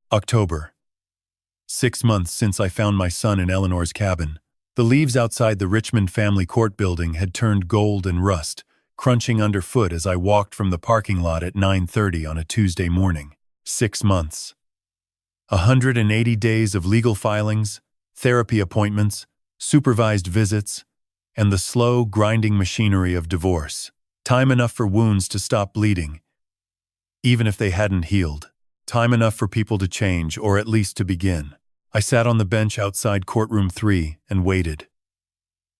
October. 6 months since I found my son in Eleanor's cabin. The leaves outside the Richmond family court building had turned gold and rust, crunching underfoot as I walked from the parking lot at 9:30 on a Tuesday morning. 6 months. 180 days of legal filings, therapy appointments, supervised visits, and the slow, grinding machinery of divorce. Time enough for wounds to stop bleeding, even if they hadn't healed. Time enough for people to change, or at least to begin. I sat on the bench outside courtroom 3 and waited.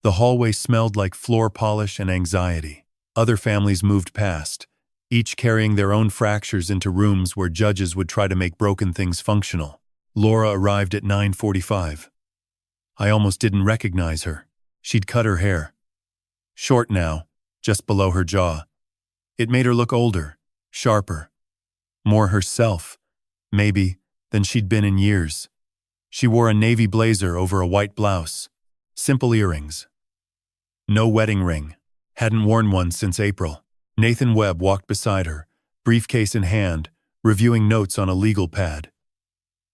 The hallway smelled like floor polish and anxiety. Other families moved past, each carrying their own fractures into rooms where judges would try to make broken things functional. Laura arrived at 9:45. I almost didn't recognize her. She'd cut her hair. Short now, just below her jaw. It made her look older, sharper, more herself, maybe, than she'd been in years. She wore a navy blazer over a white blouse, simple earrings. No wedding ring. Hadn't worn one since April. Nathan Webb walked beside her, briefcase in hand, reviewing notes on a legal pad.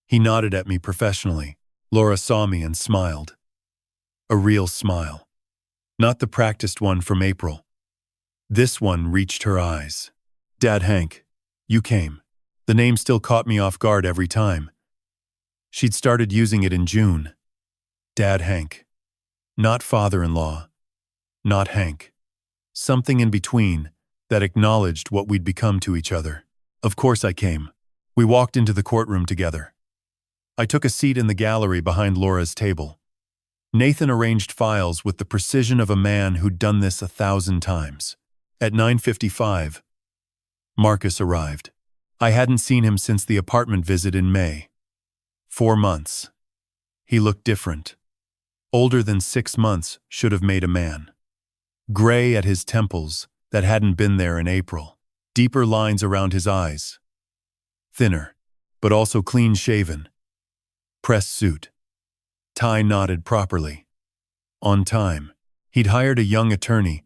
He nodded at me professionally. Laura saw me and smiled. A real smile. Not the practiced one from April. This one reached her eyes. "Dad Hank, you came." The name still caught me off guard every time. She'd started using it in June. Dad Hank. Not father-in-law. Not Hank. Something in between that acknowledged what we'd become to each other. Of course I came. We walked into the courtroom together. I took a seat in the gallery behind Laura's table. Nathan arranged files with the precision of a man who'd done this 1,000 times. At 9:55, Marcus arrived. I hadn't seen him since the apartment visit in May. 4 months. He looked different. Older than 6 months should have made a man. Gray at his temples that hadn't been there in April. Deeper lines around his eyes. Thinner, but also clean-shaven. Pressed suit. Tie knotted properly. On time. He'd hired a young attorney,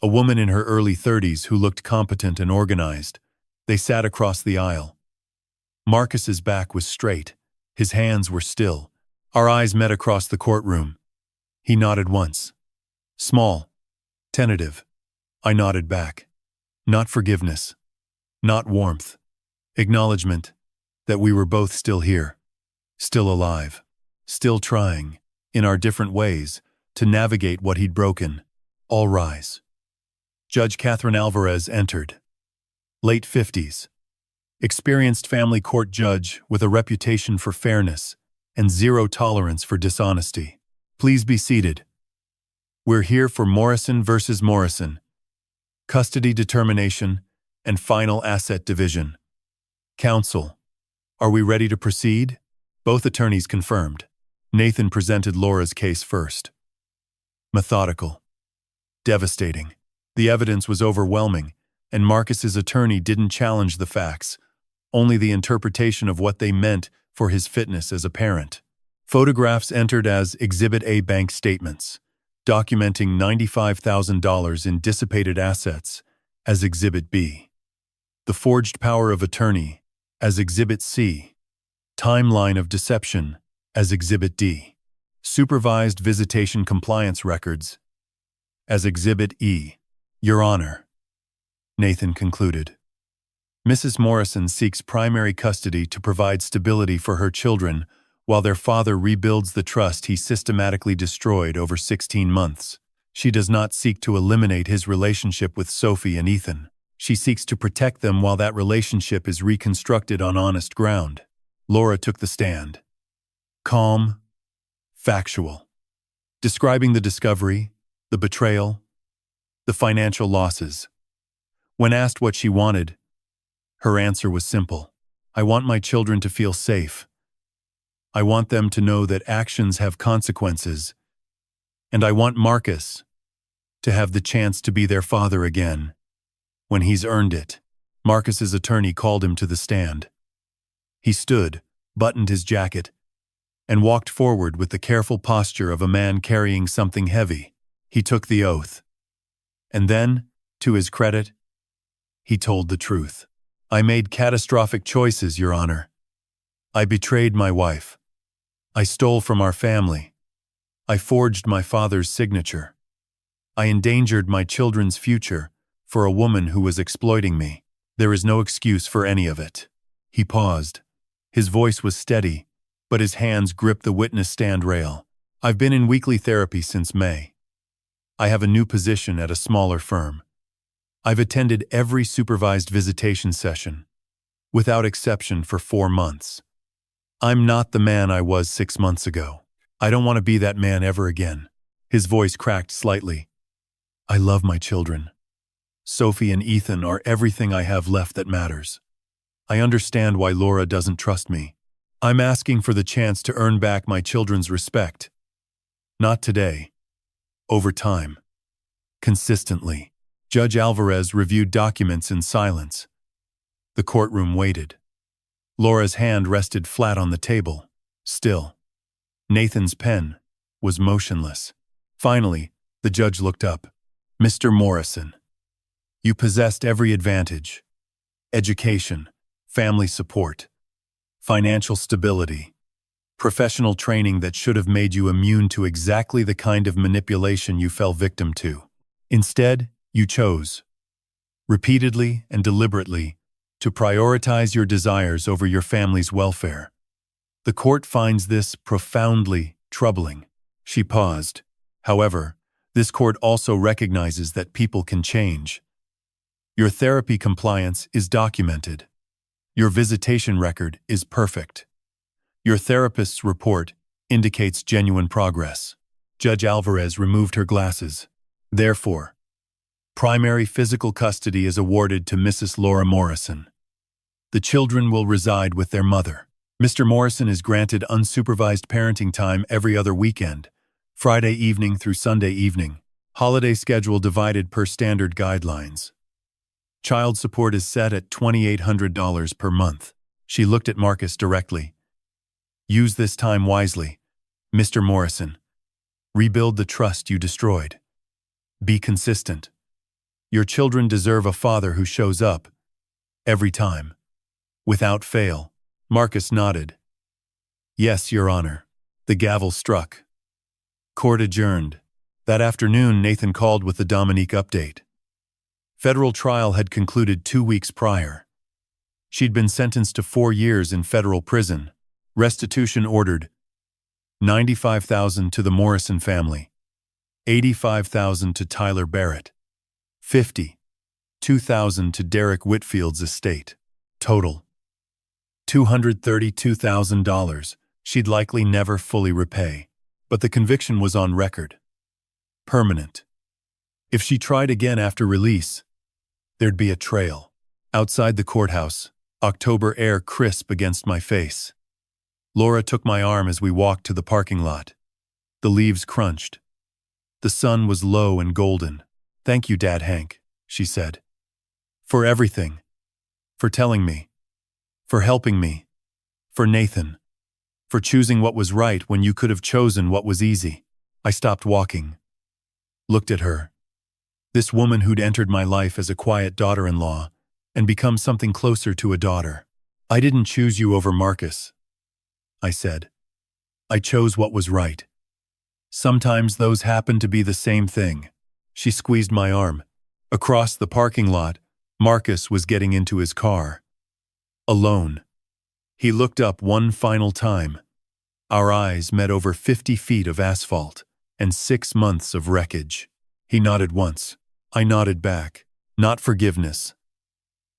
a woman in her early 30s who looked competent and organized. They sat across the aisle. Marcus's back was straight. His hands were still. Our eyes met across the courtroom. He nodded once. Small. Tentative. I nodded back. Not forgiveness. Not warmth. Acknowledgement that we were both still here. Still alive. Still trying, in our different ways, to navigate what he'd broken. All rise. Judge Catherine Alvarez entered. Late 50s. Experienced family court judge with a reputation for fairness and zero tolerance for dishonesty. Please be seated. We're here for Morrison versus Morrison. Custody determination and final asset division. Counsel, are we ready to proceed? Both attorneys confirmed. Nathan presented Laura's case first. Methodical. Devastating. The evidence was overwhelming, and Marcus's attorney didn't challenge the facts, only the interpretation of what they meant for his fitness as a parent. Photographs entered as Exhibit A bank statements, documenting $95,000 in dissipated assets as Exhibit B. The forged power of attorney as Exhibit C. Timeline of deception as Exhibit D. Supervised visitation compliance records as Exhibit E. Your Honor, Nathan concluded. Mrs. Morrison seeks primary custody to provide stability for her children while their father rebuilds the trust he systematically destroyed over 16 months. She does not seek to eliminate his relationship with Sophie and Ethan. She seeks to protect them while that relationship is reconstructed on honest ground. Laura took the stand. Calm, factual. Describing the discovery, the betrayal, the financial losses. When asked what she wanted, her answer was simple. I want my children to feel safe. I want them to know that actions have consequences. And I want Marcus to have the chance to be their father again, when he's earned it. Marcus's attorney called him to the stand. He stood, buttoned his jacket, and walked forward with the careful posture of a man carrying something heavy. He took the oath. And then, to his credit, he told the truth. I made catastrophic choices, Your Honor. I betrayed my wife. I stole from our family. I forged my father's signature. I endangered my children's future for a woman who was exploiting me. There is no excuse for any of it." He paused. His voice was steady, but his hands gripped the witness stand rail. "I've been in weekly therapy since May. I have a new position at a smaller firm. I've attended every supervised visitation session, without exception, for 4 months. I'm not the man I was 6 months ago. I don't want to be that man ever again." His voice cracked slightly. "I love my children. Sophie and Ethan are everything I have left that matters. I understand why Laura doesn't trust me. I'm asking for the chance to earn back my children's respect. Not today. Over time. Consistently." Judge Alvarez reviewed documents in silence. The courtroom waited. Laura's hand rested flat on the table, still. Nathan's pen was motionless. Finally, the judge looked up. "Mr. Morrison, you possessed every advantage: education, family support, financial stability, professional training that should have made you immune to exactly the kind of manipulation you fell victim to. Instead, you chose, repeatedly and deliberately, to prioritize your desires over your family's welfare. The court finds this profoundly troubling." She paused. "However, this court also recognizes that people can change. Your therapy compliance is documented. Your visitation record is perfect. Your therapist's report indicates genuine progress." Judge Alvarez removed her glasses. "Therefore, primary physical custody is awarded to Mrs. Laura Morrison. The children will reside with their mother. Mr. Morrison is granted unsupervised parenting time every other weekend, Friday evening through Sunday evening. Holiday schedule divided per standard guidelines. Child support is set at $2,800 per month." She looked at Marcus directly. "Use this time wisely, Mr. Morrison. Rebuild the trust you destroyed. Be consistent. Your children deserve a father who shows up, every time, without fail." Marcus nodded. "Yes, Your Honor." The gavel struck. Court adjourned. That afternoon, Nathan called with the Dominique update. Federal trial had concluded 2 weeks prior. She'd been sentenced to 4 years in federal prison. Restitution ordered: $95,000 to the Morrison family, $85,000 to Tyler Barrett, $52,000 to Derek Whitfield's estate. Total: $232,000 she'd likely never fully repay. But the conviction was on record. Permanent. If she tried again after release, there'd be a trail. Outside the courthouse, October air crisp against my face. Laura took my arm as we walked to the parking lot. The leaves crunched. The sun was low and golden. "Thank you, Dad Hank," she said. "For everything. For telling me. For helping me. For Nathan. For choosing what was right when you could have chosen what was easy." I stopped walking. Looked at her. This woman who'd entered my life as a quiet daughter-in-law and become something closer to a daughter. "I didn't choose you over Marcus," I said. "I chose what was right. Sometimes those happen to be the same thing." She squeezed my arm. Across the parking lot, Marcus was getting into his car. Alone. He looked up one final time. Our eyes met over 50 feet of asphalt and 6 months of wreckage. He nodded once. I nodded back. Not forgiveness.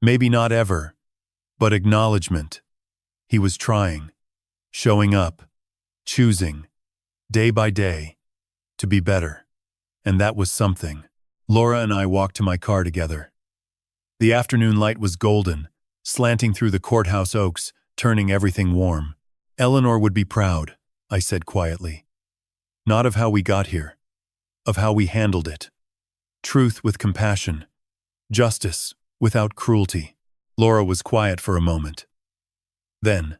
Maybe not ever, but acknowledgement. He was trying, showing up, choosing, day by day, to be better. And that was something. Laura and I walked to my car together. The afternoon light was golden, slanting through the courthouse oaks, turning everything warm. "Eleanor would be proud," I said quietly. "Not of how we got here, of how we handled it. Truth with compassion. Justice without cruelty." Laura was quiet for a moment. Then,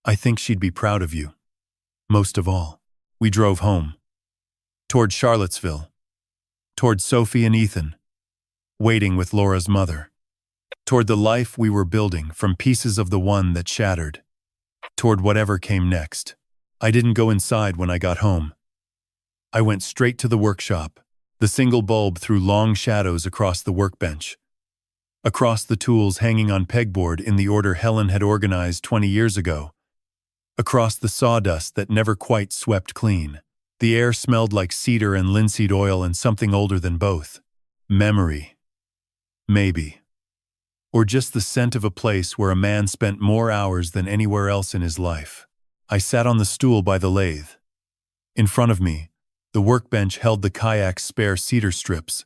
"I think she'd be proud of you. Most of all." We drove home. Toward Charlottesville. Toward Sophie and Ethan. Waiting with Laura's mother. Toward the life we were building from pieces of the one that shattered. toward whatever came next. I didn't go inside when I got home. I went straight to the workshop. The single bulb threw long shadows across the workbench. Across the tools hanging on pegboard in the order Helen had organized 20 years ago. Across the sawdust that never quite swept clean. The air smelled like cedar and linseed oil and something older than both. Memory. Maybe. Or just the scent of a place where a man spent more hours than anywhere else in his life. I sat on the stool by the lathe. In front of me, the workbench held the Kayak's spare cedar strips,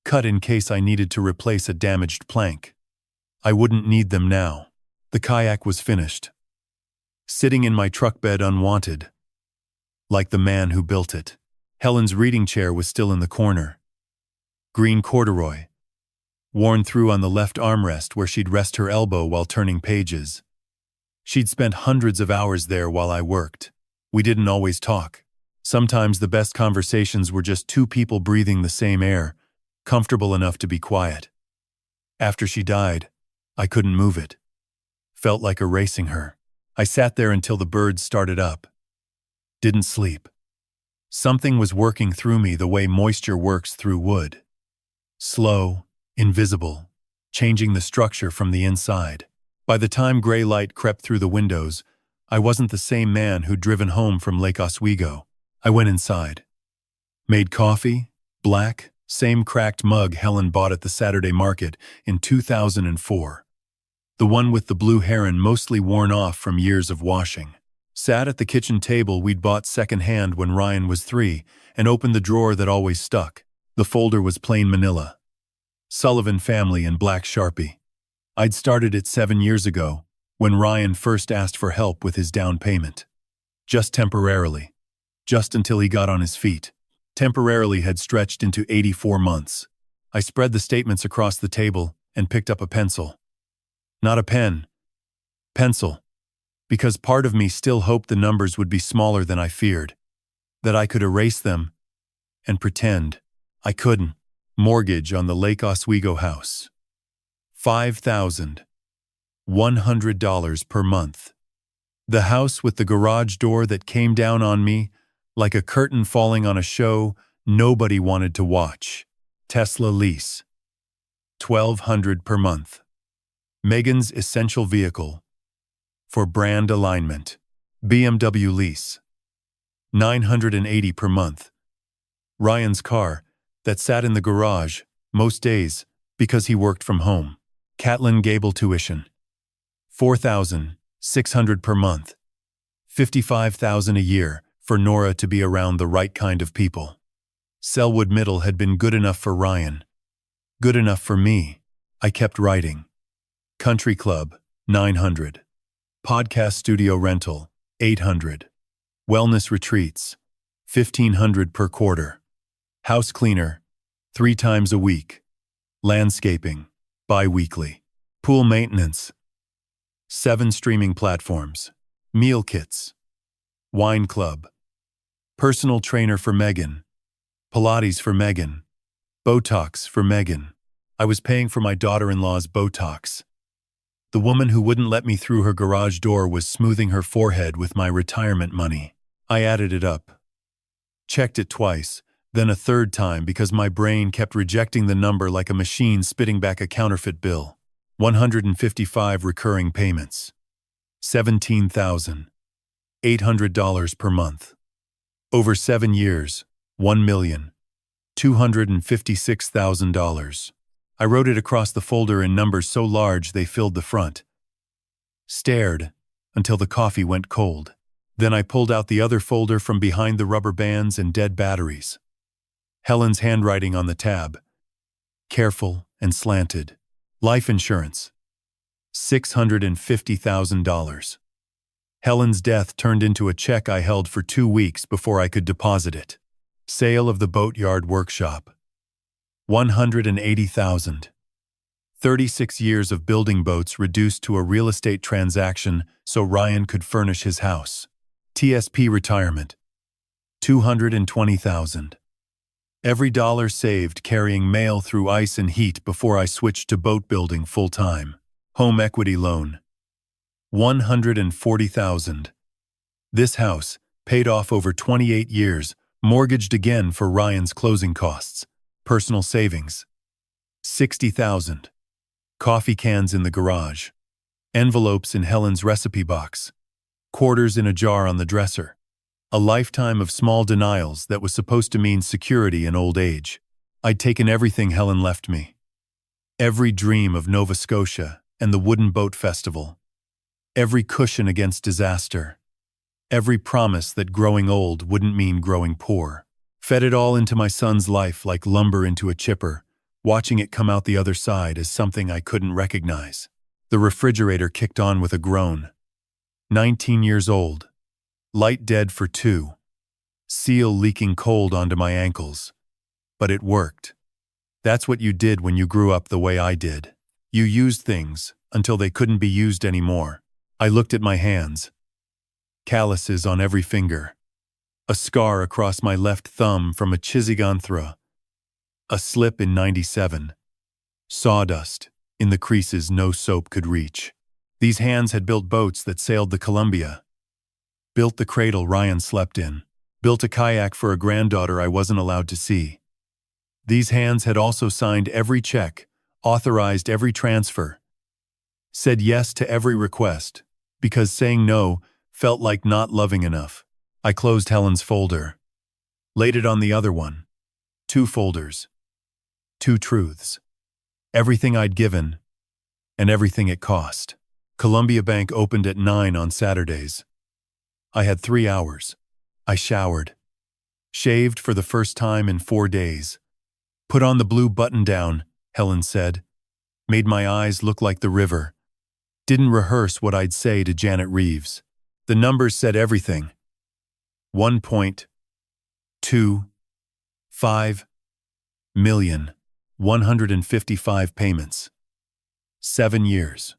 cut in case I needed to replace a damaged plank. I wouldn't need them now. The Kayak was finished. Sitting in my truck bed unwanted. Like the man who built it. Helen's reading chair was still in the corner. Green corduroy. Worn through on the left armrest where she'd rest her elbow while turning pages. She'd spent hundreds of hours there while I worked. We didn't always talk. Sometimes the best conversations were just two people breathing the same air, comfortable enough to be quiet. After she died, I couldn't move it. Felt like erasing her. I sat there until the birds started up. Didn't sleep. Something was working through me the way moisture works through wood. Slow, invisible, changing the structure from the inside. By the time gray light crept through the windows, I wasn't the same man who'd driven home from Lake Oswego. I went inside. Made coffee, black, same cracked mug Helen bought at the Saturday market in 2004. The one with the blue heron mostly worn off from years of washing. Sat at the kitchen table we'd bought secondhand when Ryan was 3 and opened the drawer that always stuck. The folder was plain manila. Sullivan family in black Sharpie. I'd started it 7 years ago, when Ryan first asked for help with his down payment. Just temporarily. Just until he got on his feet. Temporarily had stretched into 84 months. I spread the statements across the table and picked up a pencil. Not a pen. Pencil. Because part of me still hoped the numbers would be smaller than I feared. That I could erase them and pretend I couldn't. Mortgage on the Lake Oswego house. $5,100 per month. The house with the garage door that came down on me like a curtain falling on a show nobody wanted to watch. Tesla lease. $1,200 per month. Megan's essential vehicle. For brand alignment. BMW lease. $980 per month. Ryan's car, that sat in the garage, most days, because he worked from home. Catlin Gable tuition. $4,600 per month. $55,000 a year for Nora to be around the right kind of people. Selwood Middle had been good enough for Ryan. Good enough for me. I kept writing. Country Club, $900. Podcast studio rental, $800. Wellness retreats, $1,500 per quarter. House cleaner, 3 times a week. Landscaping, bi-weekly. Pool maintenance. 7 streaming platforms. Meal kits. Wine club. Personal trainer for Megan. Pilates for Megan. Botox for Megan. I was paying for my daughter-in-law's Botox. The woman who wouldn't let me through her garage door was smoothing her forehead with my retirement money. I added it up. Checked it twice, then a third time because my brain kept rejecting the number like a machine spitting back a counterfeit bill. 155 recurring payments. $17,800 per month. Over 7 years, $1,256,000. I wrote it across the folder in numbers so large they filled the front. Stared until the coffee went cold. Then I pulled out the other folder from behind the rubber bands and dead batteries. Helen's handwriting on the tab. Careful and slanted. Life insurance. $650,000. Helen's death turned into a check I held for 2 weeks before I could deposit it. Sale of the boatyard workshop. $180,000. 36 years of building boats reduced to a real estate transaction so Ryan could furnish his house. TSP retirement. $220,000. Every dollar saved carrying mail through ice and heat before I switched to boat building full-time. Home equity loan. $140,000. This house, paid off over 28 years, mortgaged again for Ryan's closing costs. Personal savings. $60,000. Coffee cans in the garage. Envelopes in Helen's recipe box. Quarters in a jar on the dresser. A lifetime of small denials that was supposed to mean security in old age. I'd taken everything Helen left me. Every dream of Nova Scotia and the Wooden Boat Festival. Every cushion against disaster. Every promise that growing old wouldn't mean growing poor. Fed it all into my son's life like lumber into a chipper, watching it come out the other side as something I couldn't recognize. The refrigerator kicked on with a groan. 19 years old. Light dead for 2. Seal leaking cold onto my ankles. But it worked. That's what you did when you grew up the way I did. You used things until they couldn't be used anymore. I looked at my hands. Calluses on every finger. A scar across my left thumb from a chisiganthrua. A slip in '97. Sawdust in the creases no soap could reach. These hands had built boats that sailed the Columbia. Built the cradle Ryan slept in. Built a kayak for a granddaughter I wasn't allowed to see. These hands had also signed every check, authorized every transfer. Said yes to every request, because saying no felt like not loving enough. I closed Helen's folder. Laid it on the other one. 2 folders. 2 truths. Everything I'd given, and everything it cost. Columbia Bank opened at 9 on Saturdays. I had 3 hours. I showered. Shaved for the first time in 4 days. Put on the blue button-down, Helen said. Made my eyes look like the river. Didn't rehearse what I'd say to Janet Reeves. The numbers said everything. 1.25 million. 155 payments. 7 years.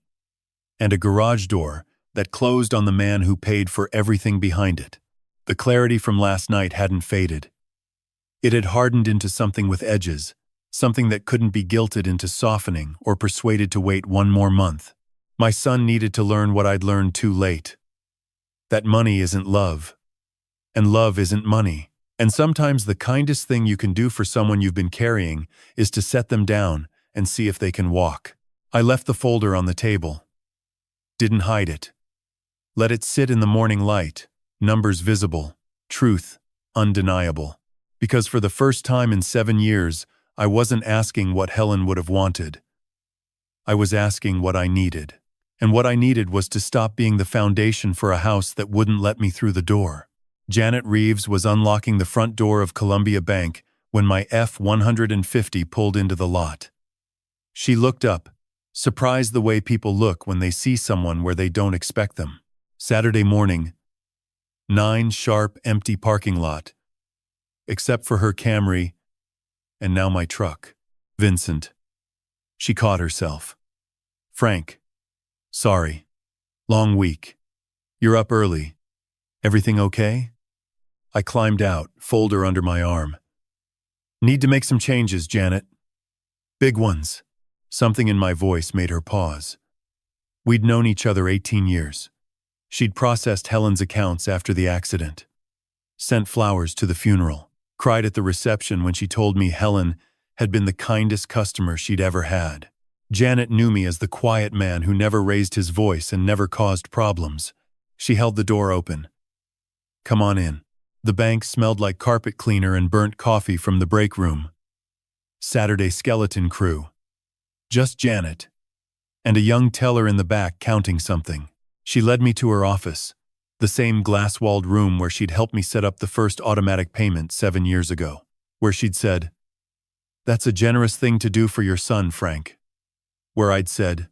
And a garage door that closed on the man who paid for everything behind it. The clarity from last night hadn't faded. It had hardened into something with edges, something that couldn't be guilted into softening or persuaded to wait 1 more month. My son needed to learn what I'd learned too late. That money isn't love. And love isn't money. And sometimes the kindest thing you can do for someone you've been carrying is to set them down and see if they can walk. I left the folder on the table. Didn't hide it. Let it sit in the morning light, numbers visible, truth undeniable. Because for the first time in 7 years, I wasn't asking what Helen would have wanted. I was asking what I needed. And what I needed was to stop being the foundation for a house that wouldn't let me through the door. Janet Reeves was unlocking the front door of Columbia Bank when my F-150 pulled into the lot. She looked up, surprised the way people look when they see someone where they don't expect them. Saturday morning, 9 sharp, empty parking lot. Except for her Camry, and now my truck. Vincent. She caught herself. Frank. Sorry. Long week. You're up early. Everything okay? I climbed out, folder under my arm. Need to make some changes, Janet. Big ones. Something in my voice made her pause. We'd known each other 18 years. She'd processed Helen's accounts after the accident. Sent flowers to the funeral. Cried at the reception when she told me Helen had been the kindest customer she'd ever had. Janet knew me as the quiet man who never raised his voice and never caused problems. She held the door open. Come on in. The bank smelled like carpet cleaner and burnt coffee from the break room. Saturday skeleton crew. Just Janet. And a young teller in the back counting something. She led me to her office, the same glass-walled room where she'd helped me set up the first automatic payment 7 years ago, where she'd said, "That's a generous thing to do for your son, Frank." Where I'd said,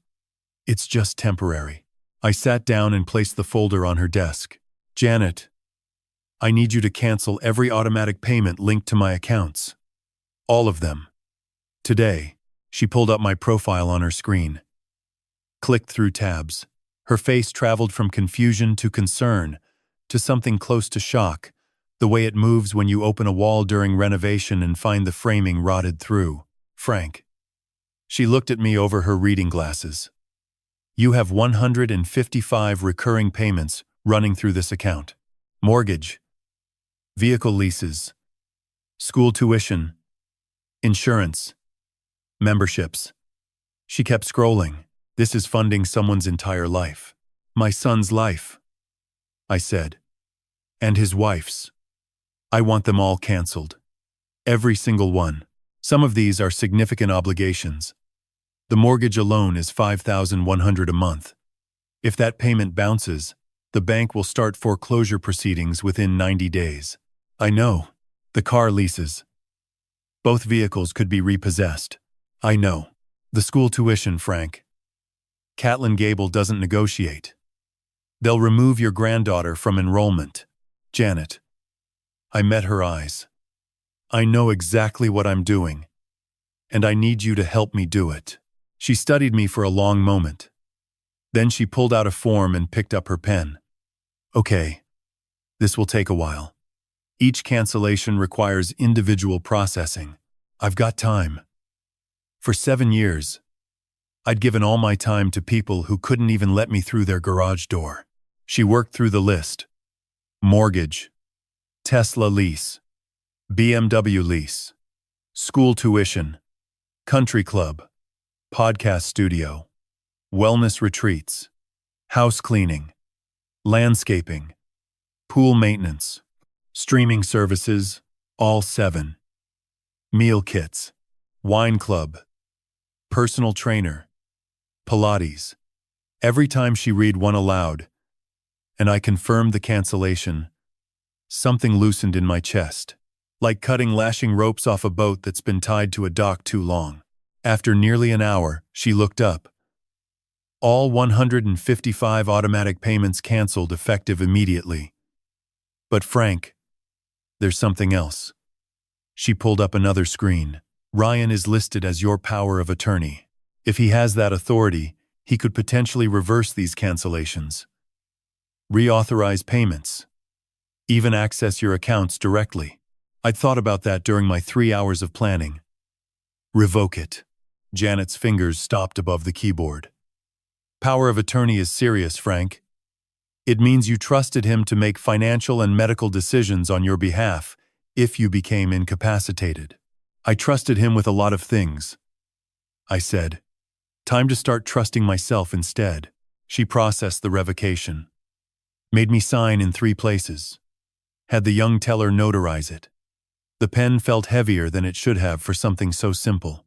"It's just temporary." I sat down and placed the folder on her desk. Janet, I need you to cancel every automatic payment linked to my accounts. All of them. Today. She pulled up my profile on her screen. Clicked through tabs. Her face traveled from confusion to concern, to something close to shock, the way it moves when you open a wall during renovation and find the framing rotted through. Frank. She looked at me over her reading glasses. You have 155 recurring payments running through this account. Mortgage, vehicle leases, school tuition, insurance, memberships. She kept scrolling. This is funding someone's entire life. My son's life, I said. And his wife's. I want them all canceled. Every single one. Some of these are significant obligations. The mortgage alone is $5,100 a month. If that payment bounces, the bank will start foreclosure proceedings within 90 days. I know. The car leases. Both vehicles could be repossessed. I know. The school tuition, Frank. Catlin Gable doesn't negotiate. They'll remove your granddaughter from enrollment. Janet. I met her eyes. I know exactly what I'm doing, and I need you to help me do it. She studied me for a long moment. Then she pulled out a form and picked up her pen. Okay, this will take a while. Each cancellation requires individual processing. I've got time. For 7 years, I'd given all my time to people who couldn't even let me through their garage door. She worked through the list. Mortgage, Tesla lease, BMW lease, school tuition, country club, podcast studio, wellness retreats, house cleaning, landscaping, pool maintenance, streaming services, all 7. Meal kits, wine club, personal trainer, Pilates. Every time she read one aloud, and I confirmed the cancellation, something loosened in my chest, like cutting lashing ropes off a boat that's been tied to a dock too long. After nearly an hour, she looked up. All 155 automatic payments canceled effective immediately. But Frank, there's something else. She pulled up another screen. Ryan is listed as your power of attorney. If he has that authority, he could potentially reverse these cancellations. Reauthorize payments. Even access your accounts directly. I'd thought about that during my 3 hours of planning. Revoke it. Janet's fingers stopped above the keyboard. Power of attorney is serious, Frank. It means you trusted him to make financial and medical decisions on your behalf if you became incapacitated. I trusted him with a lot of things. I said, time to start trusting myself instead. She processed the revocation. Made me sign in 3 places. Had the young teller notarize it. The pen felt heavier than it should have for something so simple.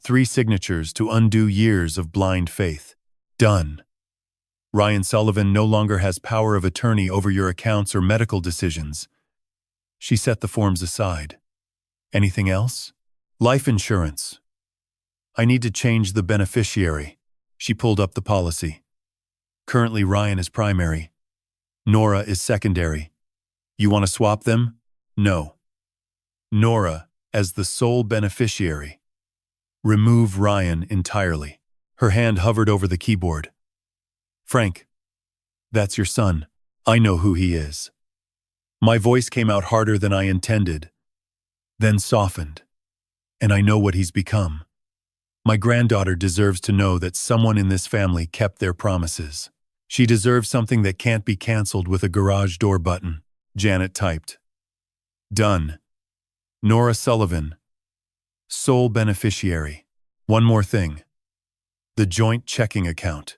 3 signatures to undo years of blind faith. Done. Ryan Sullivan no longer has power of attorney over your accounts or medical decisions. She set the forms aside. Anything else? Life insurance. I need to change the beneficiary. She pulled up the policy. Currently, Ryan is primary. Nora is secondary. You want to swap them? No. Nora as the sole beneficiary. Remove Ryan entirely. Her hand hovered over the keyboard. Frank, that's your son. I know who he is. My voice came out harder than I intended, then softened. And I know what he's become. My granddaughter deserves to know that someone in this family kept their promises. She deserves something that can't be canceled with a garage door button. Janet typed. Done. Nora Sullivan. Sole beneficiary. One more thing. The joint checking account.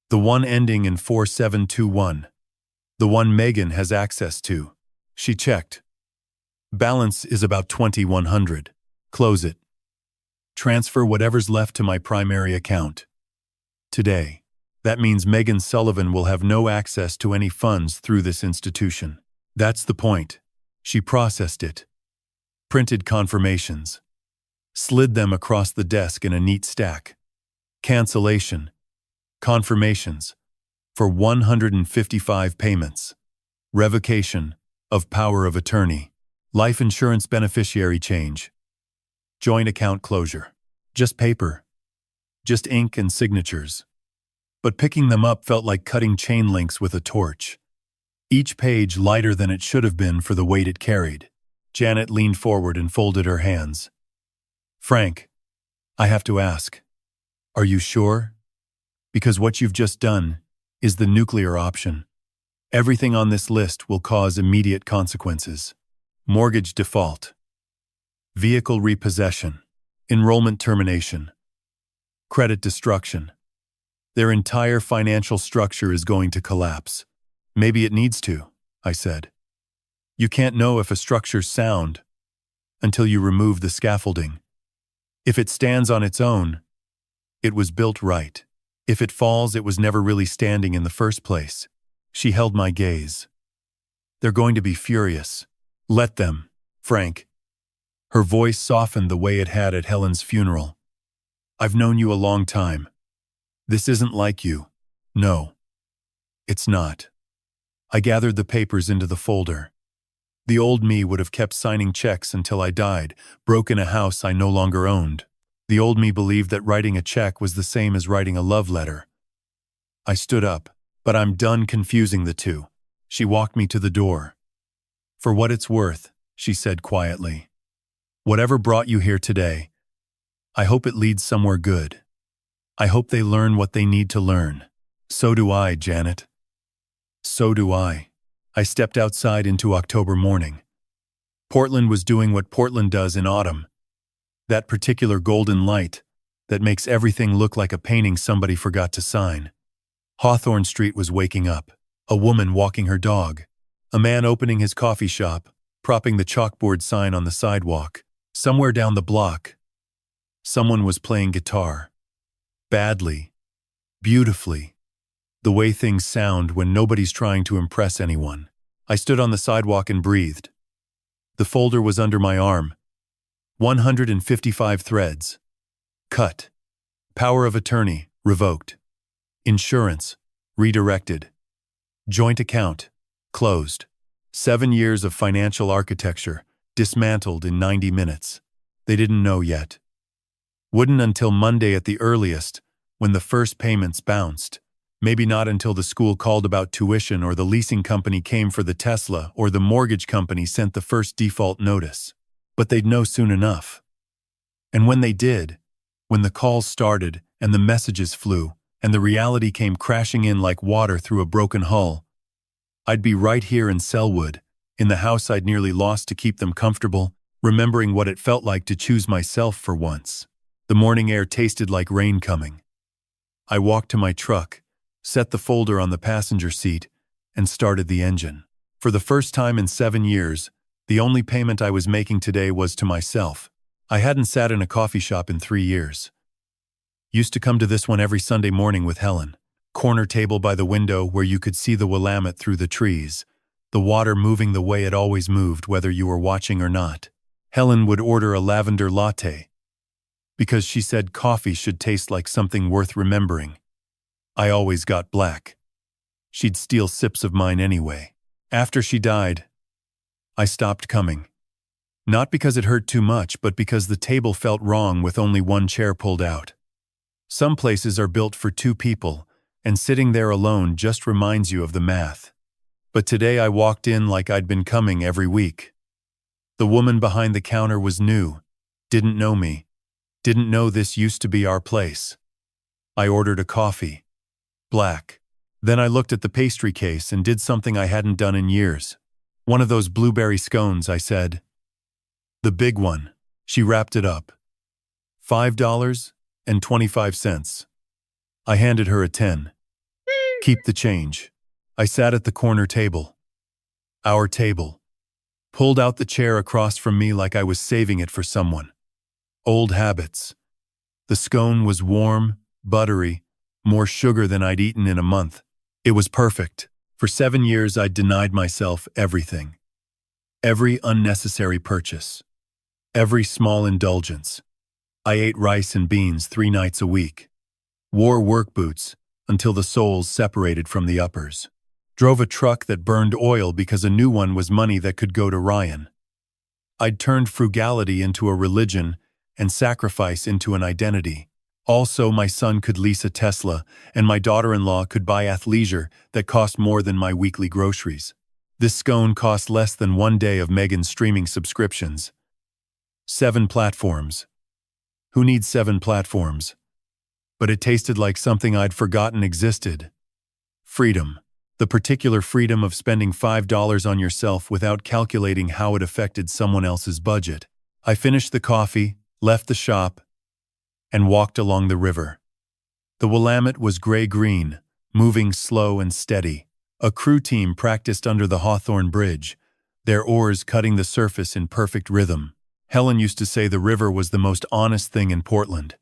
The one ending in 4721. The one Megan has access to. She checked. Balance is about $2,100. Close it. Transfer whatever's left to my primary account. Today. That means Megan Sullivan will have no access to any funds through this institution. That's the point. She processed it. Printed confirmations. Slid them across the desk in a neat stack. Cancellation. Confirmations. For 155 payments. Revocation of power of attorney. Life insurance beneficiary change. Joint account closure. Just paper. Just ink and signatures. But picking them up felt like cutting chain links with a torch. Each page lighter than it should have been for the weight it carried. Janet leaned forward and folded her hands. Frank, I have to ask. Are you sure? Because what you've just done is the nuclear option. Everything on this list will cause immediate consequences. Mortgage default, vehicle repossession, enrollment termination, credit destruction. Their entire financial structure is going to collapse. Maybe it needs to, I said. You can't know if a structure's sound until you remove the scaffolding. If it stands on its own, it was built right. If it falls, it was never really standing in the first place. She held my gaze. They're going to be furious. Let them, Frank. Her voice softened the way it had at Helen's funeral. I've known you a long time. This isn't like you. No. It's not. I gathered the papers into the folder. The old me would have kept signing checks until I died, broke in a house I no longer owned. The old me believed that writing a check was the same as writing a love letter. I stood up, but I'm done confusing the two. She walked me to the door. For what it's worth, she said quietly. Whatever brought you here today, I hope it leads somewhere good. I hope they learn what they need to learn. So do I, Janet. So do I. I stepped outside into October morning. Portland was doing what Portland does in autumn. That particular golden light that makes everything look like a painting somebody forgot to sign. Hawthorne Street was waking up. A woman walking her dog. A man opening his coffee shop, propping the chalkboard sign on the sidewalk. Somewhere down the block, someone was playing guitar. Badly. Beautifully. The way things sound when nobody's trying to impress anyone. I stood on the sidewalk and breathed. The folder was under my arm. 155 threads. Cut. Power of attorney, revoked. Insurance, redirected. Joint account, closed. 7 years of financial architecture, dismantled in 90 minutes. They didn't know yet. Wouldn't until Monday at the earliest, when the first payments bounced. Maybe not until the school called about tuition or the leasing company came for the Tesla or the mortgage company sent the first default notice. But they'd know soon enough. And when they did, when the calls started and the messages flew and the reality came crashing in like water through a broken hull, I'd be right here in Selwood, in the house I'd nearly lost to keep them comfortable, remembering what it felt like to choose myself for once. The morning air tasted like rain coming. I walked to my truck, set the folder on the passenger seat, and started the engine. For the first time in 7 years, the only payment I was making today was to myself. I hadn't sat in a coffee shop in 3 years. Used to come to this one every Sunday morning with Helen. Corner table by the window where you could see the Willamette through the trees, the water moving the way it always moved whether you were watching or not. Helen would order a lavender latte, because she said coffee should taste like something worth remembering. I always got black. She'd steal sips of mine anyway. After she died, I stopped coming. Not because it hurt too much, but because the table felt wrong with only one chair pulled out. Some places are built for 2 people, and sitting there alone just reminds you of the math. But today I walked in like I'd been coming every week. The woman behind the counter was new, didn't know me, didn't know this used to be our place. I ordered a coffee. Black. Then I looked at the pastry case and did something I hadn't done in years. One of those blueberry scones, I said. The big one. She wrapped it up. $5.25. I handed her a 10. Keep the change. I sat at the corner table. Our table. Pulled out the chair across from me like I was saving it for someone. Old habits. The scone was warm, buttery, more sugar than I'd eaten in a month. It was perfect. For 7 years I'd denied myself everything. Every unnecessary purchase. Every small indulgence. I ate rice and beans 3 nights a week. Wore work boots until the soles separated from the uppers. Drove a truck that burned oil because a new one was money that could go to Ryan. I'd turned frugality into a religion and sacrifice into an identity. Also, my son could lease a Tesla, and my daughter-in-law could buy athleisure that cost more than my weekly groceries. This scone cost less than 1 day of Megan's streaming subscriptions. 7 platforms. Who needs 7 platforms? but it tasted like something I'd forgotten existed. Freedom. The particular freedom of spending $5 on yourself without calculating how it affected someone else's budget. I finished the coffee, left the shop, and walked along the river. The Willamette was gray-green, moving slow and steady. A crew team practiced under the Hawthorne Bridge, their oars cutting the surface in perfect rhythm. Helen used to say the river was the most honest thing in Portland.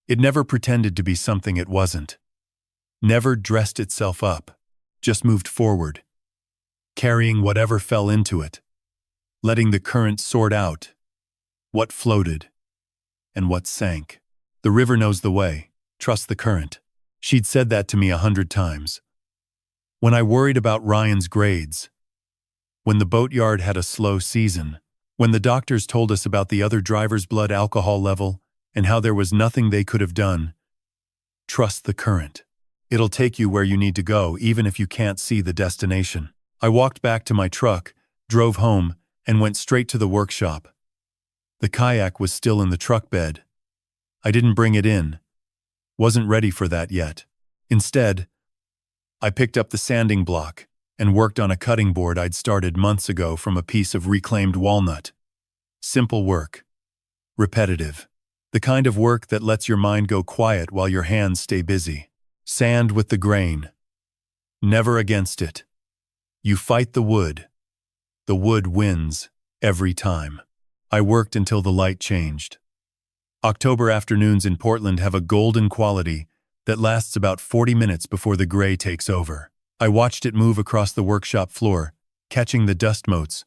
It never pretended to be something it wasn't. Never dressed itself up, just moved forward, carrying whatever fell into it, letting the current sort out what floated and what sank. The river knows the way. Trust the current. She'd said that to me 100 times. When I worried about Ryan's grades, when the boatyard had a slow season, when the doctors told us about the other driver's blood alcohol level and how there was nothing they could have done, trust the current. It'll take you where you need to go, even if you can't see the destination. I walked back to my truck, drove home, and went straight to the workshop. The kayak was still in the truck bed. I didn't bring it in. Wasn't ready for that yet. Instead, I picked up the sanding block and worked on a cutting board I'd started months ago from a piece of reclaimed walnut. Simple work. Repetitive. The kind of work that lets your mind go quiet while your hands stay busy. Sand with the grain. Never against it. You fight the wood. The wood wins every time. I worked until the light changed. October afternoons in Portland have a golden quality that lasts about 40 minutes before the gray takes over. I watched it move across the workshop floor, catching the dust motes,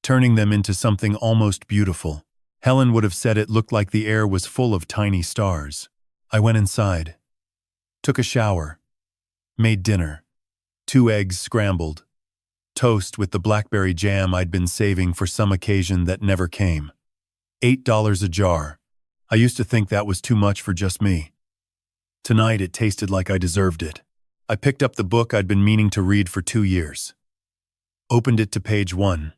turning them into something almost beautiful. Helen would have said it looked like the air was full of tiny stars. I went inside, took a shower, made dinner. 2 eggs scrambled, toast with the blackberry jam I'd been saving for some occasion that never came. $8 a jar. I used to think that was too much for just me. Tonight it tasted like I deserved it. I picked up the book I'd been meaning to read for 2 years. Opened it to page 1.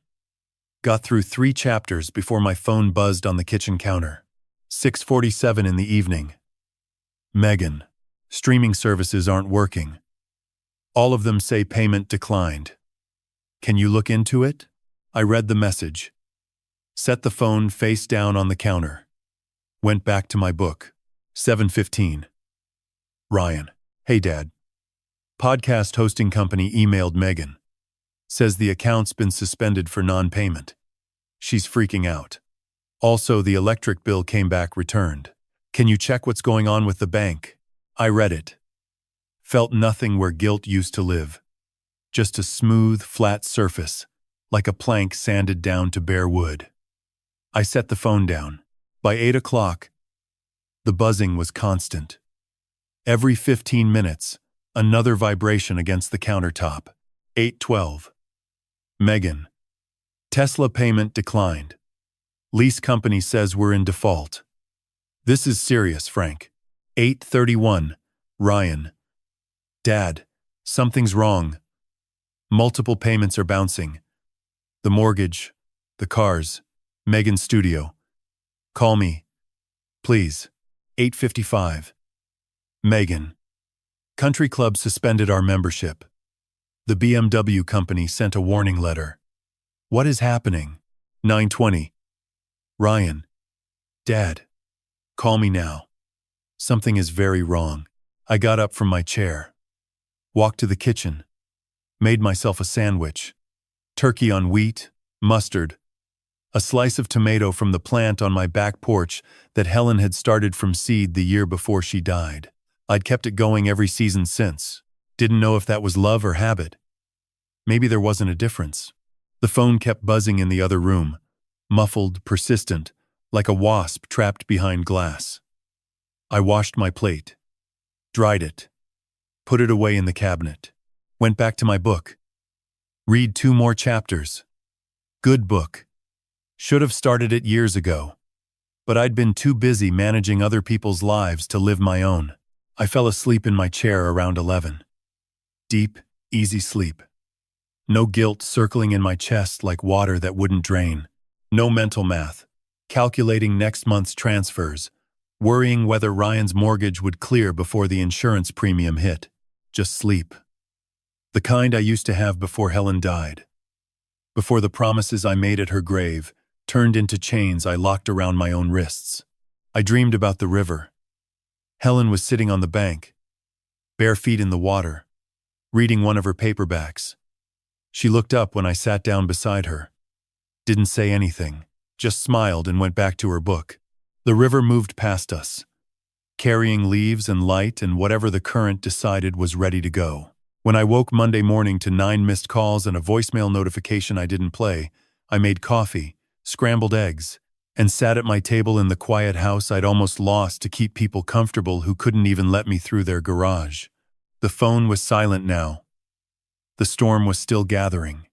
Got through 3 chapters before my phone buzzed on the kitchen counter. 6:47 in the evening. Megan, streaming services aren't working. All of them say payment declined. Can you look into it? I read the message. Set the phone face down on the counter. Went back to my book. 7:15. Ryan. Hey, Dad. Podcast hosting company emailed Megan. Says the account's been suspended for non-payment. She's freaking out. Also, the electric bill came back returned. Can you check what's going on with the bank? I read it. Felt nothing where guilt used to live. Just a smooth, flat surface, like a plank sanded down to bare wood. I set the phone down. By 8 o'clock, the buzzing was constant. Every 15 minutes, another vibration against the countertop. 8:12. Megan. Tesla payment declined. Lease company says we're in default. This is serious, Frank. 8:31. Ryan. Dad, something's wrong. Multiple payments are bouncing. The mortgage, the cars, Megan's studio. Call me, please. 8:55. Megan. Country Club suspended our membership. The BMW company sent a warning letter. What is happening? 9:20. Ryan. Dad. Call me now. Something is very wrong. I got up from my chair. Walked to the kitchen. Made myself a sandwich. Turkey on wheat, mustard. A slice of tomato from the plant on my back porch that Helen had started from seed the year before she died. I'd kept it going every season since. Didn't know if that was love or habit. Maybe there wasn't a difference. The phone kept buzzing in the other room, muffled, persistent, like a wasp trapped behind glass. I washed my plate, dried it, put it away in the cabinet, went back to my book. Read 2 more chapters. Good book. Should have started it years ago. But I'd been too busy managing other people's lives to live my own. I fell asleep in my chair around 11. Deep, easy sleep. No guilt circling in my chest like water that wouldn't drain. No mental math, calculating next month's transfers, worrying whether Ryan's mortgage would clear before the insurance premium hit. Just sleep. The kind I used to have before Helen died. Before the promises I made at her grave turned into chains I locked around my own wrists. I dreamed about the river. Helen was sitting on the bank, bare feet in the water, reading one of her paperbacks. She looked up when I sat down beside her. Didn't say anything, just smiled and went back to her book. The river moved past us, carrying leaves and light and whatever the current decided was ready to go. When I woke Monday morning to 9 missed calls and a voicemail notification I didn't play, I made coffee, scrambled eggs, and sat at my table in the quiet house I'd almost lost to keep people comfortable who couldn't even let me through their garage. The phone was silent now. The storm was still gathering.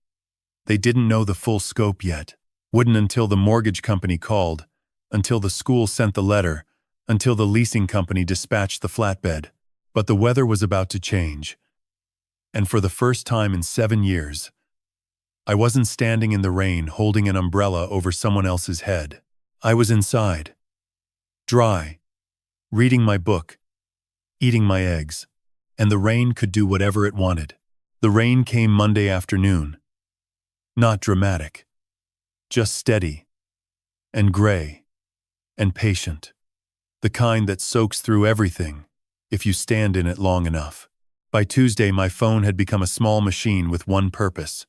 They didn't know the full scope yet. Wouldn't until the mortgage company called, until the school sent the letter, until the leasing company dispatched the flatbed. But the weather was about to change. And for the first time in 7 years, I wasn't standing in the rain holding an umbrella over someone else's head. I was inside, dry, reading my book, eating my eggs, and the rain could do whatever it wanted. The rain came Monday afternoon. Not dramatic, just steady, and gray, and patient. The kind that soaks through everything if you stand in it long enough. By Tuesday, my phone had become a small machine with one purpose: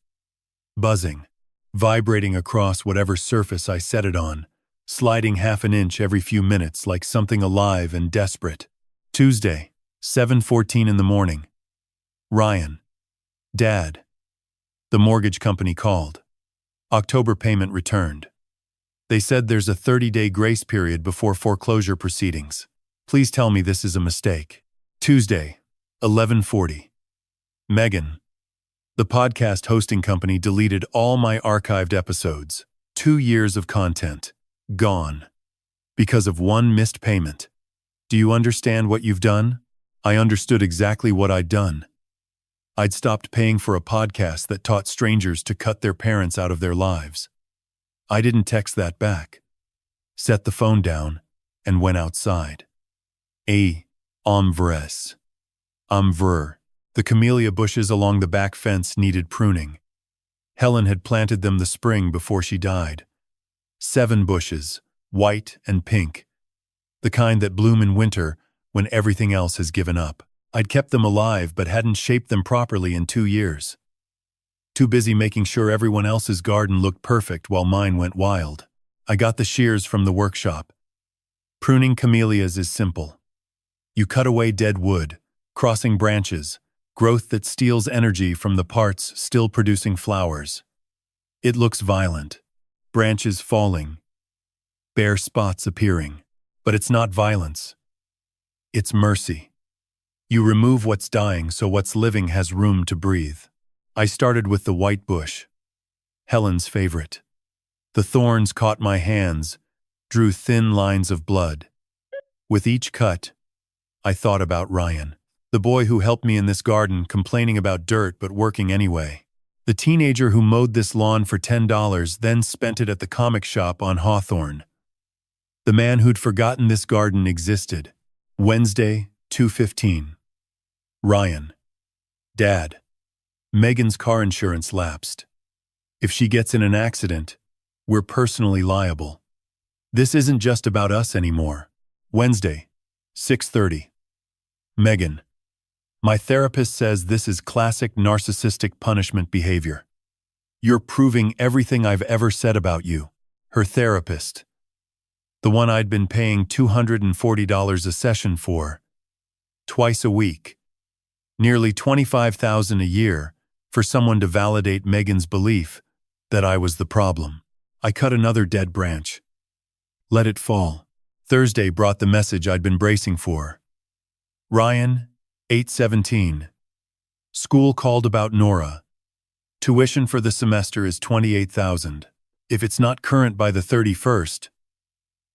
buzzing, vibrating across whatever surface I set it on, sliding half an inch every few minutes like something alive and desperate. Tuesday, 7:14 in the morning. Ryan. Dad. The mortgage company called. October payment returned. They said there's a 30-day grace period before foreclosure proceedings. Please tell me this is a mistake. Tuesday, 11:40. Megan. The podcast hosting company deleted all my archived episodes. 2 years of content. Gone. Because of one missed payment. Do you understand what you've done? I understood exactly what I'd done. I'd stopped paying for a podcast that taught strangers to cut their parents out of their lives. I didn't text that back. Set the phone down and went outside. Omvres. The camellia bushes along the back fence needed pruning. Helen had planted them the spring before she died. 7 bushes, white and pink. The kind that bloom in winter when everything else has given up. I'd kept them alive but hadn't shaped them properly in 2 years. Too busy making sure everyone else's garden looked perfect while mine went wild. I got the shears from the workshop. Pruning camellias is simple. You cut away dead wood, crossing branches, growth that steals energy from the parts still producing flowers. It looks violent. Branches falling, bare spots appearing. But it's not violence. It's mercy. You remove what's dying so what's living has room to breathe. I started with the white bush, Helen's favorite. The thorns caught my hands, drew thin lines of blood. With each cut, I thought about Ryan, the boy who helped me in this garden, complaining about dirt but working anyway. The teenager who mowed this lawn for $10, then spent it at the comic shop on Hawthorne. The man who'd forgotten this garden existed. Wednesday, 2:15. Ryan. Dad. Megan's car insurance lapsed. If she gets in an accident, we're personally liable. This isn't just about us anymore. Wednesday, 6:30. Megan. My therapist says this is classic narcissistic punishment behavior. You're proving everything I've ever said about you. Her therapist. The one I'd been paying $240 a session for. Twice a week. Nearly $25,000 a year for someone to validate Megan's belief that I was the problem. I cut another dead branch. Let it fall. Thursday brought the message I'd been bracing for. Ryan, 8:17. School called about Nora. Tuition for the semester is $28,000. If it's not current by the 31st,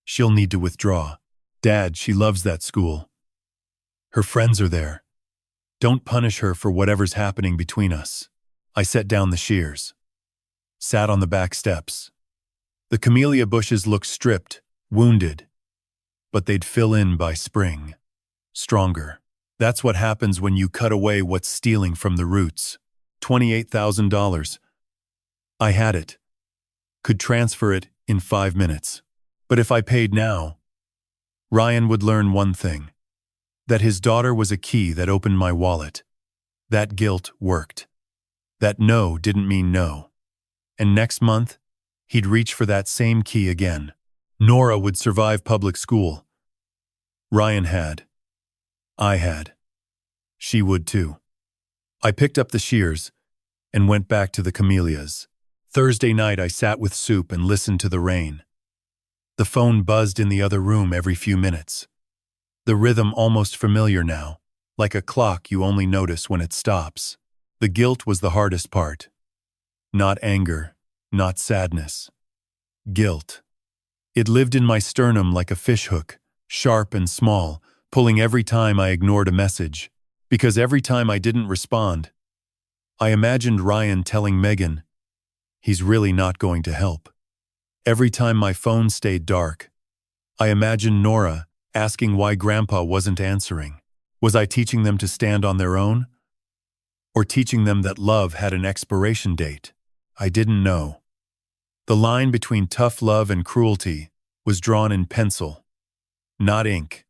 she'll need to withdraw. Dad, she loves that school. Her friends are there. Don't punish her for whatever's happening between us. I set down the shears. Sat on the back steps. The camellia bushes looked stripped, wounded. but they'd fill in by spring. Stronger. That's what happens when you cut away what's stealing from the roots. $28,000. I had it. Could transfer it in 5 minutes. But if I paid now, Ryan would learn one thing. That his daughter was a key that opened my wallet. That guilt worked. That no didn't mean no. And next month, he'd reach for that same key again. Nora would survive public school. Ryan had. I had. She would too. I picked up the shears and went back to the camellias. Thursday night I sat with soup and listened to the rain. The phone buzzed in the other room every few minutes. The rhythm almost familiar now, like a clock you only notice when it stops. The guilt was the hardest part. Not anger, not sadness. Guilt. It lived in my sternum like a fishhook, sharp and small, pulling every time I ignored a message. Because every time I didn't respond, I imagined Ryan telling Megan, he's really not going to help. Every time my phone stayed dark, I imagined Nora asking why Grandpa wasn't answering. Was I teaching them to stand on their own? Or teaching them that love had an expiration date? I didn't know. The line between tough love and cruelty was drawn in pencil, not ink,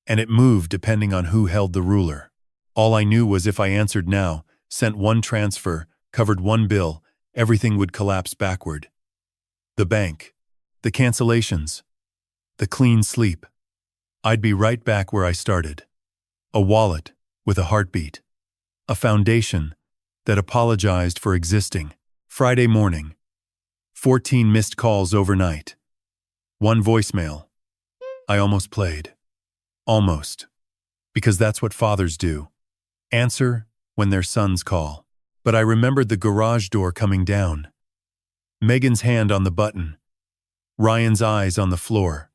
and it moved depending on who held the ruler. All I knew was if I answered now, sent one transfer, covered one bill, everything would collapse backward. The bank, the cancellations, the clean sleep. I'd be right back where I started. A wallet with a heartbeat. A foundation that apologized for existing. Friday morning. 14 missed calls overnight. One voicemail. I almost played. Almost. Because that's what fathers do. Answer when their sons call. But I remembered the garage door coming down. Megan's hand on the button. Ryan's eyes on the floor.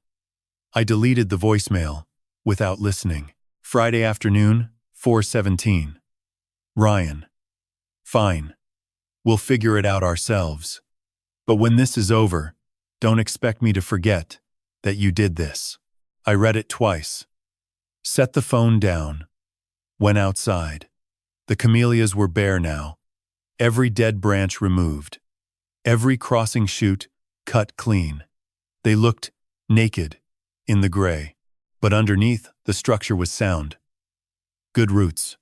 I deleted the voicemail without listening. Friday afternoon, 4:17. Ryan. Fine. We'll figure it out ourselves. But when this is over, don't expect me to forget that you did this. I read it twice. Set the phone down. Went outside. The camellias were bare now. Every dead branch removed. Every crossing shoot cut clean. They looked naked in the gray, but underneath the structure was sound. Good roots.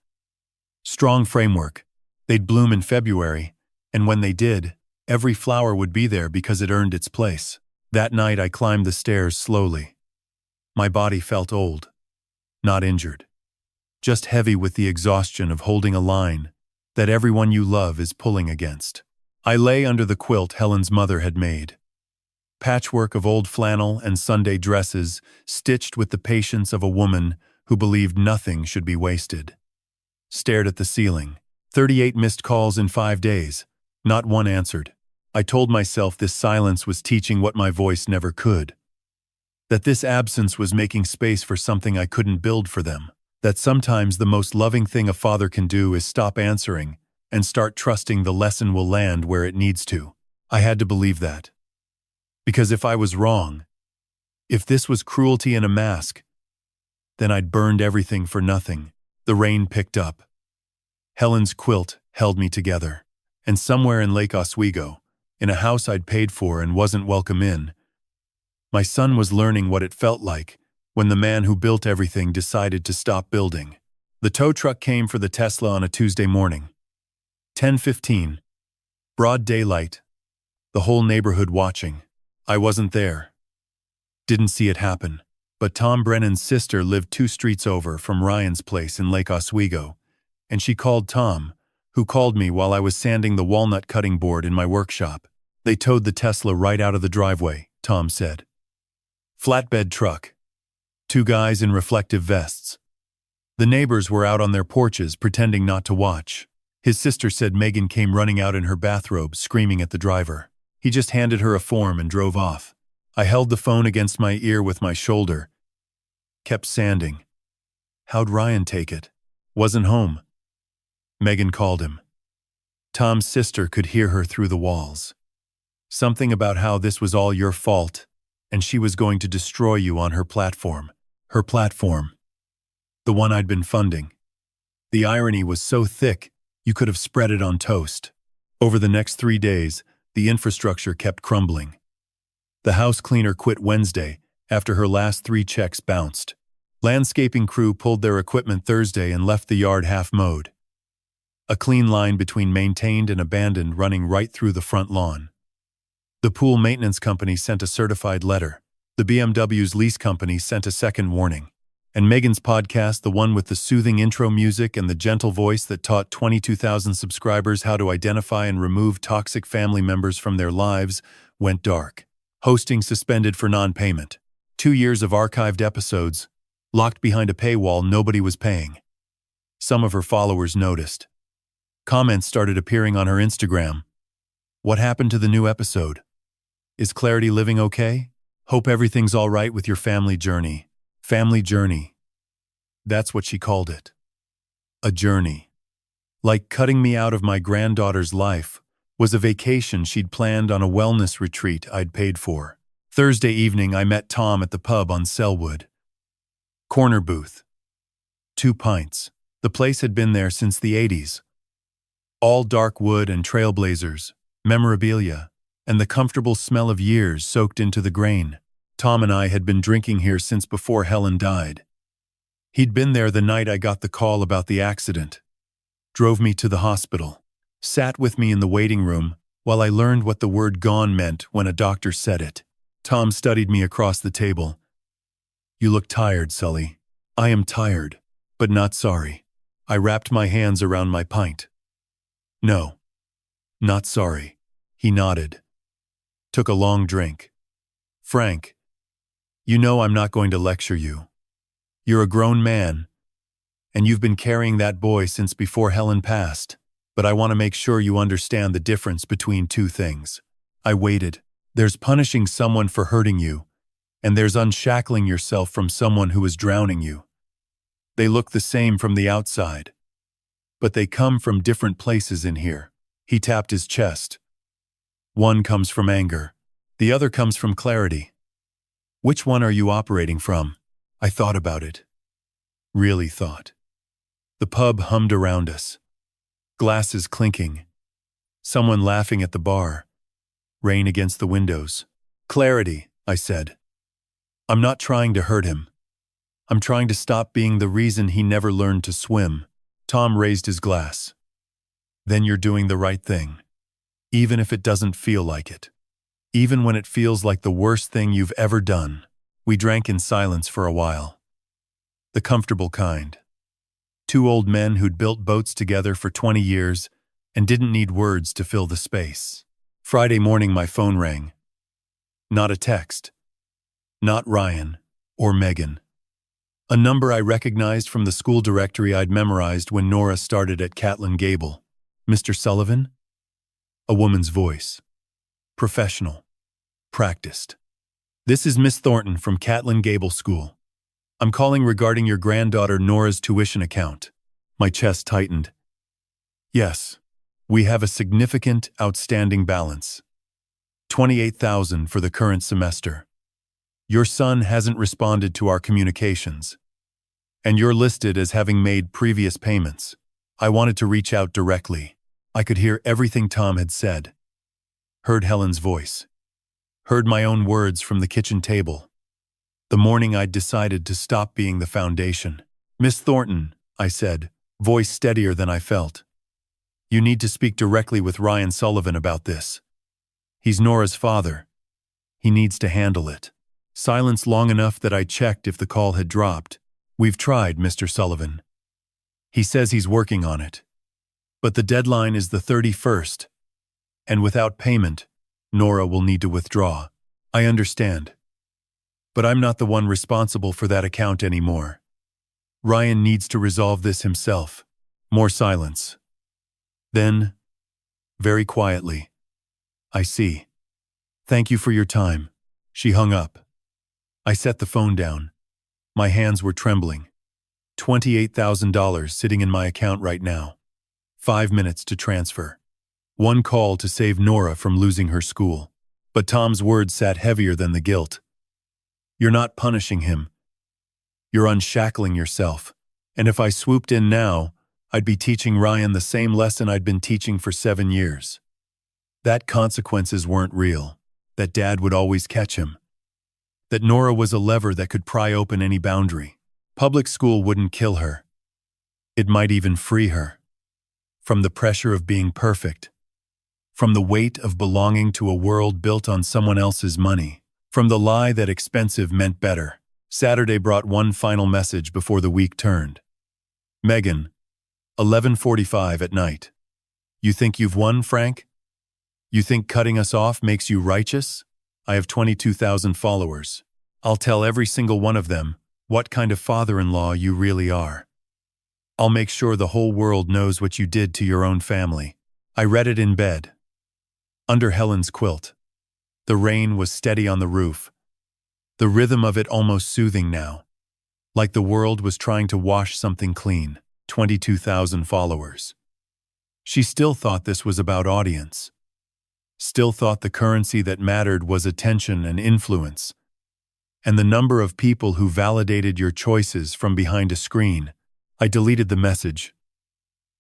Strong framework. They'd bloom in February, and when they did, every flower would be there because it earned its place. That night I climbed the stairs slowly. My body felt old, not injured. Just heavy with the exhaustion of holding a line that everyone you love is pulling against. I lay under the quilt Helen's mother had made. Patchwork of old flannel and Sunday dresses stitched with the patience of a woman who believed nothing should be wasted. Stared at the ceiling. 38 missed calls in 5 days. Not one answered. I told myself this silence was teaching what my voice never could. That this absence was making space for something I couldn't build for them. That sometimes the most loving thing a father can do is stop answering and start trusting the lesson will land where it needs to. I had to believe that. Because if I was wrong, if this was cruelty in a mask, then I'd burned everything for nothing. The rain picked up. Helen's quilt held me together. And somewhere in Lake Oswego, in a house I'd paid for and wasn't welcome in, my son was learning what it felt like when the man who built everything decided to stop building. The tow truck came for the Tesla on a Tuesday morning. 10:15. Broad daylight. The whole neighborhood watching. I wasn't there. Didn't see it happen. But Tom Brennan's sister lived 2 streets over from Ryan's place in Lake Oswego, and she called Tom, who called me while I was sanding the walnut cutting board in my workshop. They towed the Tesla right out of the driveway, Tom said. Flatbed truck. 2 guys in reflective vests. The neighbors were out on their porches pretending not to watch. His sister said Megan came running out in her bathrobe screaming at the driver. He just handed her a form and drove off. I held the phone against my ear with my shoulder. Kept sanding. How'd Ryan take it? Wasn't home. Megan called him. Tom's sister could hear her through the walls. Something about how this was all your fault, and she was going to destroy you on her platform. Her platform. The one I'd been funding. The irony was so thick, you could have spread it on toast. Over the next 3 days, the infrastructure kept crumbling. The house cleaner quit Wednesday after her last 3 checks bounced. Landscaping crew pulled their equipment Thursday and left the yard half-mowed. A clean line between maintained and abandoned running right through the front lawn. The pool maintenance company sent a certified letter. The BMW's lease company sent a second warning. And Megan's podcast, the one with the soothing intro music and the gentle voice that taught 22,000 subscribers how to identify and remove toxic family members from their lives, went dark. Hosting suspended for non-payment. 2 years of archived episodes, locked behind a paywall nobody was paying. Some of her followers noticed. Comments started appearing on her Instagram. What happened to the new episode? Is Clarity living okay? Hope everything's all right with your family journey. Family journey. That's what she called it. A journey. Like cutting me out of my granddaughter's life was a vacation she'd planned on a wellness retreat I'd paid for. Thursday evening, I met Tom at the pub on Selwood. Corner booth. 2 pints. The place had been there since the 80s. All dark wood and trailblazers, memorabilia, and the comfortable smell of years soaked into the grain. Tom and I had been drinking here since before Helen died. He'd been there the night I got the call about the accident. Drove me to the hospital. Sat with me in the waiting room while I learned what the word gone meant when a doctor said it. Tom studied me across the table. You look tired, Sully. I am tired, but not sorry. I wrapped my hands around my pint. No. Not sorry. He nodded. Took a long drink. Frank, you know I'm not going to lecture you. You're a grown man, and you've been carrying that boy since before Helen passed, but I want to make sure you understand the difference between 2 things. I waited. There's punishing someone for hurting you, and there's unshackling yourself from someone who is drowning you. They look the same from the outside, but they come from different places in here. He tapped his chest. One comes from anger. The other comes from clarity. Which one are you operating from? I thought about it. Really thought. The pub hummed around us. Glasses clinking. Someone laughing at the bar. Rain against the windows. Clarity, I said. I'm not trying to hurt him. I'm trying to stop being the reason he never learned to swim. Tom raised his glass. Then you're doing the right thing. Even if it doesn't feel like it. Even when it feels like the worst thing you've ever done. We drank in silence for a while. The comfortable kind. 2 old men who'd built boats together for 20 years and didn't need words to fill the space. Friday morning my phone rang. Not a text. Not Ryan or Megan. A number I recognized from the school directory I'd memorized when Nora started at Catlin Gable. Mr. Sullivan? A woman's voice. Professional. Practiced. This is Miss Thornton from Catlin Gable School. I'm calling regarding your granddaughter Nora's tuition account. My chest tightened. Yes, we have a significant outstanding balance. $28,000 for the current semester. Your son hasn't responded to our communications. And you're listed as having made previous payments. I wanted to reach out directly. I could hear everything Tom had said. Heard Helen's voice. Heard my own words from the kitchen table. The morning I'd decided to stop being the foundation. Miss Thornton, I said, voice steadier than I felt. You need to speak directly with Ryan Sullivan about this. He's Nora's father. He needs to handle it. Silence long enough that I checked if the call had dropped. We've tried, Mr. Sullivan. He says he's working on it. But the deadline is the 31st. And without payment, Nora will need to withdraw. I understand. But I'm not the one responsible for that account anymore. Ryan needs to resolve this himself. More silence. Then, very quietly, I see. Thank you for your time. She hung up. I set the phone down. My hands were trembling. $28,000 sitting in my account right now. 5 minutes to transfer. 1 call to save Nora from losing her school. But Tom's words sat heavier than the guilt. You're not punishing him. You're unshackling yourself. And if I swooped in now, I'd be teaching Ryan the same lesson I'd been teaching for 7 years. That consequences weren't real. That Dad would always catch him. That Nora was a lever that could pry open any boundary. Public school wouldn't kill her. It might even free her. From the pressure of being perfect. From the weight of belonging to a world built on someone else's money. From the lie that expensive meant better. Saturday brought one final message before the week turned. Megan, 11:45 at night. You think you've won, Frank? You think cutting us off makes you righteous? I have 22,000 followers. I'll tell every single one of them what kind of father-in-law you really are. I'll make sure the whole world knows what you did to your own family. I read it in bed, under Helen's quilt. The rain was steady on the roof, the rhythm of it almost soothing now, like the world was trying to wash something clean. 22,000 followers. She still thought this was about audience. Still thought the currency that mattered was attention and influence, and the number of people who validated your choices from behind a screen. I deleted the message,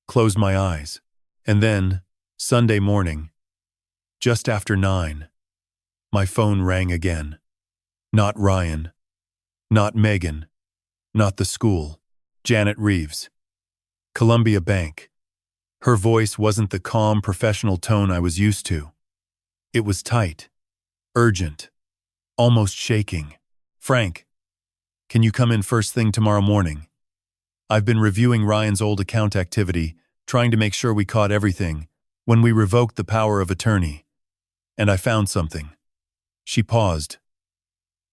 closed my eyes, and then, Sunday morning, just after 9, my phone rang again. Not Ryan, not Megan, not the school. Janet Reeves, Columbia Bank. Her voice wasn't the calm, professional tone I was used to. It was tight, urgent, almost shaking. Frank, can you come in first thing tomorrow morning? I've been reviewing Ryan's old account activity, trying to make sure we caught everything, when we revoked the power of attorney. And I found something. She paused.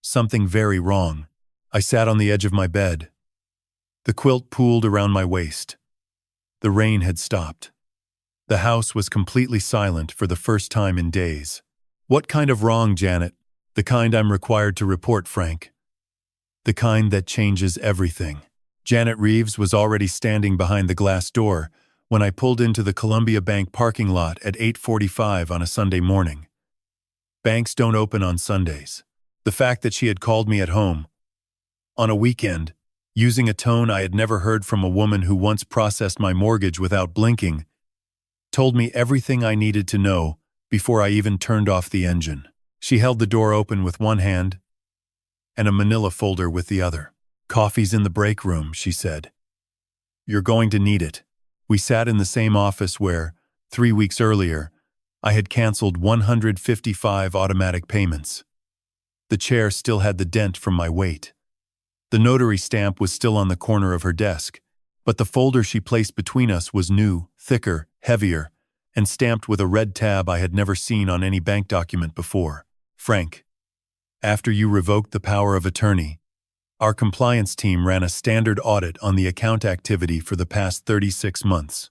Something very wrong. I sat on the edge of my bed. The quilt pooled around my waist. The rain had stopped. The house was completely silent for the first time in days. What kind of wrong, Janet? The kind I'm required to report, Frank. The kind that changes everything. Janet Reeves was already standing behind the glass door when I pulled into the Columbia Bank parking lot at 8:45 on a Sunday morning. Banks don't open on Sundays. The fact that she had called me at home, on a weekend, using a tone I had never heard from a woman who once processed my mortgage without blinking, told me everything I needed to know before I even turned off the engine. She held the door open with one hand and a manila folder with the other. Coffee's in the break room, she said. You're going to need it. We sat in the same office where, 3 weeks earlier, I had canceled 155 automatic payments. The chair still had the dent from my weight. The notary stamp was still on the corner of her desk, but the folder she placed between us was new, thicker, heavier, and stamped with a red tab I had never seen on any bank document before. Frank, after you revoked the power of attorney, our compliance team ran a standard audit on the account activity for the past 36 months.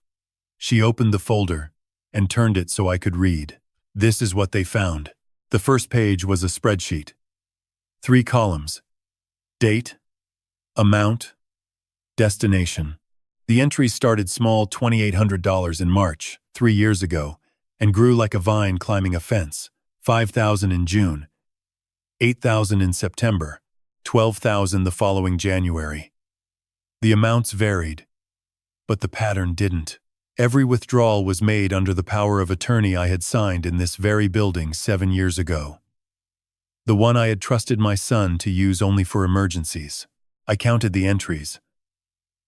She opened the folder and turned it so I could read. This is what they found. The first page was a spreadsheet. 3 columns. Date, amount, destination. The entries started small, $2,800 in March, 3 years ago, and grew like a vine climbing a fence. $5,000 in June, $8,000 in September, $12,000 the following January. The amounts varied, but the pattern didn't. Every withdrawal was made under the power of attorney I had signed in this very building 7 years ago. The one I had trusted my son to use only for emergencies. I counted the entries.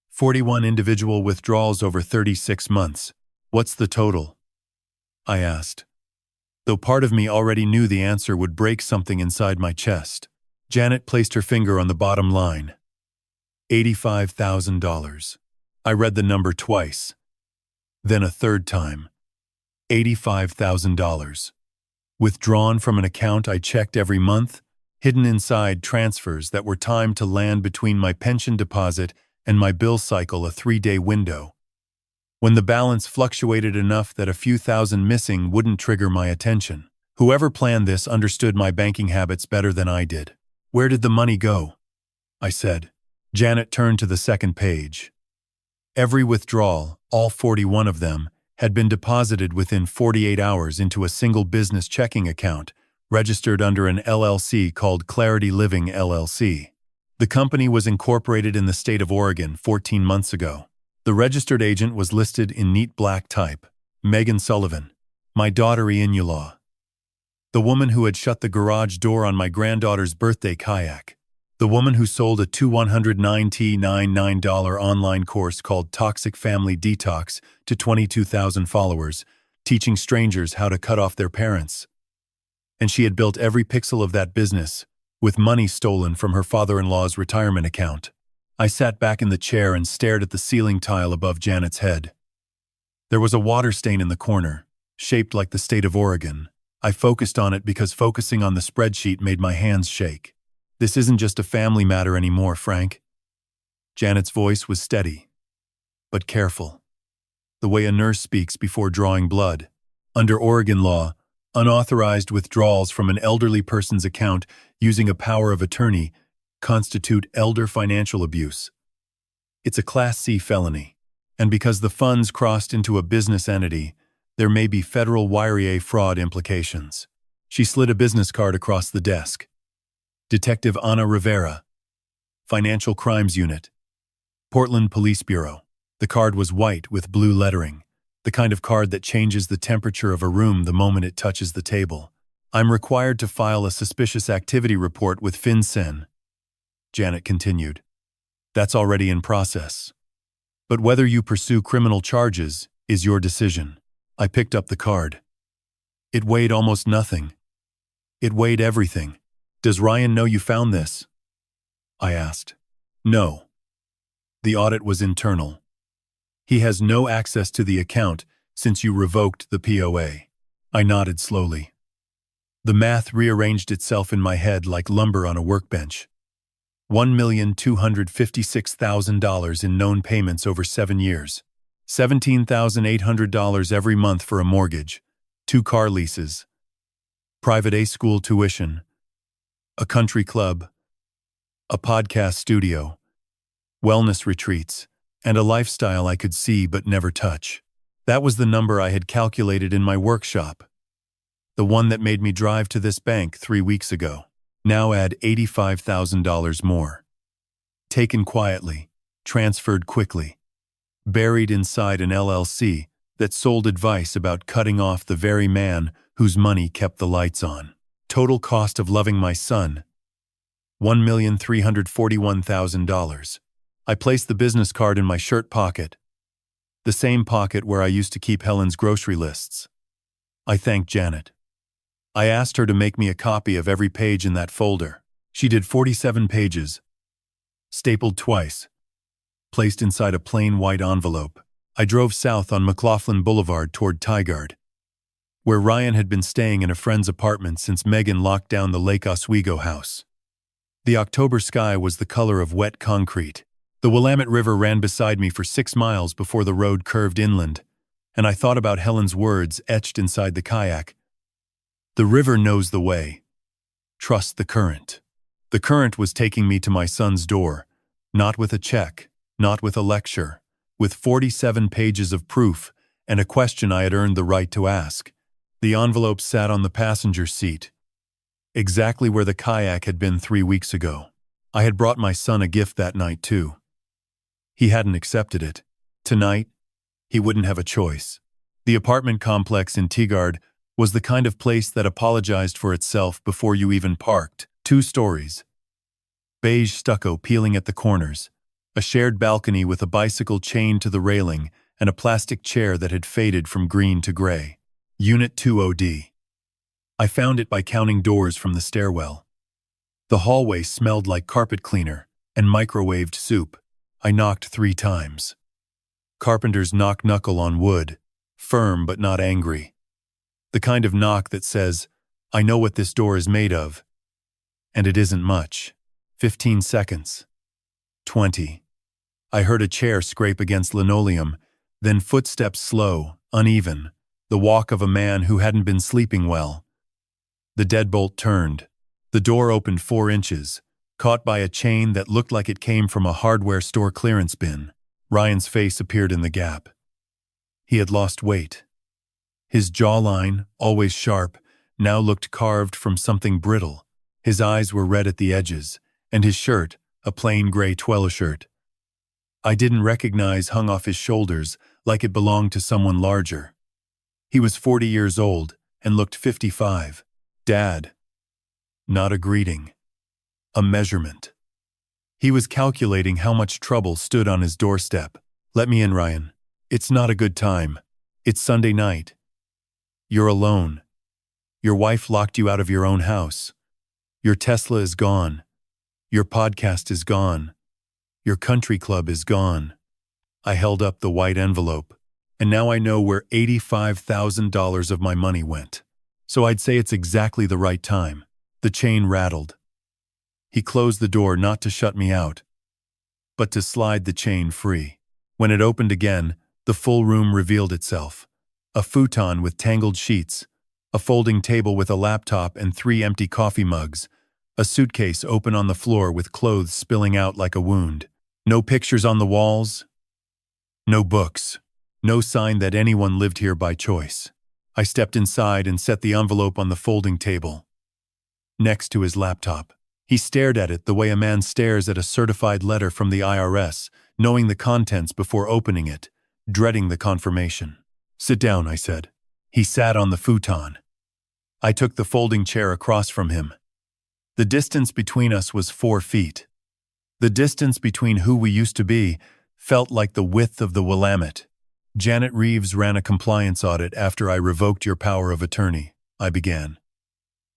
41 individual withdrawals over 36 months. What's the total? I asked. Though part of me already knew the answer would break something inside my chest. Janet placed her finger on the bottom line. $85,000. I read the number twice. Then a third time. $85,000. Withdrawn from an account I checked every month, hidden inside transfers that were timed to land between my pension deposit and my bill cycle, a 3-day window. When the balance fluctuated enough that a few thousand missing wouldn't trigger my attention. Whoever planned this understood my banking habits better than I did. Where did the money go? I said. Janet turned to the second page. Every withdrawal, all 41 of them, had been deposited within 48 hours into a single business checking account, registered under an LLC called Clarity Living LLC. The company was incorporated in the state of Oregon 14 months ago. The registered agent was listed in neat black type. Megan Sullivan, my daughter-in-law. The woman who had shut the garage door on my granddaughter's birthday kayak. The woman who sold a $299 online course called Toxic Family Detox to 22,000 followers, teaching strangers how to cut off their parents. And she had built every pixel of that business, with money stolen from her father-in-law's retirement account. I sat back in the chair and stared at the ceiling tile above Janet's head. There was a water stain in the corner, shaped like the state of Oregon. I focused on it because focusing on the spreadsheet made my hands shake. This isn't just a family matter anymore, Frank. Janet's voice was steady, but careful. The way a nurse speaks before drawing blood. Under Oregon law, unauthorized withdrawals from an elderly person's account using a power of attorney constitute elder financial abuse. It's a Class C felony, and because the funds crossed into a business entity, there may be federal wire fraud implications. She slid a business card across the desk. Detective Ana Rivera, Financial Crimes Unit, Portland Police Bureau. The card was white with blue lettering, the kind of card that changes the temperature of a room the moment it touches the table. I'm required to file a suspicious activity report with FinCEN. Janet continued. That's already in process. But whether you pursue criminal charges is your decision. I picked up the card. It weighed almost nothing. It weighed everything. Does Ryan know you found this? I asked. No. The audit was internal. He has no access to the account since you revoked the POA. I nodded slowly. The math rearranged itself in my head like lumber on a workbench. $1,256,000 in known payments over 7 years. $17,800 every month for a mortgage, 2 car leases, private A-school tuition, a country club, a podcast studio, wellness retreats, and a lifestyle I could see but never touch. That was the number I had calculated in my workshop. The one that made me drive to this bank 3 weeks ago. Now add $85,000 more. Taken quietly, transferred quickly, buried inside an LLC that sold advice about cutting off the very man whose money kept the lights on. Total cost of loving my son, $1,341,000. I placed the business card in my shirt pocket, the same pocket where I used to keep Helen's grocery lists. I thanked Janet. I asked her to make me a copy of every page in that folder. She did 47 pages, stapled twice, placed inside a plain white envelope. I drove south on McLaughlin Boulevard toward Tigard, where Ryan had been staying in a friend's apartment since Megan locked down the Lake Oswego house. The October sky was the color of wet concrete. The Willamette River ran beside me for 6 miles before the road curved inland, and I thought about Helen's words etched inside the kayak. The river knows the way. Trust the current. The current was taking me to my son's door, not with a check, not with a lecture, with 47 pages of proof and a question I had earned the right to ask. The envelope sat on the passenger seat, exactly where the kayak had been 3 weeks ago. I had brought my son a gift that night, too. He hadn't accepted it. Tonight, he wouldn't have a choice. The apartment complex in Tigard was the kind of place that apologized for itself before you even parked. 2 stories. Beige stucco peeling at the corners, a shared balcony with a bicycle chained to the railing, and a plastic chair that had faded from green to gray. Unit 2OD. I found it by counting doors from the stairwell. The hallway smelled like carpet cleaner and microwaved soup. I knocked 3 times. Carpenter's knock knuckle on wood, firm but not angry. The kind of knock that says, I know what this door is made of. And it isn't much. 15 seconds. 20. I heard a chair scrape against linoleum, then footsteps slow, uneven, the walk of a man who hadn't been sleeping well. The deadbolt turned. The door opened 4 inches, caught by a chain that looked like it came from a hardware store clearance bin. Ryan's face appeared in the gap. He had lost weight. His jawline, always sharp, now looked carved from something brittle. His eyes were red at the edges, and his shirt, a plain gray twello shirt, I didn't recognize, hung off his shoulders like it belonged to someone larger. He was 40 years old and looked 55. Dad. Not a greeting. A measurement. He was calculating how much trouble stood on his doorstep. Let me in, Ryan. It's not a good time. It's Sunday night. You're alone. Your wife locked you out of your own house. Your Tesla is gone. Your podcast is gone. Your country club is gone. I held up the white envelope, and now I know where $85,000 of my money went. So I'd say it's exactly the right time. The chain rattled. He closed the door not to shut me out, but to slide the chain free. When it opened again, the full room revealed itself. A futon with tangled sheets, a folding table with a laptop and 3 empty coffee mugs, a suitcase open on the floor with clothes spilling out like a wound. No pictures on the walls, no books, no sign that anyone lived here by choice. I stepped inside and set the envelope on the folding table, next to his laptop. He stared at it the way a man stares at a certified letter from the IRS, knowing the contents before opening it, dreading the confirmation. Sit down, I said. He sat on the futon. I took the folding chair across from him. The distance between us was 4 feet. The distance between who we used to be felt like the width of the Willamette. Janet Reeves ran a compliance audit after I revoked your power of attorney, I began.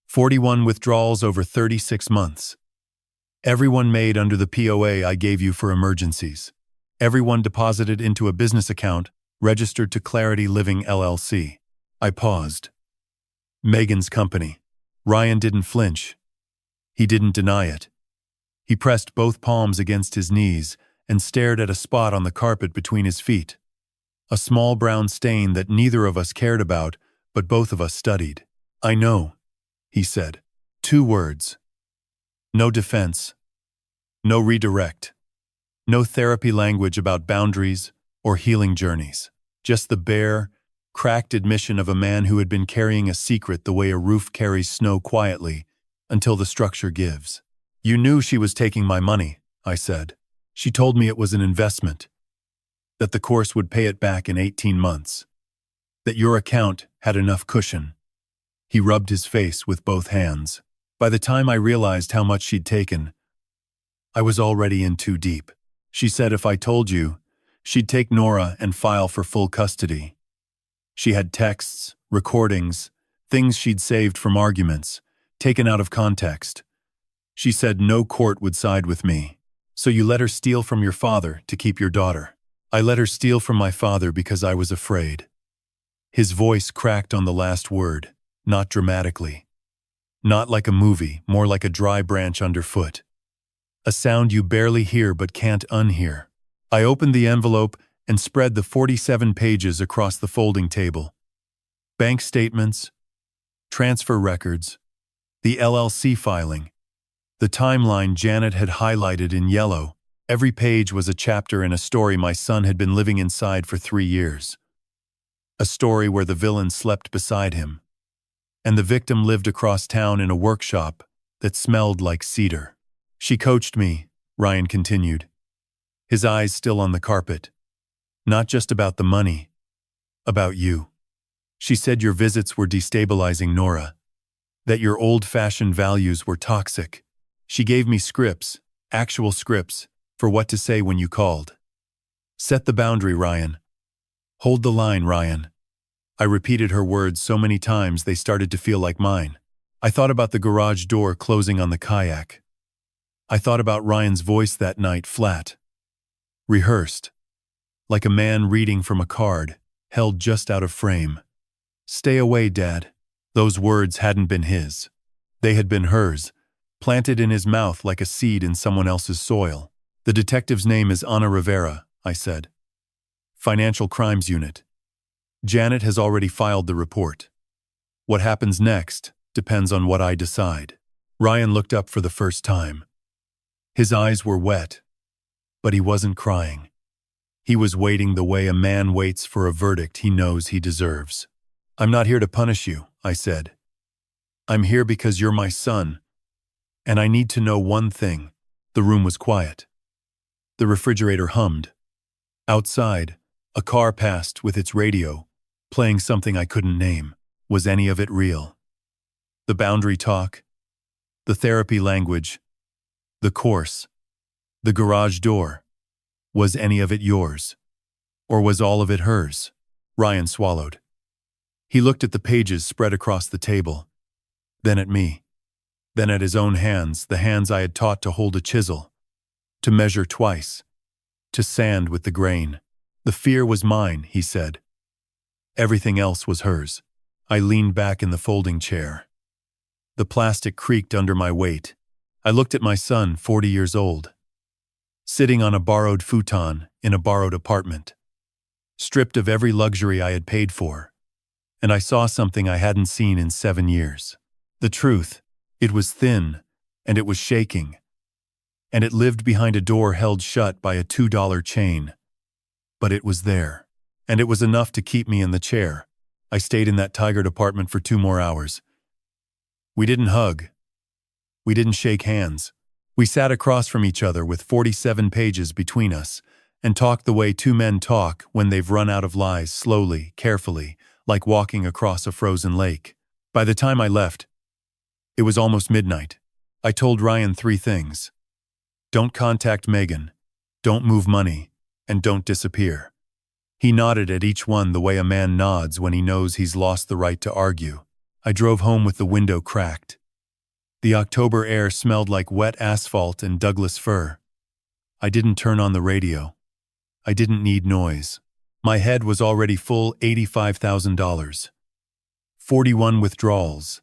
41 withdrawals over 36 months. Everyone made under the POA I gave you for emergencies. Everyone deposited into a business account registered to Clarity Living LLC. I paused. Megan's company. Ryan didn't flinch. He didn't deny it. He pressed both palms against his knees and stared at a spot on the carpet between his feet. A small brown stain that neither of us cared about, but both of us studied. I know, he said. 2 words. No defense. No redirect. No therapy language about boundaries or healing journeys. Just the bare, cracked admission of a man who had been carrying a secret the way a roof carries snow quietly until the structure gives. You knew she was taking my money, I said. She told me it was an investment, that the course would pay it back in 18 months, that your account had enough cushion. He rubbed his face with both hands. By the time I realized how much she'd taken, I was already in too deep. She said if I told you, she'd take Nora and file for full custody. She had texts, recordings, things she'd saved from arguments, taken out of context. She said no court would side with me. So you let her steal from your father to keep your daughter. I let her steal from my father because I was afraid. His voice cracked on the last word, not dramatically. Not like a movie, more like a dry branch underfoot. A sound you barely hear but can't unhear. I opened the envelope and spread the 47 pages across the folding table. Bank statements, transfer records, the LLC filing. The timeline Janet had highlighted in yellow. Every page was a chapter in a story my son had been living inside for 3 years. A story where the villain slept beside him, and the victim lived across town in a workshop that smelled like cedar. She coached me, Ryan continued, his eyes still on the carpet. Not just about the money, about you. She said your visits were destabilizing Nora, that your old-fashioned values were toxic. She gave me scripts, actual scripts, for what to say when you called. Set the boundary, Ryan. Hold the line, Ryan. I repeated her words so many times they started to feel like mine. I thought about the garage door closing on the Kayak. I thought about Ryan's voice that night, flat, rehearsed, like a man reading from a card, held just out of frame. Stay away, Dad. Those words hadn't been his. They had been hers, planted in his mouth like a seed in someone else's soil. The detective's name is Ana Rivera, I said. Financial Crimes Unit. Janet has already filed the report. What happens next depends on what I decide. Ryan looked up for the first time. His eyes were wet, but he wasn't crying. He was waiting the way a man waits for a verdict he knows he deserves. I'm not here to punish you, I said. I'm here because you're my son, and I need to know one thing." The room was quiet. The refrigerator hummed. Outside, a car passed with its radio, playing something I couldn't name. Was any of it real? The boundary talk, the therapy language, the course, the garage door. Was any of it yours? Or was all of it hers? Ryan swallowed. He looked at the pages spread across the table, then at me, then at his own hands, the hands I had taught to hold a chisel, to measure twice, to sand with the grain. "The fear was mine," he said. Everything else was hers. I leaned back in the folding chair. The plastic creaked under my weight. I looked at my son, 40 years old, sitting on a borrowed futon in a borrowed apartment, stripped of every luxury I had paid for, and I saw something I hadn't seen in 7 years. The truth, it was thin, and it was shaking, and it lived behind a door held shut by a $2 chain. But it was there, and it was enough to keep me in the chair. I stayed in that tigered apartment for 2 more hours. We didn't hug. We didn't shake hands. We sat across from each other with 47 pages between us and talked the way 2 men talk when they've run out of lies, slowly, carefully, like walking across a frozen lake. By the time I left, it was almost midnight. I told Ryan 3 things. Don't contact Megan, don't move money, and don't disappear. He nodded at each one the way a man nods when he knows he's lost the right to argue. I drove home with the window cracked. The October air smelled like wet asphalt and Douglas fir. I didn't turn on the radio. I didn't need noise. My head was already full, $85,000. 41 withdrawals.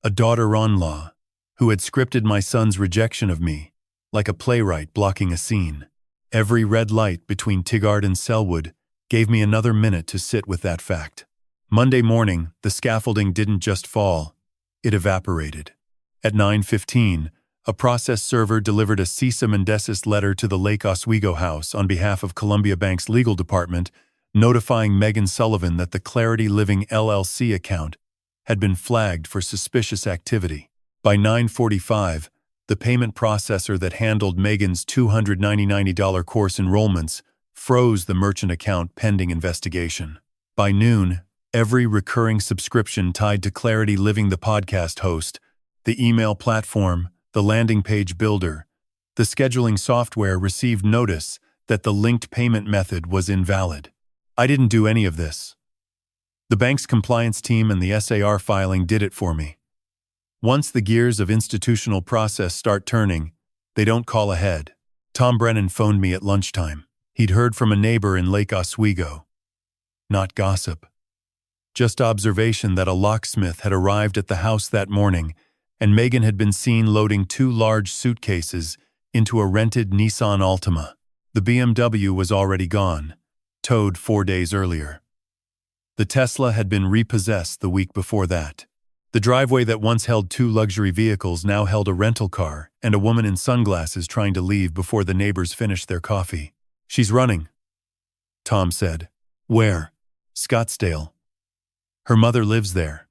A daughter-in-law who had scripted my son's rejection of me, like a playwright blocking a scene. Every red light between Tigard and Selwood gave me another minute to sit with that fact. Monday morning, the scaffolding didn't just fall, it evaporated. At 9:15, a process server delivered a cease and desist letter to the Lake Oswego house on behalf of Columbia Bank's legal department, notifying Megan Sullivan that the Clarity Living LLC account had been flagged for suspicious activity. By 9:45, the payment processor that handled Megan's $299 course enrollments froze the merchant account pending investigation. By noon, every recurring subscription tied to Clarity Living, the podcast host, the email platform, the landing page builder, the scheduling software, received notice that the linked payment method was invalid. I didn't do any of this. The bank's compliance team and the SAR filing did it for me. Once the gears of institutional process start turning, they don't call ahead. Tom Brennan phoned me at lunchtime. He'd heard from a neighbor in Lake Oswego. Not gossip. Just observation that a locksmith had arrived at the house that morning, and Megan had been seen loading 2 large suitcases into a rented Nissan Altima. The BMW was already gone, towed 4 days earlier. The Tesla had been repossessed the week before that. The driveway that once held 2 luxury vehicles now held a rental car and a woman in sunglasses trying to leave before the neighbors finished their coffee. "She's running," Tom said. "Where?" "Scottsdale. Her mother lives there.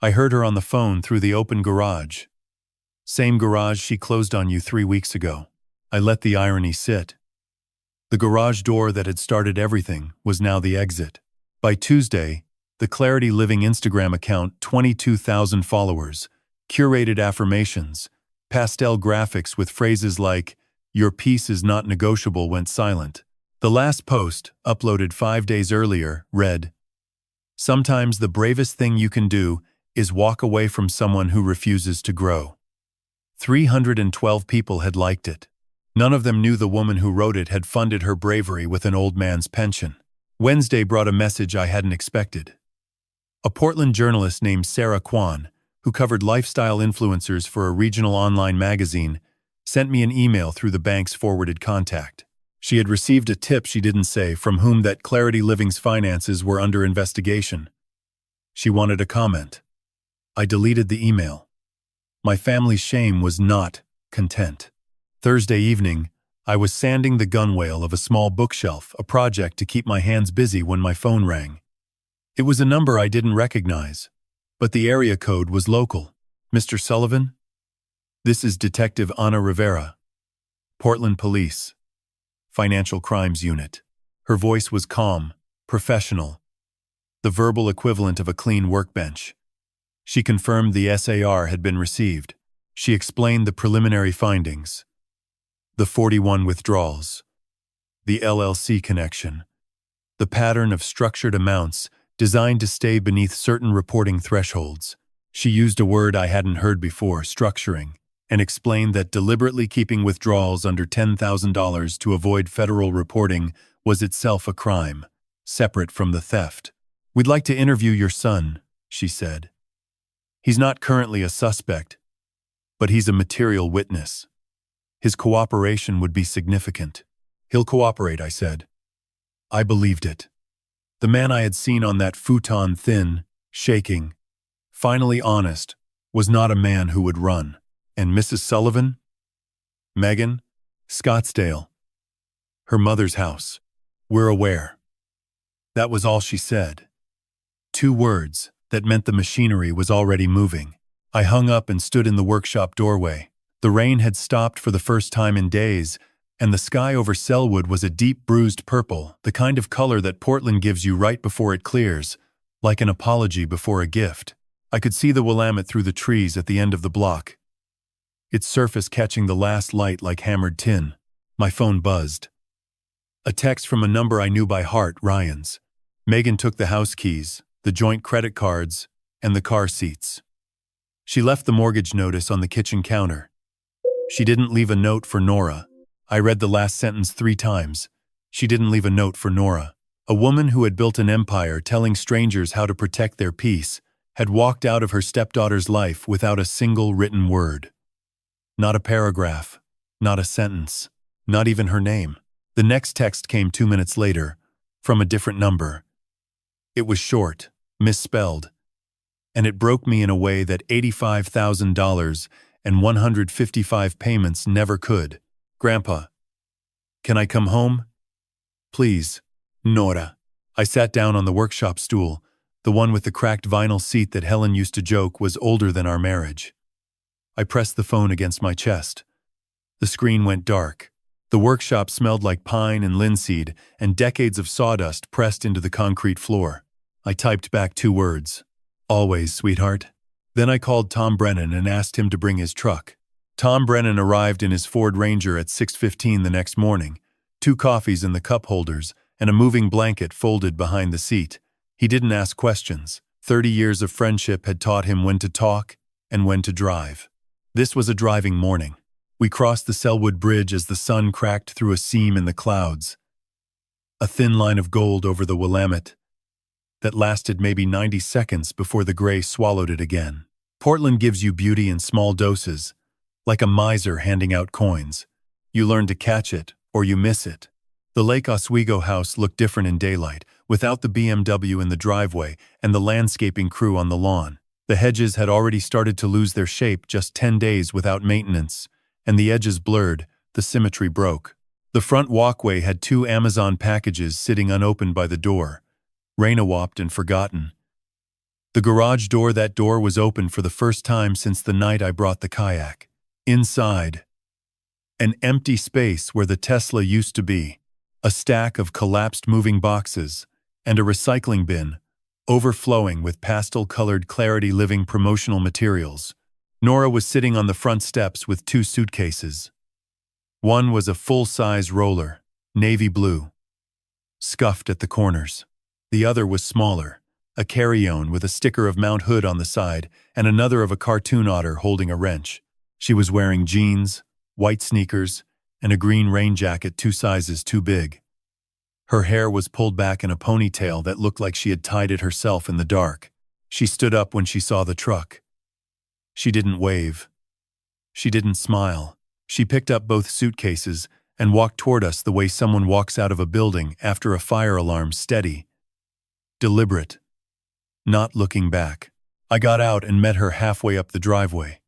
I heard her on the phone through the open garage. Same garage she closed on you 3 weeks ago." I let the irony sit. The garage door that had started everything was now the exit. By Tuesday, the Clarity Living Instagram account, 22,000 followers, curated affirmations, pastel graphics with phrases like, "Your peace is not negotiable," went silent. The last post, uploaded 5 days earlier, read, "Sometimes the bravest thing you can do is walk away from someone who refuses to grow." 312 people had liked it. None of them knew the woman who wrote it had funded her bravery with an old man's pension. Wednesday brought a message I hadn't expected. A Portland journalist named Sarah Kwan, who covered lifestyle influencers for a regional online magazine, sent me an email through the bank's forwarded contact. She had received a tip, she didn't say, from whom, that Clarity Living's finances were under investigation. She wanted a comment. I deleted the email. My family's shame was not content. Thursday evening, I was sanding the gunwale of a small bookshelf, a project to keep my hands busy, when my phone rang. It was a number I didn't recognize. but the area code was local. "Mr. Sullivan? This is Detective Ana Rivera, Portland Police, Financial Crimes Unit." Her voice was calm, professional, the verbal equivalent of a clean workbench. She confirmed the SAR had been received. She explained the preliminary findings, the 41 withdrawals, the LLC connection, the pattern of structured amounts designed to stay beneath certain reporting thresholds. She used a word I hadn't heard before, structuring, and explained that deliberately keeping withdrawals under $10,000 to avoid federal reporting was itself a crime, separate from the theft. "We'd like to interview your son," she said. "He's not currently a suspect, but he's a material witness. His cooperation would be significant." "He'll cooperate," I said. I believed it. The man I had seen on that futon, thin, shaking, finally honest, was not a man who would run. "And Mrs. Sullivan?" "Megan? Scottsdale. Her mother's house. We're aware." That was all she said. 2 words that meant the machinery was already moving. I hung up and stood in the workshop doorway. The rain had stopped for the first time in days, and the sky over Selwood was a deep bruised purple, the kind of color that Portland gives you right before it clears, like an apology before a gift. I could see the Willamette through the trees at the end of the block, its surface catching the last light like hammered tin. My phone buzzed. A text from a number I knew by heart, Ryan's. Megan took the house keys, the joint credit cards, and the car seats. She left the mortgage notice on the kitchen counter. She didn't leave a note for Nora. I read the last sentence 3 times. She didn't leave a note for Nora. A woman who had built an empire telling strangers how to protect their peace had walked out of her stepdaughter's life without a single written word. Not a paragraph, not a sentence, not even her name. The next text came 2 minutes later, from a different number. It was short, misspelled, and it broke me in a way that $85,000 and 155 payments never could. "Grandpa, can I come home? Please, Nora." I sat down on the workshop stool, the one with the cracked vinyl seat that Helen used to joke was older than our marriage. I pressed the phone against my chest. The screen went dark. The workshop smelled like pine and linseed, and decades of sawdust pressed into the concrete floor. I typed back 2 words. "Always, sweetheart." Then I called Tom Brennan and asked him to bring his truck. Tom Brennan arrived in his Ford Ranger at 6:15 the next morning, 2 coffees in the cup holders, and a moving blanket folded behind the seat. He didn't ask questions. 30 years of friendship had taught him when to talk and when to drive. This was a driving morning. We crossed the Selwood Bridge as the sun cracked through a seam in the clouds. A thin line of gold over the Willamette that lasted maybe 90 seconds before the gray swallowed it again. Portland gives you beauty in small doses, like a miser handing out coins. You learn to catch it, or you miss it. The Lake Oswego house looked different in daylight, without the BMW in the driveway and the landscaping crew on the lawn. The hedges had already started to lose their shape just 10 days without maintenance, and the edges blurred, the symmetry broke. The front walkway had 2 Amazon packages sitting unopened by the door, rain-awapped and forgotten. The garage door, that door was open for the first time since the night I brought the kayak. Inside, an empty space where the Tesla used to be, a stack of collapsed moving boxes, and a recycling bin, overflowing with pastel-colored Clarity Living promotional materials. Nora was sitting on the front steps with 2 suitcases. One was a full-size roller, navy blue, scuffed at the corners. The other was smaller, a carry-on with a sticker of Mount Hood on the side and another of a cartoon otter holding a wrench. She was wearing jeans, white sneakers, and a green rain jacket 2 sizes too big. Her hair was pulled back in a ponytail that looked like she had tied it herself in the dark. She stood up when she saw the truck. She didn't wave. She didn't smile. She picked up both suitcases and walked toward us the way someone walks out of a building after a fire alarm, steady, deliberate, not looking back. I got out and met her halfway up the driveway.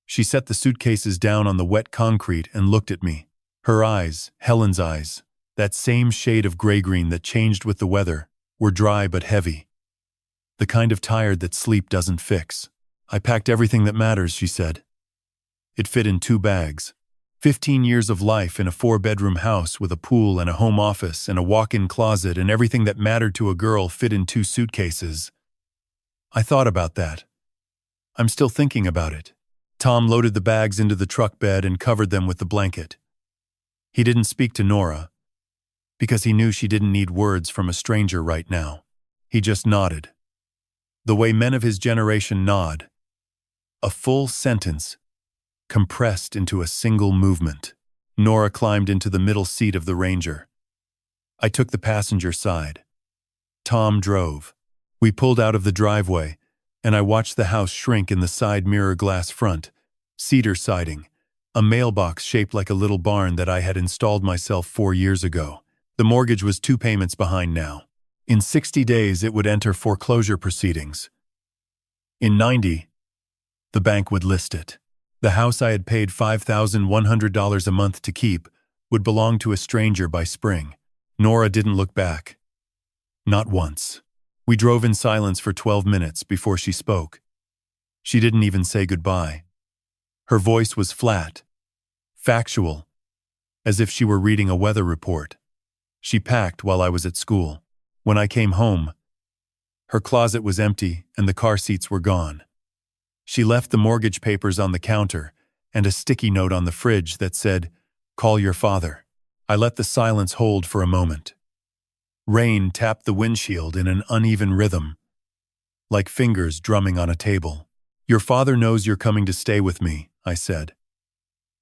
She set the suitcases down on the wet concrete and looked at me. Her eyes, Helen's eyes, that same shade of gray-green that changed with the weather, were dry but heavy. The kind of tired that sleep doesn't fix. I packed everything that matters, she said. It fit in 2 bags. 15 years of life in a 4-bedroom house with a pool and a home office and a walk-in closet, and everything that mattered to a girl fit in 2 suitcases. I thought about that. I'm still thinking about it. Tom loaded the bags into the truck bed and covered them with the blanket. He didn't speak to Nora, because he knew she didn't need words from a stranger right now. He just nodded. The way men of his generation nod. A full sentence, compressed into a single movement. Nora climbed into the middle seat of the Ranger. I took the passenger side. Tom drove. We pulled out of the driveway, and I watched the house shrink in the side mirror glass front, cedar siding, a mailbox shaped like a little barn that I had installed myself 4 years ago. The mortgage was 2 payments behind now. In 60 days, it would enter foreclosure proceedings. In 90, the bank would list it. The house I had paid $5,100 a month to keep would belong to a stranger by spring. Nora didn't look back. Not once. We drove in silence for 12 minutes before she spoke. She didn't even say goodbye. Her voice was flat, factual, as if she were reading a weather report. She packed while I was at school. When I came home, her closet was empty and the car seats were gone. She left the mortgage papers on the counter and a sticky note on the fridge that said, "Call your father." I let the silence hold for a moment. Rain tapped the windshield in an uneven rhythm, like fingers drumming on a table. "Your father knows you're coming to stay with me," I said.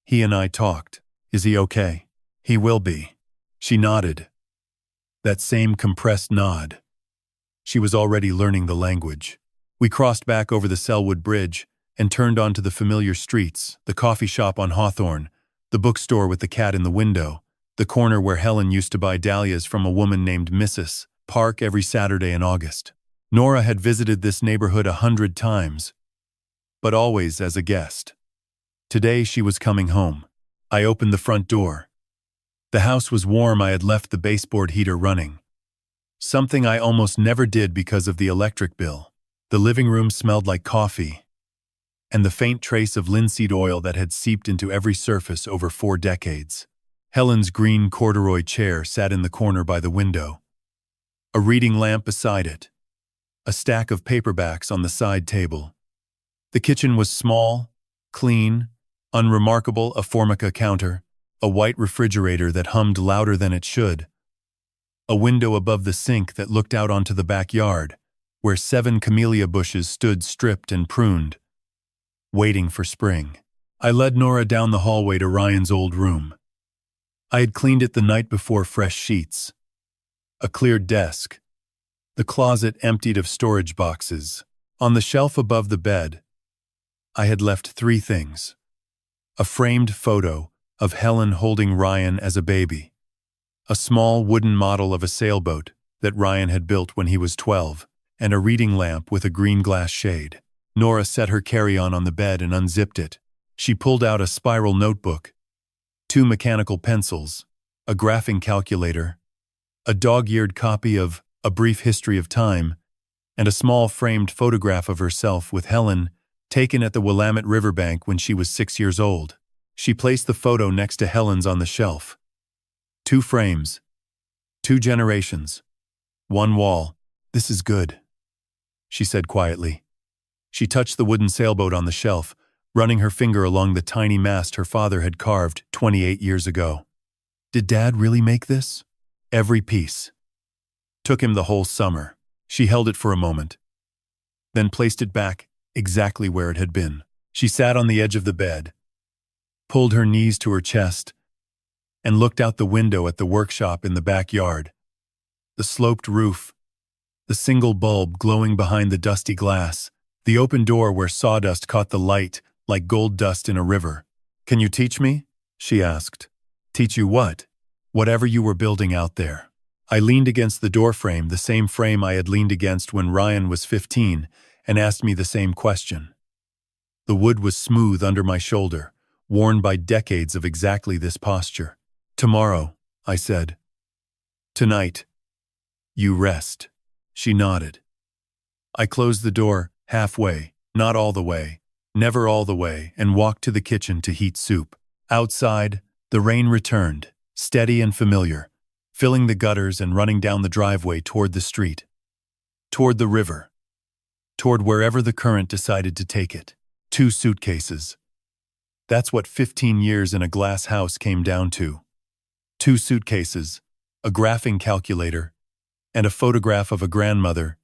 "He and I talked. Is he okay?" "He will be." She nodded. That same compressed nod. She was already learning the language. We crossed back over the Selwood Bridge and turned onto the familiar streets, the coffee shop on Hawthorne, the bookstore with the cat in the window, the corner where Helen used to buy dahlias from a woman named Mrs. Park every Saturday in August. Nora had visited this neighborhood 100 times, but always as a guest. Today she was coming home. I opened the front door. The house was warm. I had left the baseboard heater running, something I almost never did because of the electric bill. The living room smelled like coffee, and the faint trace of linseed oil that had seeped into every surface over 4 decades. Helen's green corduroy chair sat in the corner by the window, a reading lamp beside it, a stack of paperbacks on the side table. The kitchen was small, clean, unremarkable, a Formica counter, a white refrigerator that hummed louder than it should, a window above the sink that looked out onto the backyard, where 7 camellia bushes stood stripped and pruned, waiting for spring. I led Nora down the hallway to Ryan's old room. I had cleaned it the night before. Fresh sheets, a cleared desk, the closet emptied of storage boxes. On the shelf above the bed, I had left 3 things: a framed photo of Helen holding Ryan as a baby, a small wooden model of a sailboat that Ryan had built when he was 12, and a reading lamp with a green glass shade. Nora set her carry-on on the bed and unzipped it. She pulled out a spiral notebook, 2 mechanical pencils, a graphing calculator, a dog-eared copy of A Brief History of Time, and a small framed photograph of herself with Helen taken at the Willamette Riverbank when she was 6 years old. She placed the photo next to Helen's on the shelf. 2 frames, 2 generations, 1 wall. "This is good," she said quietly. She touched the wooden sailboat on the shelf, running her finger along the tiny mast her father had carved 28 years ago. "Did Dad really make this?" "Every piece. Took him the whole summer." She held it for a moment, then placed it back exactly where it had been. She sat on the edge of the bed, pulled her knees to her chest, and looked out the window at the workshop in the backyard. The sloped roof, the single bulb glowing behind the dusty glass, the open door where sawdust caught the light like gold dust in a river. "Can you teach me?" she asked. "Teach you what?" "Whatever you were building out there." I leaned against the doorframe, the same frame I had leaned against when Ryan was 15, and asked me the same question. The wood was smooth under my shoulder, worn by decades of exactly this posture. "Tomorrow," I said. "Tonight. You rest." She nodded. I closed the door, halfway, not all the way, never all the way, and walked to the kitchen to heat soup. Outside, the rain returned, steady and familiar, filling the gutters and running down the driveway toward the street, toward the river, toward wherever the current decided to take it. 2 suitcases. That's what 15 years in a glass house came down to. 2 suitcases, a graphing calculator, and a photograph of a grandmother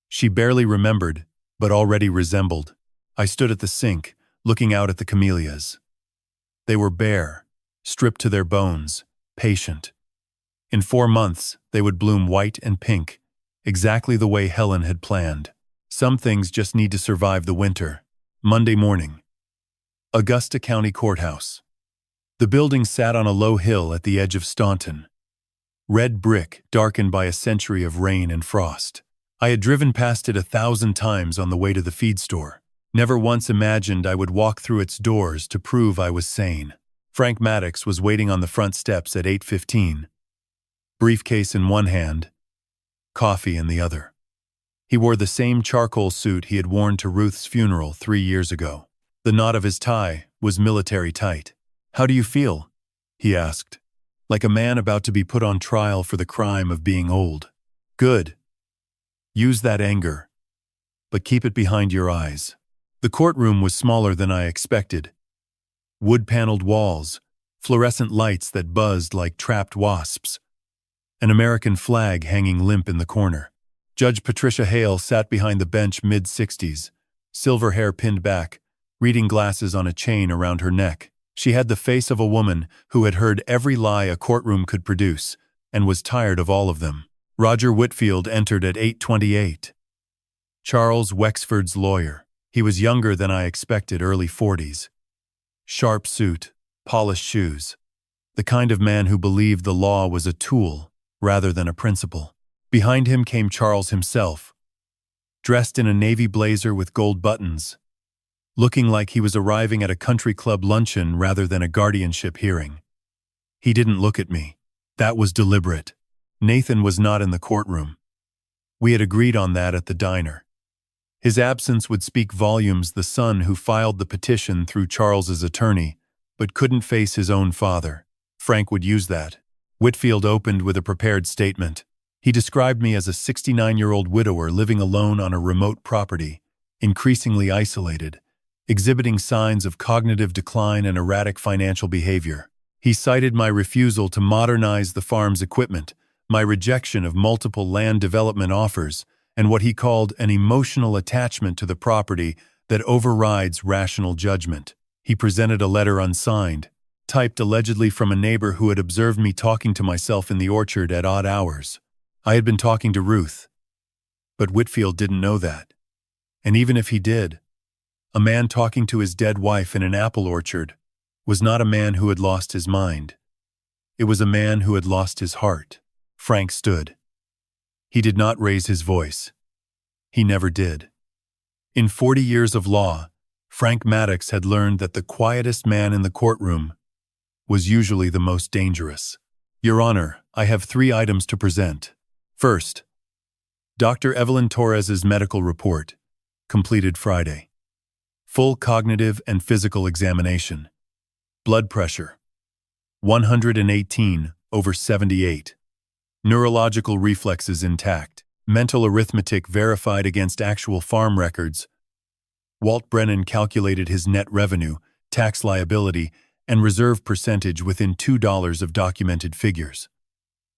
she barely remembered, but already resembled. I stood at the sink, looking out at the camellias. They were bare, stripped to their bones, patient. In 4 months, they would bloom white and pink, exactly the way Helen had planned. Some things just need to survive the winter. Monday morning. Augusta County Courthouse. The building sat on a low hill at the edge of Staunton. Red brick, darkened by a century of rain and frost. I had driven past it 1,000 times on the way to the feed store. Never once imagined I would walk through its doors to prove I was sane. Frank Maddox was waiting on the front steps at 8:15. Briefcase in one hand, coffee in the other. He wore the same charcoal suit he had worn to Ruth's funeral 3 years ago. The knot of his tie was military tight. "How do you feel?" he asked, like a man about to be put on trial for the crime of being old. "Good. Use that anger, but keep it behind your eyes." The courtroom was smaller than I expected. Wood-paneled walls, fluorescent lights that buzzed like trapped wasps, an American flag hanging limp in the corner. Judge Patricia Hale sat behind the bench mid-60s, silver hair pinned back, reading glasses on a chain around her neck. She had the face of a woman who had heard every lie a courtroom could produce and was tired of all of them. Roger Whitfield entered at 8:28. Charles Wexford's lawyer. He was younger than I expected, early 40s. Sharp suit, polished shoes. The kind of man who believed the law was a tool rather than a principle. Behind him came Charles himself, dressed in a navy blazer with gold buttons, looking like he was arriving at a country club luncheon rather than a guardianship hearing. He didn't look at me. That was deliberate. Nathan was not in the courtroom. We had agreed on that at the diner. His absence would speak volumes. The son who filed the petition through Charles's attorney, but couldn't face his own father. Frank would use that. Whitfield opened with a prepared statement. He described me as a 69-year-old widower living alone on a remote property, increasingly isolated, exhibiting signs of cognitive decline and erratic financial behavior. He cited my refusal to modernize the farm's equipment, my rejection of multiple land development offers, and what he called an emotional attachment to the property that overrides rational judgment. He presented a letter unsigned, typed allegedly from a neighbor who had observed me talking to myself in the orchard at odd hours. I had been talking to Ruth, but Whitfield didn't know that. And even if he did, a man talking to his dead wife in an apple orchard was not a man who had lost his mind. It was a man who had lost his heart. Frank stood. He did not raise his voice. He never did. In 40 years of law, Frank Maddox had learned that the quietest man in the courtroom was usually the most dangerous. Your Honor, I have 3 items to present. First, Dr. Evelyn Torres's medical report, completed Friday. Full cognitive and physical examination. Blood pressure, 118/78. Neurological reflexes intact. Mental arithmetic verified against actual farm records. Walt Brennan calculated his net revenue, tax liability, and reserve percentage within $2 of documented figures.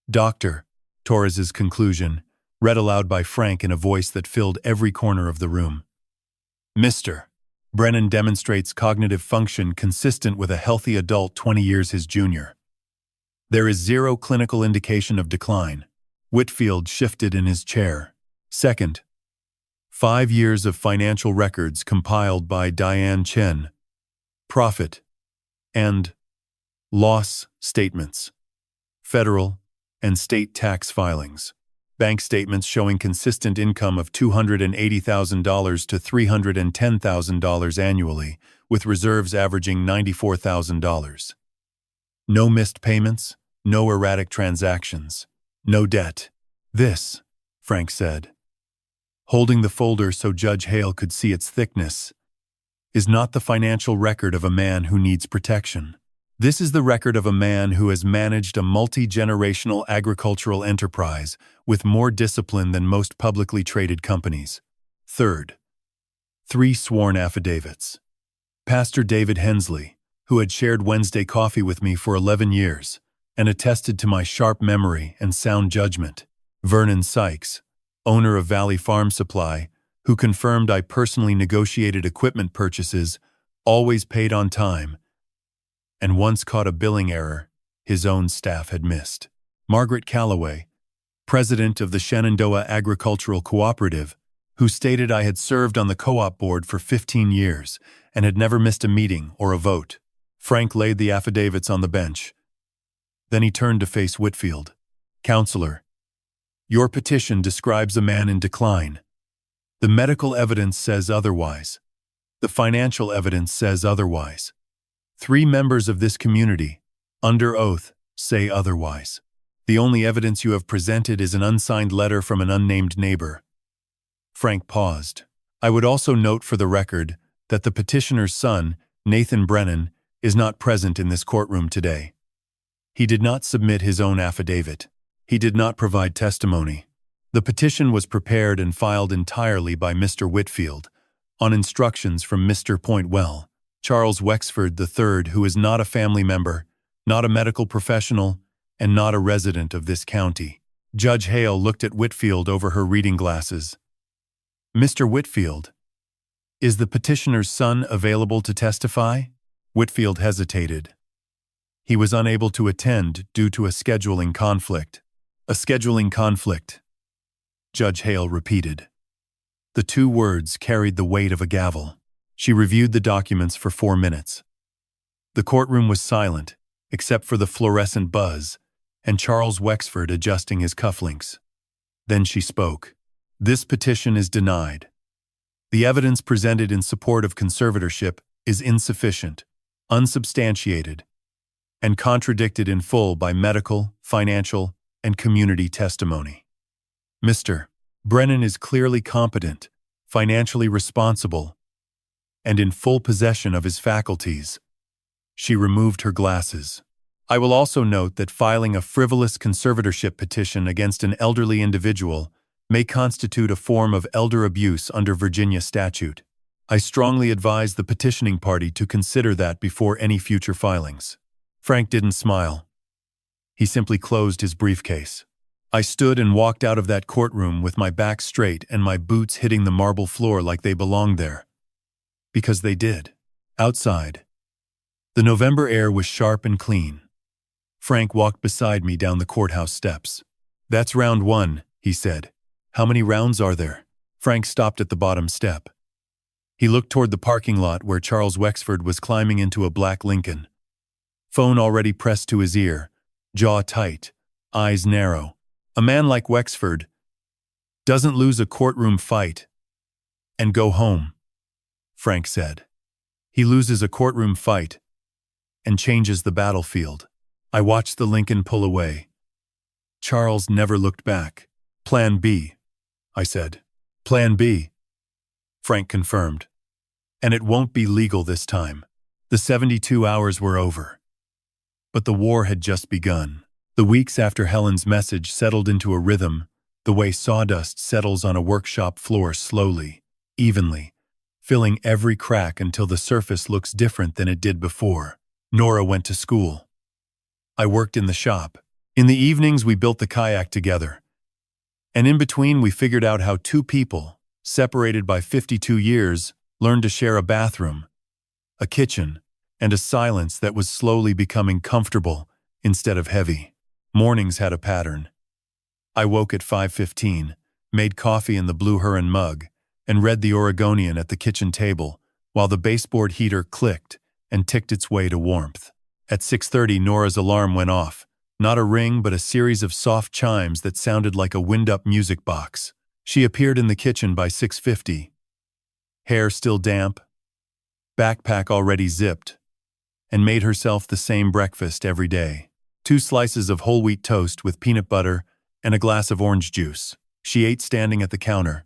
Dr. Torres's conclusion, read aloud by Frank in a voice that filled every corner of the room. Mr. Brennan demonstrates cognitive function consistent with a healthy adult 20 years his junior. There is 0 clinical indication of decline. Whitfield shifted in his chair. Second, 5 years of financial records compiled by Diane Chen. Profit and loss statements. Federal and state tax filings. Bank statements showing consistent income of $280,000 to $310,000 annually, with reserves averaging $94,000. No missed payments, no erratic transactions, no debt. This, Frank said, holding the folder so Judge Hale could see its thickness, is not the financial record of a man who needs protection. This is the record of a man who has managed a multi-generational agricultural enterprise with more discipline than most publicly traded companies. Third, 3 sworn affidavits. Pastor David Hensley, who had shared Wednesday coffee with me for 11 years and attested to my sharp memory and sound judgment. Vernon Sykes, owner of Valley Farm Supply, who confirmed I personally negotiated equipment purchases, always paid on time, and once caught a billing error his own staff had missed. Margaret Calloway, president of the Shenandoah Agricultural Cooperative, who stated I had served on the co-op board for 15 years and had never missed a meeting or a vote. Frank laid the affidavits on the bench. Then he turned to face Whitfield. Counselor, your petition describes a man in decline. The medical evidence says otherwise. The financial evidence says otherwise. 3 members of this community, under oath, say otherwise. The only evidence you have presented is an unsigned letter from an unnamed neighbor. Frank paused. I would also note for the record that the petitioner's son, Nathan Brennan, is not present in this courtroom today. He did not submit his own affidavit. He did not provide testimony. The petition was prepared and filed entirely by Mr. Whitfield, on instructions from Mr. Pointwell, Charles Wexford III, who is not a family member, not a medical professional, and not a resident of this county. Judge Hale looked at Whitfield over her reading glasses. Mr. Whitfield, is the petitioner's son available to testify? Whitfield hesitated. He was unable to attend due to a scheduling conflict. A scheduling conflict, Judge Hale repeated. The 2 words carried the weight of a gavel. She reviewed the documents for 4 minutes. The courtroom was silent, except for the fluorescent buzz, and Charles Wexford adjusting his cufflinks. Then she spoke. This petition is denied. The evidence presented in support of conservatorship is insufficient, unsubstantiated, and contradicted in full by medical, financial, and community testimony. Mr. Brennan is clearly competent, financially responsible, and in full possession of his faculties. She removed her glasses. I will also note that filing a frivolous conservatorship petition against an elderly individual may constitute a form of elder abuse under Virginia statute. I strongly advise the petitioning party to consider that before any future filings. Frank didn't smile. He simply closed his briefcase. I stood and walked out of that courtroom with my back straight and my boots hitting the marble floor like they belonged there. Because they did. Outside, the November air was sharp and clean. Frank walked beside me down the courthouse steps. That's round 1, he said. How many rounds are there? Frank stopped at the bottom step. He looked toward the parking lot where Charles Wexford was climbing into a black Lincoln. Phone already pressed to his ear, jaw tight, eyes narrow. A man like Wexford doesn't lose a courtroom fight and go home, Frank said. He loses a courtroom fight and changes the battlefield. I watched the Lincoln pull away. Charles never looked back. Plan B, I said. Plan B, Frank confirmed. And it won't be legal this time. The 72 hours were over. But the war had just begun. The weeks after Helen's message settled into a rhythm, the way sawdust settles on a workshop floor slowly, evenly, filling every crack until the surface looks different than it did before. Nora went to school. I worked in the shop. In the evenings we built the kayak together. And in between we figured out how 2 people, separated by 52 years, learned to share a bathroom, a kitchen, and a silence that was slowly becoming comfortable instead of heavy. Mornings had a pattern. I woke at 5:15, made coffee in the Blue Heron mug, and read the Oregonian at the kitchen table while the baseboard heater clicked and ticked its way to warmth. At 6:30, Nora's alarm went off. Not a ring, but a series of soft chimes that sounded like a wind-up music box. She appeared in the kitchen by 6:50. Hair still damp, backpack already zipped, and made herself the same breakfast every day. 2 slices of whole wheat toast with peanut butter and a glass of orange juice. She ate standing at the counter,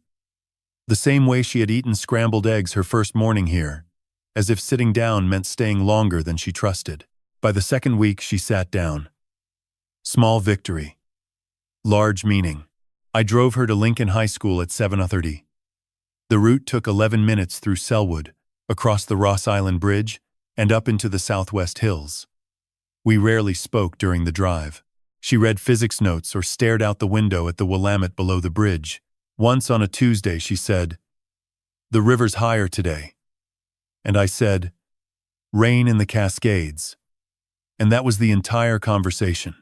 The same way she had eaten scrambled eggs her first morning here, as if sitting down meant staying longer than she trusted. By the second week, she sat down. Small victory. Large meaning. I drove her to Lincoln High School at 7:30. The route took 11 minutes through Selwood, across the Ross Island Bridge, and up into the Southwest Hills. We rarely spoke during the drive. She read physics notes or stared out the window at the Willamette below the bridge. Once on a Tuesday she said, "The river's higher today." And I said, "Rain in the Cascades." And that was the entire conversation.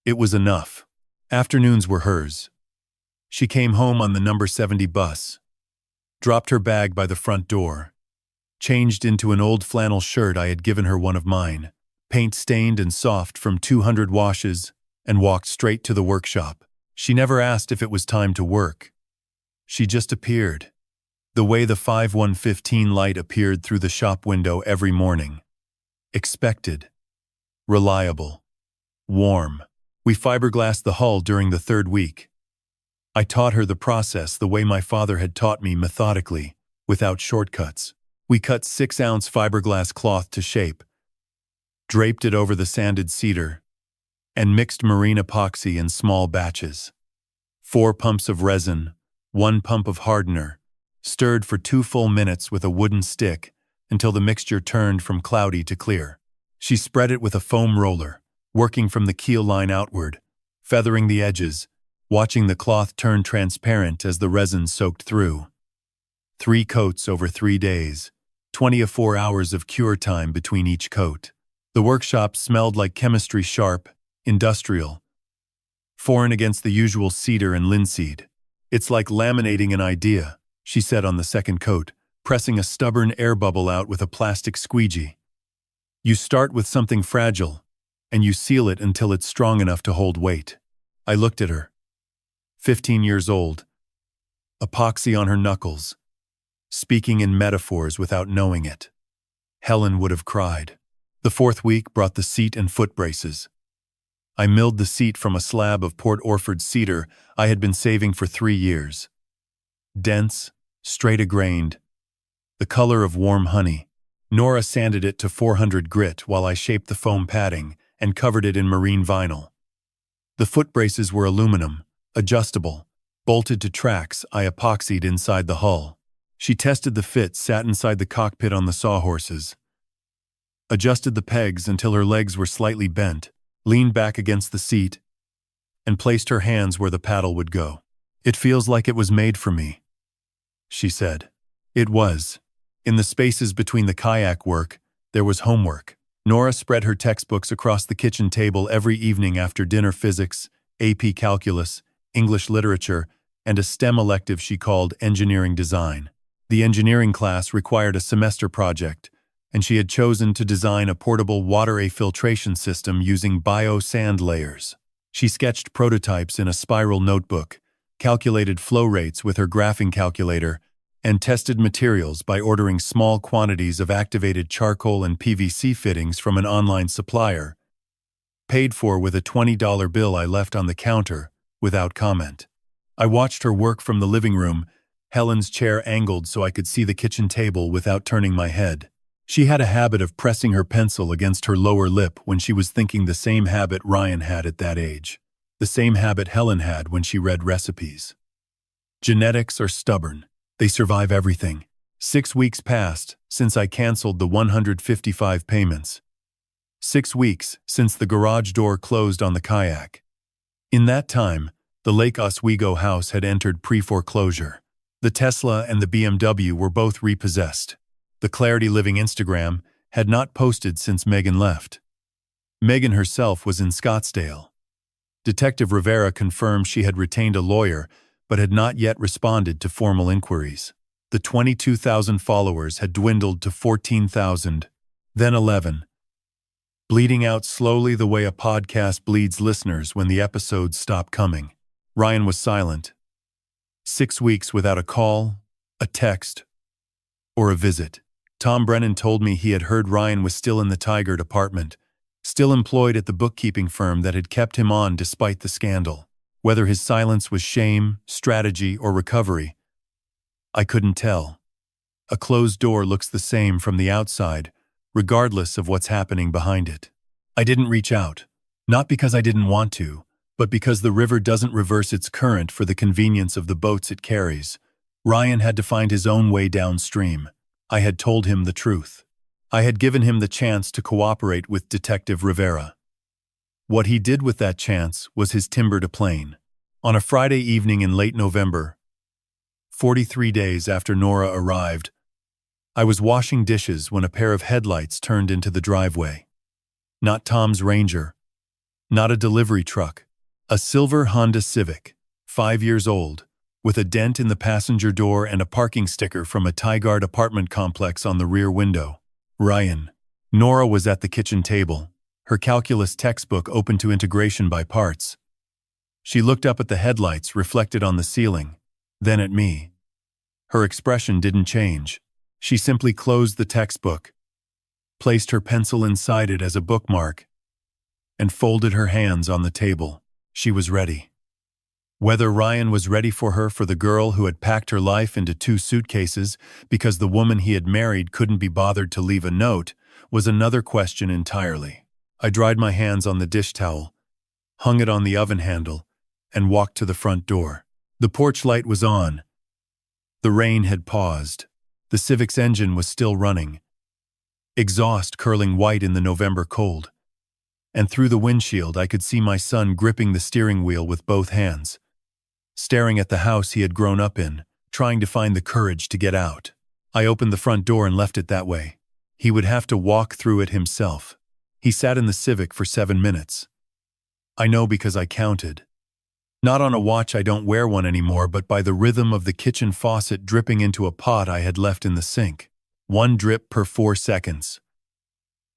It was enough. Afternoons were hers. She came home on the number 70 bus, dropped her bag by the front door, changed into an old flannel shirt I had given her one of mine, paint-stained and soft from 200 washes, and walked straight to the workshop. She never asked if it was time to work. She just appeared, the way the 5115 light appeared through the shop window every morning. Expected. Reliable. Warm. We fiberglassed the hull during the third week. I taught her the process the way my father had taught me, methodically, without shortcuts. We cut 6-ounce fiberglass cloth to shape, draped it over the sanded cedar, and mixed marine epoxy in small batches. 4 pumps of resin, 1 pump of hardener, stirred for 2 full minutes with a wooden stick until the mixture turned from cloudy to clear. She spread it with a foam roller, working from the keel line outward, feathering the edges, watching the cloth turn transparent as the resin soaked through. 3 coats over 3 days, 24 hours of cure time between each coat. The workshop smelled like chemistry, sharp, industrial, foreign against the usual cedar and linseed. "It's like laminating an idea," she said on the second coat, pressing a stubborn air bubble out with a plastic squeegee. "You start with something fragile, and you seal it until it's strong enough to hold weight." I looked at her. 15 years old, epoxy on her knuckles, speaking in metaphors without knowing it. Helen would have cried. The 4th week brought the seat and foot braces. I milled the seat from a slab of Port Orford cedar I had been saving for 3 years. Dense, straight-grained, the color of warm honey. Nora sanded it to 400 grit while I shaped the foam padding and covered it in marine vinyl. The foot braces were aluminum, adjustable, bolted to tracks I epoxied inside the hull. She tested the fit, sat inside the cockpit on the sawhorses, adjusted the pegs until her legs were slightly bent, leaned back against the seat, and placed her hands where the paddle would go. "It feels like it was made for me," she said. It was. In the spaces between the kayak work, there was homework. Nora spread her textbooks across the kitchen table every evening after dinner: physics, AP calculus, English literature, and a STEM elective she called engineering design. The engineering class required a semester project, and she had chosen to design a portable water filtration system using bio-sand layers. She sketched prototypes in a spiral notebook, calculated flow rates with her graphing calculator, and tested materials by ordering small quantities of activated charcoal and PVC fittings from an online supplier, paid for with a $20 bill I left on the counter, without comment. I watched her work from the living room, Helen's chair angled so I could see the kitchen table without turning my head. She had a habit of pressing her pencil against her lower lip when she was thinking, the same habit Ryan had at that age, the same habit Helen had when she read recipes. Genetics are stubborn. They survive everything. 6 weeks passed since I canceled the 155 payments. 6 weeks since the garage door closed on the Kayak. In that time, the Lake Oswego house had entered pre-foreclosure. The Tesla and the BMW were both repossessed. The Clarity Living Instagram had not posted since Megan left. Megan herself was in Scottsdale. Detective Rivera confirmed she had retained a lawyer but had not yet responded to formal inquiries. The 22,000 followers had dwindled to 14,000, then 11. Bleeding out slowly the way a podcast bleeds listeners when the episodes stop coming. Ryan was silent. 6 weeks without a call, a text, or a visit. Tom Brennan told me he had heard Ryan was still in the Tiger department, still employed at the bookkeeping firm that had kept him on despite the scandal. Whether his silence was shame, strategy, or recovery, I couldn't tell. A closed door looks the same from the outside, regardless of what's happening behind it. I didn't reach out, not because I didn't want to, but because the river doesn't reverse its current for the convenience of the boats it carries. Ryan had to find his own way downstream. I had told him the truth. I had given him the chance to cooperate with Detective Rivera. What he did with that chance was his timber to plane. On a Friday evening in late November, 43 days after Nora arrived, I was washing dishes when a pair of headlights turned into the driveway. Not Tom's Ranger, not a delivery truck, a silver Honda Civic, 5 years old, with a dent in the passenger door and a parking sticker from a Tigard apartment complex on the rear window. Ryan. Nora was at the kitchen table, her calculus textbook open to integration by parts. She looked up at the headlights reflected on the ceiling, then at me. Her expression didn't change. She simply closed the textbook, placed her pencil inside it as a bookmark, and folded her hands on the table. She was ready. Whether Ryan was ready for her, for the girl who had packed her life into 2 suitcases because the woman he had married couldn't be bothered to leave a note, was another question entirely. I dried my hands on the dish towel, hung it on the oven handle, and walked to the front door. The porch light was on. The rain had paused. The Civic's engine was still running, exhaust curling white in the November cold. And through the windshield I could see my son gripping the steering wheel with both hands, staring at the house he had grown up in, trying to find the courage to get out. I opened the front door and left it that way. He would have to walk through it himself. He sat in the Civic for 7 minutes. I know because I counted. Not on a watch, I don't wear one anymore, but by the rhythm of the kitchen faucet dripping into a pot I had left in the sink. 1 drip per 4 seconds.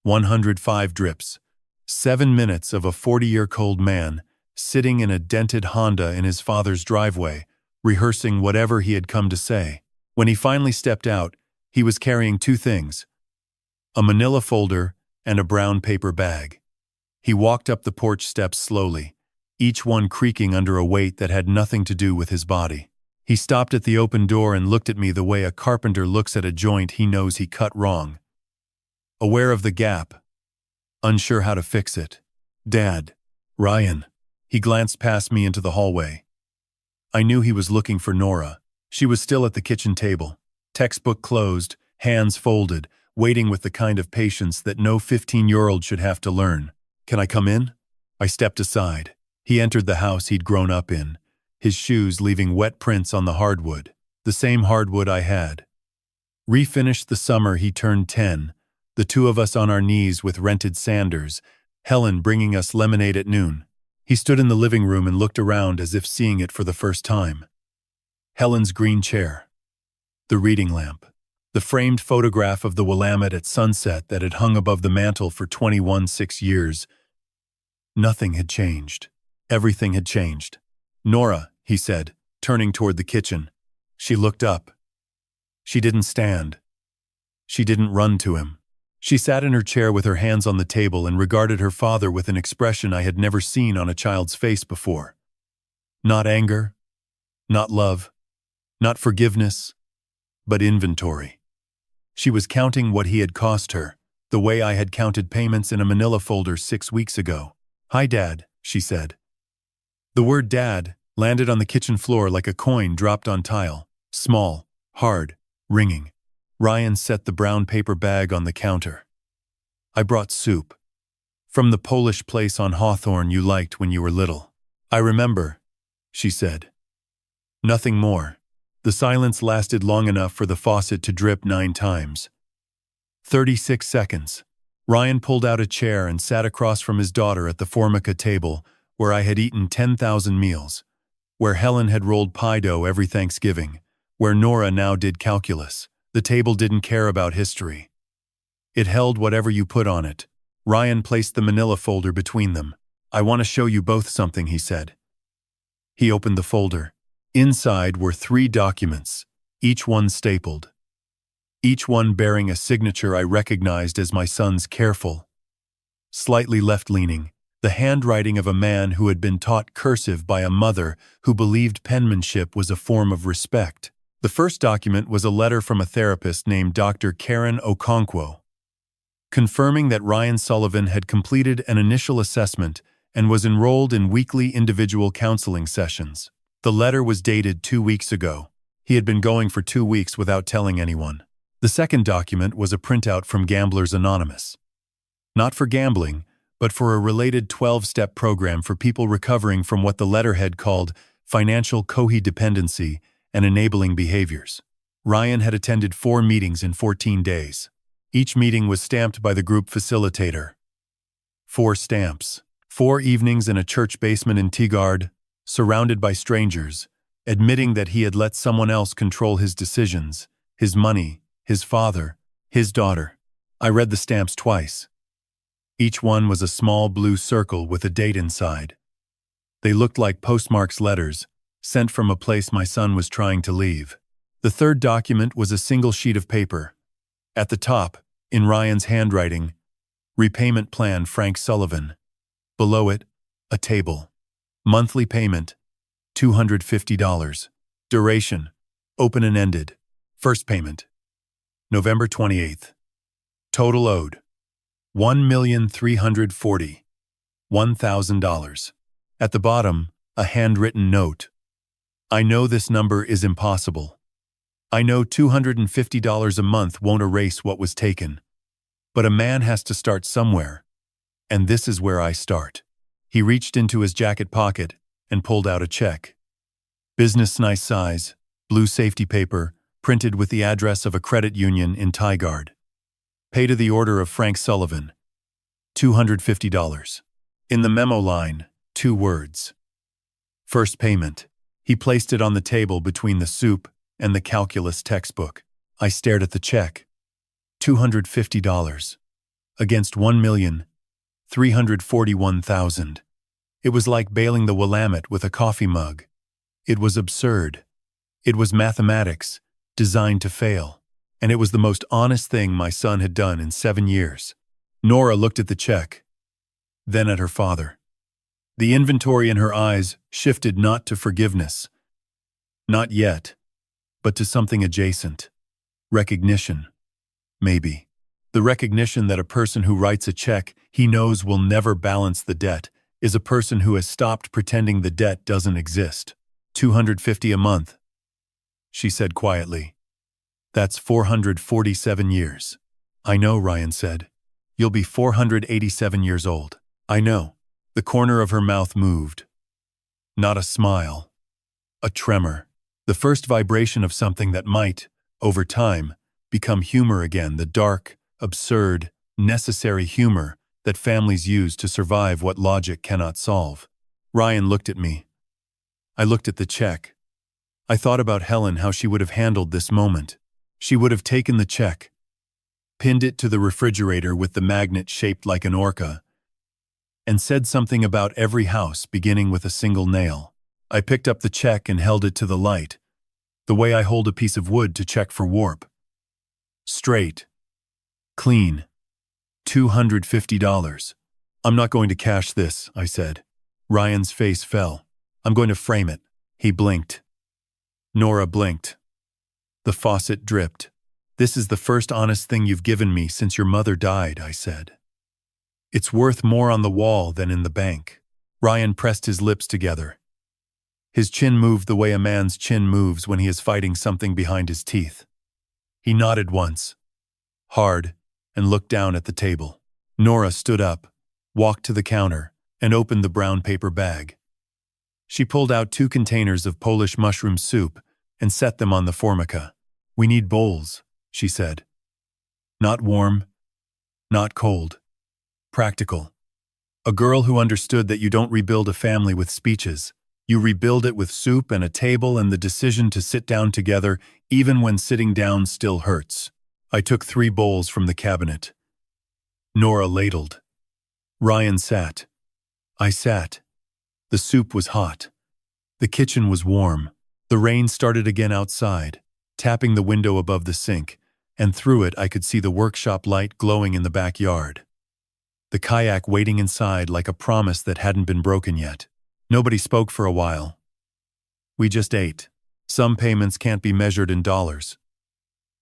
105 drips. 7 minutes of a 40-year-old man sitting in a dented Honda in his father's driveway, rehearsing whatever he had come to say. When he finally stepped out, he was carrying 2 things: a manila folder and a brown paper bag. He walked up the porch steps slowly, each one creaking under a weight that had nothing to do with his body. He stopped at the open door and looked at me the way a carpenter looks at a joint he knows he cut wrong. Aware of the gap, unsure how to fix it. "Dad." "Ryan." He glanced past me into the hallway. I knew he was looking for Nora. She was still at the kitchen table, textbook closed, hands folded, waiting with the kind of patience that no 15-year-old should have to learn. "Can I come in?" I stepped aside. He entered the house he'd grown up in, his shoes leaving wet prints on the hardwood, the same hardwood I had. Refinished the summer he turned 10, the 2 of us on our knees with rented sanders, Helen bringing us lemonade at noon. He stood in the living room and looked around as if seeing it for the first time. Helen's green chair, the reading lamp, the framed photograph of the Willamette at sunset that had hung above the mantel for 6 years. Nothing had changed. Everything had changed. "Nora," he said, turning toward the kitchen. She looked up. She didn't stand. She didn't run to him. She sat in her chair with her hands on the table and regarded her father with an expression I had never seen on a child's face before. Not anger, not love, not forgiveness, but inventory. She was counting what he had cost her, the way I had counted payments in a manila folder 6 weeks ago. "Hi, Dad," she said. The word "Dad" landed on the kitchen floor like a coin dropped on tile, small, hard, ringing. Ryan set the brown paper bag on the counter. "I brought soup. From the Polish place on Hawthorne you liked when you were little." "I remember," she said. Nothing more. The silence lasted long enough for the faucet to drip 9 times. 36 seconds. Ryan pulled out a chair and sat across from his daughter at the Formica table, where I had eaten 10,000 meals, where Helen had rolled pie dough every Thanksgiving, where Nora now did calculus. The table didn't care about history. It held whatever you put on it. Ryan placed the manila folder between them. "I want to show you both something," he said. He opened the folder. Inside were 3 documents, each one stapled. Each one bearing a signature I recognized as my son's careful, slightly left-leaning, the handwriting of a man who had been taught cursive by a mother who believed penmanship was a form of respect. The first document was a letter from a therapist named Dr. Karen Okonkwo, confirming that Ryan Sullivan had completed an initial assessment and was enrolled in weekly individual counseling sessions. The letter was dated 2 weeks ago. He had been going for 2 weeks without telling anyone. The second document was a printout from Gamblers Anonymous. Not for gambling, but for a related 12-step program for people recovering from what the letterhead called financial codependency and enabling behaviors. Ryan had attended 4 meetings in 14 days. Each meeting was stamped by the group facilitator. 4 stamps. 4 evenings in a church basement in Tigard, surrounded by strangers, admitting that he had let someone else control his decisions, his money, his father, his daughter. I read the stamps twice. Each one was a small blue circle with a date inside. They looked like postmarks letters, sent from a place my son was trying to leave. The third document was a single sheet of paper. At the top, in Ryan's handwriting, repayment plan Frank Sullivan. Below it, a table. Monthly payment, $250. Duration, open and ended. First payment, November 28th. Total owed, $1,341,000. At the bottom, a handwritten note. I know this number is impossible. I know $250 a month won't erase what was taken. But a man has to start somewhere. And this is where I start. He reached into his jacket pocket and pulled out a check. Business nice size, blue safety paper, printed with the address of a credit union in Tigard. Pay to the order of Frank Sullivan. $250. In the memo line, 2 words. First payment. He placed it on the table between the soup and the calculus textbook. I stared at the check. $250. Against $1,341,000. It was like bailing the Willamette with a coffee mug. It was absurd. It was mathematics, designed to fail. And it was the most honest thing my son had done in 7 years. Nora looked at the check, then at her father. The inventory in her eyes shifted not to forgiveness. Not yet, but to something adjacent. Recognition. Maybe. The recognition that a person who writes a check he knows will never balance the debt is a person who has stopped pretending the debt doesn't exist. $250 a month, she said quietly. That's 447 years. I know, Ryan said. You'll be 487 years old. I know. The corner of her mouth moved. Not a smile. A tremor. The first vibration of something that might, over time, become humor again, the dark, absurd, necessary humor that families use to survive what logic cannot solve. Ryan looked at me. I looked at the check. I thought about Helen, how she would have handled this moment. She would have taken the check, pinned it to the refrigerator with the magnet shaped like an orca, and said something about every house beginning with a single nail. I picked up the check and held it to the light, the way I hold a piece of wood to check for warp. Straight. Clean. $250. I'm not going to cash this, I said. Ryan's face fell. I'm going to frame it. He blinked. Nora blinked. The faucet dripped. This is the first honest thing you've given me since your mother died, I said. It's worth more on the wall than in the bank. Ryan pressed his lips together. His chin moved the way a man's chin moves when he is fighting something behind his teeth. He nodded once, hard, and looked down at the table. Nora stood up, walked to the counter, and opened the brown paper bag. She pulled out 2 containers of Polish mushroom soup and set them on the formica. We need bowls, she said. Not warm, not cold. Practical. A girl who understood that you don't rebuild a family with speeches. You rebuild it with soup and a table and the decision to sit down together even when sitting down still hurts. I took 3 bowls from the cabinet. Nora ladled. Ryan sat. I sat. The soup was hot. The kitchen was warm. The rain started again outside, tapping the window above the sink, and through it I could see the workshop light glowing in the backyard. The kayak waiting inside like a promise that hadn't been broken yet. Nobody spoke for a while. We just ate. Some payments can't be measured in dollars.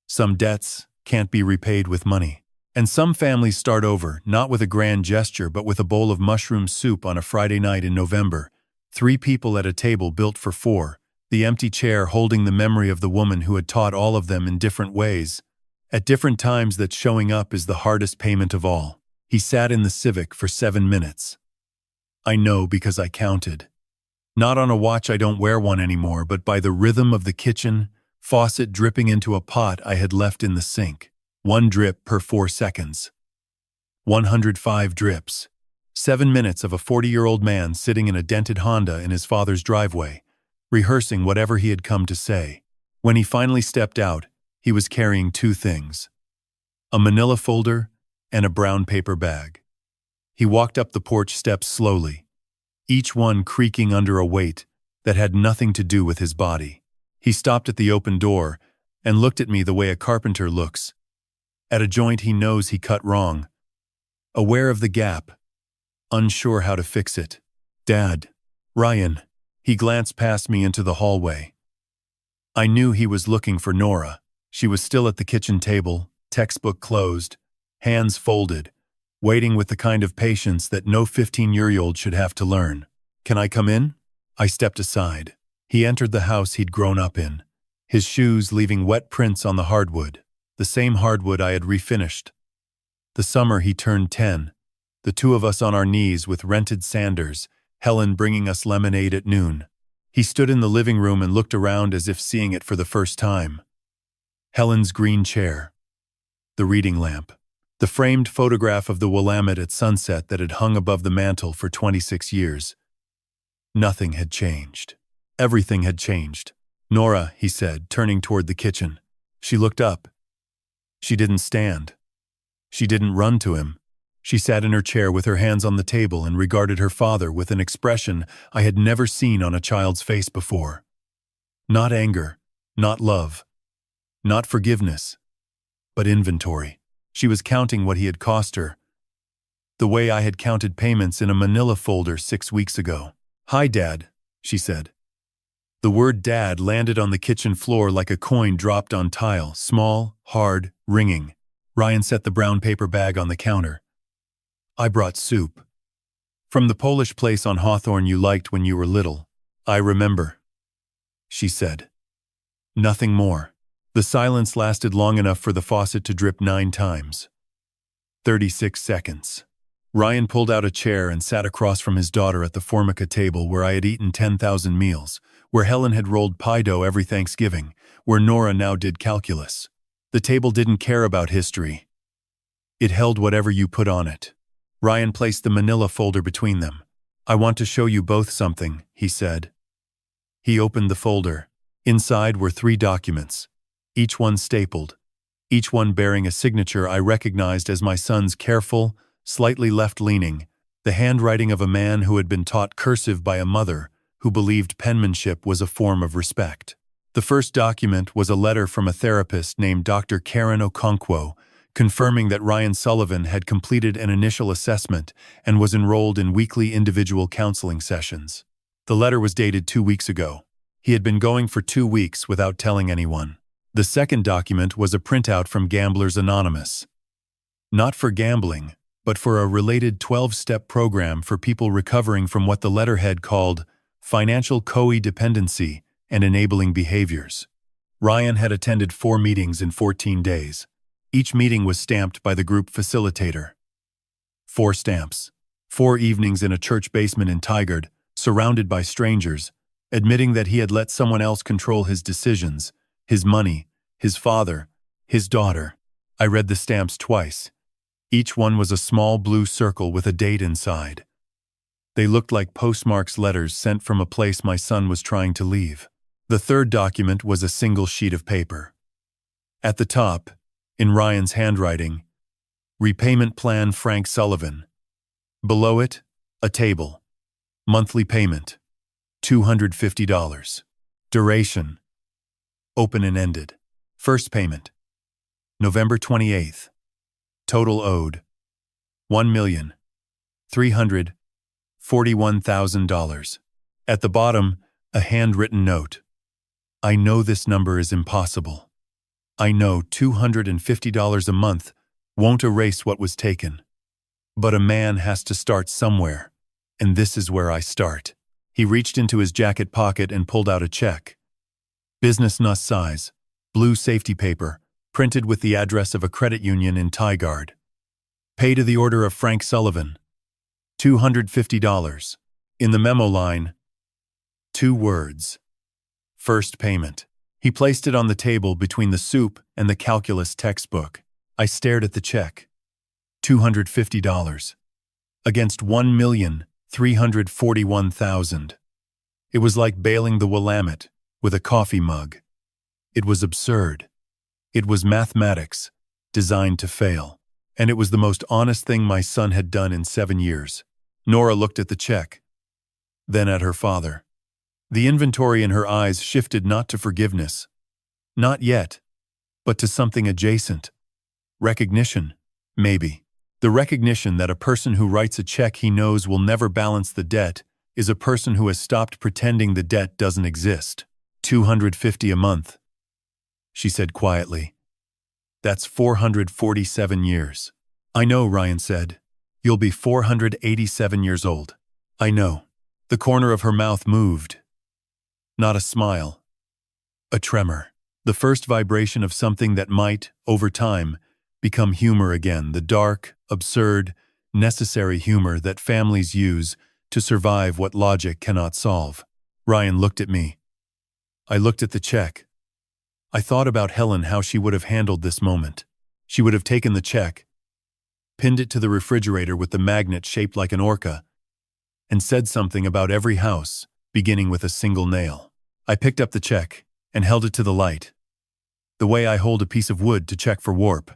Some debts can't be repaid with money. And some families start over, not with a grand gesture, but with a bowl of mushroom soup on a Friday night in November. 3 people at a table built for 4, the empty chair holding the memory of the woman who had taught all of them in different ways. At different times, that showing up is the hardest payment of all. He sat in the Civic for 7 minutes. I know because I counted. Not on a watch, I don't wear one anymore, but by the rhythm of the kitchen faucet dripping into a pot I had left in the sink. 1 drip per 4 seconds. 105 drips. 7 minutes of a 40-year-old man sitting in a dented Honda in his father's driveway, rehearsing whatever he had come to say. When he finally stepped out, he was carrying 2 things: a manila folder and a brown paper bag. He walked up the porch steps slowly, each one creaking under a weight that had nothing to do with his body. He stopped at the open door and looked at me the way a carpenter looks at a joint he knows he cut wrong, aware of the gap, unsure how to fix it. "Dad, Ryan." He glanced past me into the hallway. I knew he was looking for Nora. She was still at the kitchen table, textbook closed, hands folded, waiting with the kind of patience that no 15-year-old should have to learn. "Can I come in?" I stepped aside. He entered the house he'd grown up in, his shoes leaving wet prints on the hardwood, the same hardwood I had refinished. The summer he turned 10, the 2 of us on our knees with rented sanders, Helen bringing us lemonade at noon. He stood in the living room and looked around as if seeing it for the first time. Helen's green chair, the reading lamp, the framed photograph of the Willamette at sunset that had hung above the mantel for 26 years. Nothing had changed. Everything had changed. "Nora," he said, turning toward the kitchen. She looked up. She didn't stand. She didn't run to him. She sat in her chair with her hands on the table and regarded her father with an expression I had never seen on a child's face before. Not anger, not love, not forgiveness, but inventory. She was counting what he had cost her, the way I had counted payments in a manila folder 6 weeks ago. "Hi, Dad," she said. The word Dad landed on the kitchen floor like a coin dropped on tile, small, hard, ringing. Ryan set the brown paper bag on the counter. "I brought soup. From the Polish place on Hawthorne you liked when you were little." "I remember," she said. Nothing more. The silence lasted long enough for the faucet to drip 9 times. 36 seconds. Ryan pulled out a chair and sat across from his daughter at the Formica table where I had eaten 10,000 meals, where Helen had rolled pie dough every Thanksgiving, where Nora now did calculus. The table didn't care about history. It held whatever you put on it. Ryan placed the manila folder between them. "I want to show you both something," he said. He opened the folder. Inside were 3 documents, each one stapled, each one bearing a signature I recognized as my son's careful, slightly left-leaning, the handwriting of a man who had been taught cursive by a mother who believed penmanship was a form of respect. The first document was a letter from a therapist named Dr. Karen Okonkwo, confirming that Ryan Sullivan had completed an initial assessment and was enrolled in weekly individual counseling sessions. The letter was dated 2 weeks ago. He had been going for 2 weeks without telling anyone. The second document was a printout from Gamblers Anonymous. Not for gambling, but for a related 12-step program for people recovering from what the letterhead called financial co-dependency and enabling behaviors. Ryan had attended 4 meetings in 14 days. Each meeting was stamped by the group facilitator. 4 stamps. 4 evenings in a church basement in Tigard, surrounded by strangers, admitting that he had let someone else control his decisions, his money, his father, his daughter. I read the stamps twice. Each one was a small blue circle with a date inside. They looked like postmarks, letters sent from a place my son was trying to leave. The third document was a single sheet of paper. At the top, in Ryan's handwriting, "Repayment Plan Frank Sullivan." Below it, a table. Monthly payment, $250. Duration, open and ended. First payment, November 28th. Total owed, $1,341,000. At the bottom, a handwritten note. I know this number is impossible. I know $250 a month won't erase what was taken. But a man has to start somewhere, and this is where I start. He reached into his jacket pocket and pulled out a check. Business NUS size, blue safety paper, printed with the address of a credit union in Tigard. Pay to the order of Frank Sullivan. $250. In the memo line, 2 words. First payment. He placed it on the table between the soup and the calculus textbook. I stared at the check. $250. Against $1,341,000. It was like bailing the Willamette with a coffee mug. It was absurd. It was mathematics, designed to fail. And it was the most honest thing my son had done in 7 years. Nora looked at the check, then at her father. The inventory in her eyes shifted not to forgiveness, not yet, but to something adjacent. Recognition, maybe. The recognition that a person who writes a check he knows will never balance the debt is a person who has stopped pretending the debt doesn't exist. $250 a month, she said quietly. That's 447 years. I know, Ryan said. You'll be 487 years old. I know. The corner of her mouth moved. Not a smile. A tremor. The first vibration of something that might, over time, become humor again, the dark, absurd, necessary humor that families use to survive what logic cannot solve. Ryan looked at me. I looked at the check. I thought about Helen, how she would have handled this moment. She would have taken the check, pinned it to the refrigerator with the magnet shaped like an orca, and said something about every house, beginning with a single nail. I picked up the check and held it to the light, the way I hold a piece of wood to check for warp.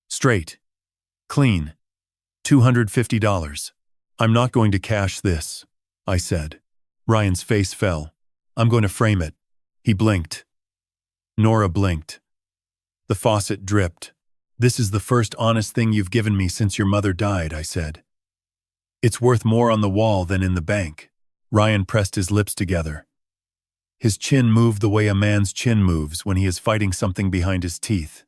Straight. Clean. $250. I'm not going to cash this, I said. Ryan's face fell. I'm going to frame it. He blinked. Nora blinked. The faucet dripped. This is the first honest thing you've given me since your mother died, I said. It's worth more on the wall than in the bank. Ryan pressed his lips together. His chin moved the way a man's chin moves when he is fighting something behind his teeth.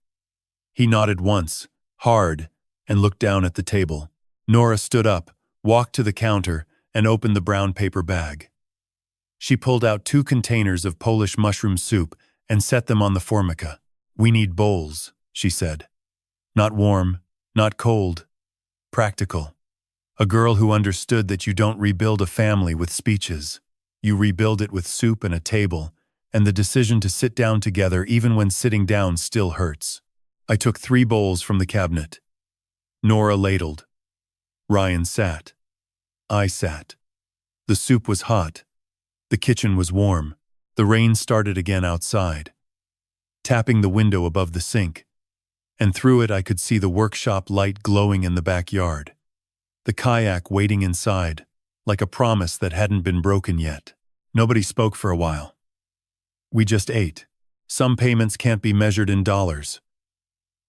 He nodded once, hard, and looked down at the table. Nora stood up, walked to the counter, and opened the brown paper bag. She pulled out 2 containers of Polish mushroom soup and set them on the formica. We need bowls, she said. Not warm, not cold. Practical. A girl who understood that you don't rebuild a family with speeches. You rebuild it with soup and a table, and the decision to sit down together even when sitting down still hurts. I took 3 bowls from the cabinet. Nora ladled. Ryan sat. I sat. The soup was hot. The kitchen was warm. The rain started again outside, tapping the window above the sink, and through it I could see the workshop light glowing in the backyard. The kayak waiting inside, like a promise that hadn't been broken yet. Nobody spoke for a while. We just ate. Some payments can't be measured in dollars.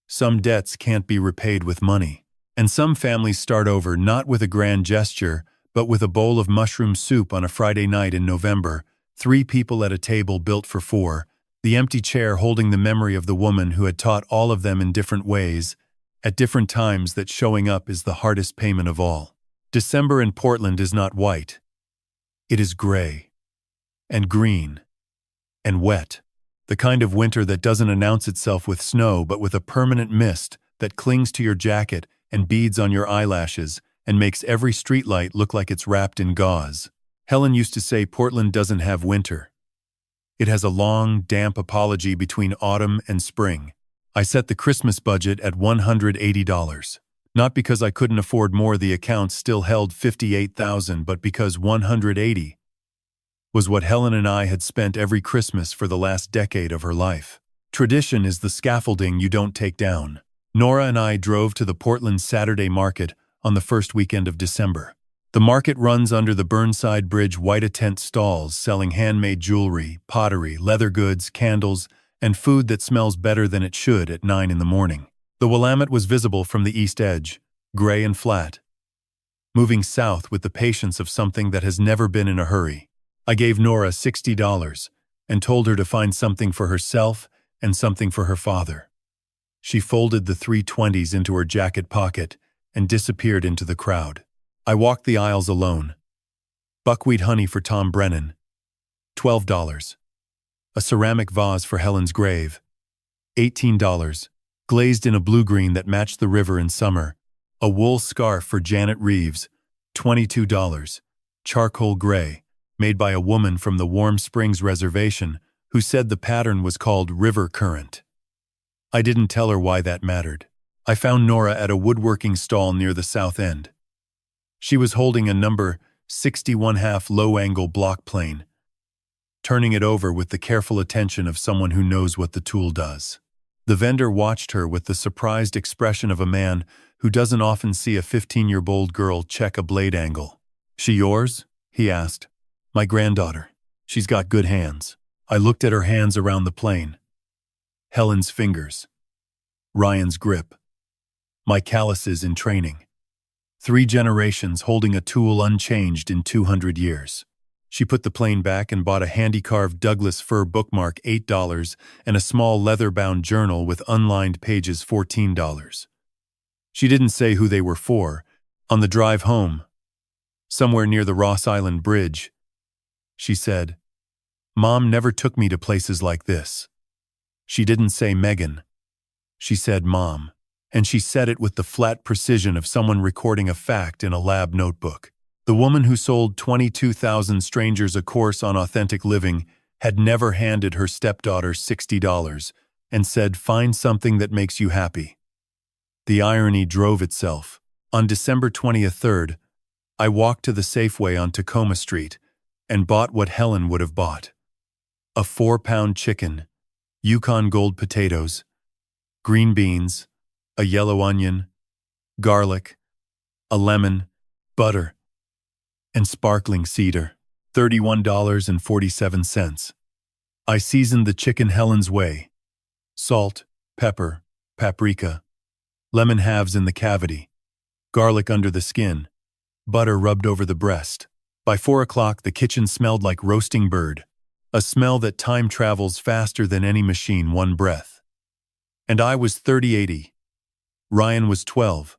Some debts can't be repaid with money. And some families start over not with a grand gesture, but with a bowl of mushroom soup on a Friday night in November, 3 people at a table built for 4, the empty chair holding the memory of the woman who had taught all of them in different ways, at different times, that showing up is the hardest payment of all. December in Portland is not white. It is gray, and green, and wet. The kind of winter that doesn't announce itself with snow but with a permanent mist that clings to your jacket and beads on your eyelashes and makes every streetlight look like it's wrapped in gauze. Helen used to say Portland doesn't have winter. It has a long, damp apology between autumn and spring. I set the Christmas budget at $180. Not because I couldn't afford more, the account still held $58,000, but because $180 was what Helen and I had spent every Christmas for the last decade of her life. Tradition is the scaffolding you don't take down. Nora and I drove to the Portland Saturday market on the first weekend of December. The market runs under the Burnside Bridge, white tent stalls selling handmade jewelry, pottery, leather goods, candles, and food that smells better than it should at 9 in the morning. The Willamette was visible from the east edge, gray and flat, moving south with the patience of something that has never been in a hurry. I gave Nora $60, and told her to find something for herself and something for her father. She folded the 320s into her jacket pocket and disappeared into the crowd. I walked the aisles alone. Buckwheat honey for Tom Brennan, $12. A ceramic vase for Helen's grave, $18. Glazed in a blue-green that matched the river in summer. A wool scarf for Janet Reeves, $22. Charcoal gray, made by a woman from the Warm Springs Reservation who said the pattern was called River Current. I didn't tell her why that mattered. I found Nora at a woodworking stall near the south end. She was holding a number 61/2 low-angle block plane, turning it over with the careful attention of someone who knows what the tool does. The vendor watched her with the surprised expression of a man who doesn't often see a 15-year-old girl check a blade angle. "She yours?" he asked. "My granddaughter. She's got good hands." I looked at her hands around the plane. Helen's fingers. Ryan's grip. My calluses in training. 3 generations holding a tool unchanged in 200 years. She put the plane back and bought a handy-carved Douglas fir bookmark, $8, and a small leather-bound journal with unlined pages, $14. She didn't say who they were for. On the drive home, somewhere near the Ross Island Bridge, she said, "Mom never took me to places like this." She didn't say Megan. She said Mom, and she said it with the flat precision of someone recording a fact in a lab notebook. The woman who sold 22,000 strangers a course on authentic living had never handed her stepdaughter $60 and said, "Find something that makes you happy." The irony drove itself. On December 23rd, I walked to the Safeway on Tacoma Street and bought what Helen would have bought. A 4-pound chicken, Yukon Gold potatoes, green beans, a yellow onion, garlic, a lemon, butter, and sparkling cedar, $31.47. I seasoned the chicken Helen's way. Salt, pepper, paprika, lemon halves in the cavity, garlic under the skin, butter rubbed over the breast. By 4 o'clock, the kitchen smelled like roasting bird, a smell that time travels faster than any machine, one breath. And I was 30-80. Ryan was 12.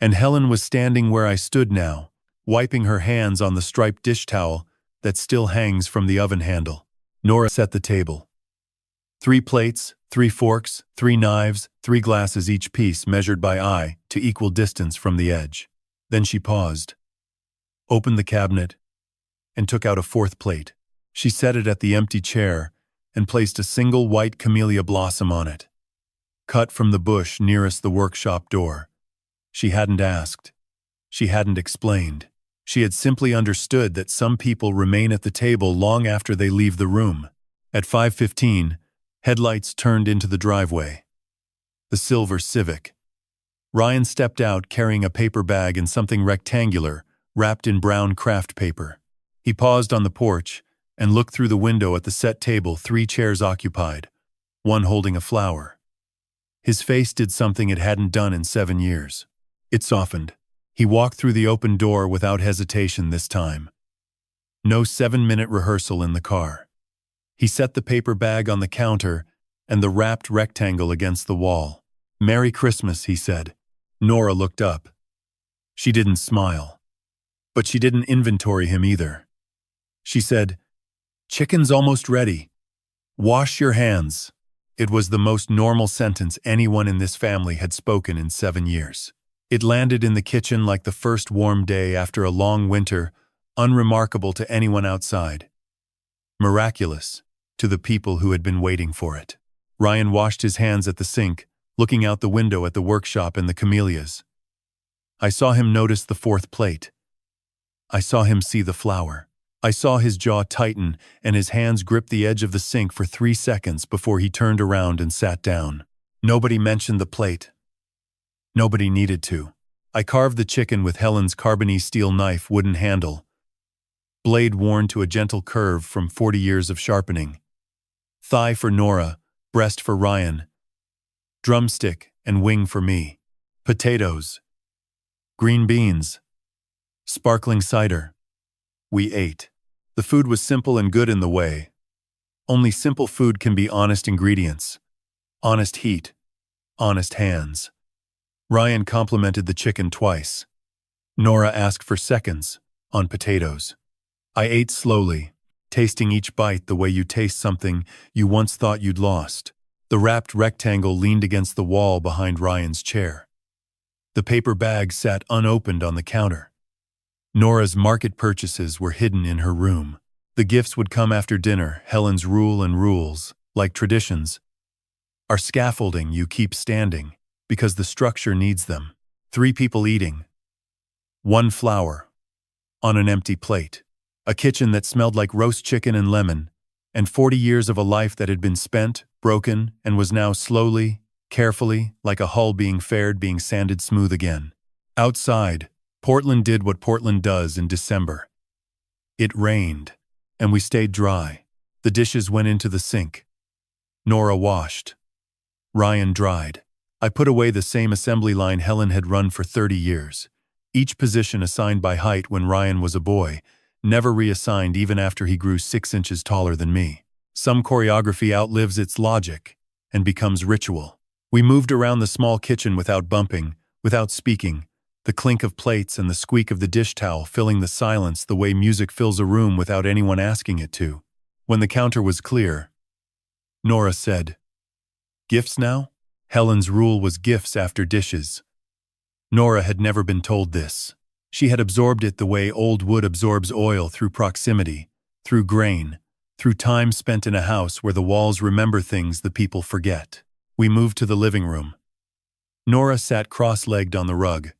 And Helen was standing where I stood now, wiping her hands on the striped dish towel that still hangs from the oven handle. Nora set the table. 3 plates, 3 forks, 3 knives, 3 glasses, each piece measured by eye to equal distance from the edge. Then she paused, opened the cabinet, and took out a 4th plate. She set it at the empty chair and placed a single white camellia blossom on it, cut from the bush nearest the workshop door. She hadn't asked. She hadn't explained. She had simply understood that some people remain at the table long after they leave the room. At 5:15, headlights turned into the driveway. The silver Civic. Ryan stepped out carrying a paper bag and something rectangular, wrapped in brown craft paper. He paused on the porch and looked through the window at the set table, 3 chairs occupied, one holding a flower. His face did something it hadn't done in 7 years. It softened. He walked through the open door without hesitation this time. No 7-minute rehearsal in the car. He set the paper bag on the counter and the wrapped rectangle against the wall. "Merry Christmas," he said. Nora looked up. She didn't smile. But she didn't inventory him either. She said, "Chicken's almost ready. Wash your hands." It was the most normal sentence anyone in this family had spoken in 7 years. It landed in the kitchen like the first warm day after a long winter, unremarkable to anyone outside. Miraculous to the people who had been waiting for it. Ryan washed his hands at the sink, looking out the window at the workshop and the camellias. I saw him notice the 4th plate. I saw him see the flower. I saw his jaw tighten and his hands grip the edge of the sink for 3 seconds before he turned around and sat down. Nobody mentioned the plate. Nobody needed to. I carved the chicken with Helen's carbony steel knife, wooden handle, blade worn to a gentle curve from 40 years of sharpening. Thigh for Nora, breast for Ryan, drumstick and wing for me. Potatoes, green beans, sparkling cider. We ate. The food was simple and good in the way. Only simple food can be honest ingredients, honest heat, honest hands. Ryan complimented the chicken twice. Nora asked for seconds, on potatoes. I ate slowly, tasting each bite the way you taste something you once thought you'd lost. The wrapped rectangle leaned against the wall behind Ryan's chair. The paper bag sat unopened on the counter. Nora's market purchases were hidden in her room. The gifts would come after dinner. Helen's rule and rules, like traditions, are scaffolding you keep standing because the structure needs them. 3 people eating. 1 flower. On an empty plate. A kitchen that smelled like roast chicken and lemon, and 40 years of a life that had been spent, broken, and was now slowly, carefully, like a hull being faired, being sanded smooth again. Outside, Portland did what Portland does in December. It rained, and we stayed dry. The dishes went into the sink. Nora washed. Ryan dried. I put away the same assembly line Helen had run for 30 years. Each position assigned by height when Ryan was a boy, never reassigned even after he grew 6 inches taller than me. Some choreography outlives its logic and becomes ritual. We moved around the small kitchen without bumping, without speaking, the clink of plates and the squeak of the dish towel filling the silence the way music fills a room without anyone asking it to. When the counter was clear, Nora said, "Gifts now?" Helen's rule was gifts after dishes. Nora had never been told this. She had absorbed it the way old wood absorbs oil, through proximity, through grain, through time spent in a house where the walls remember things the people forget. We moved to the living room. Nora sat cross-legged on the rug.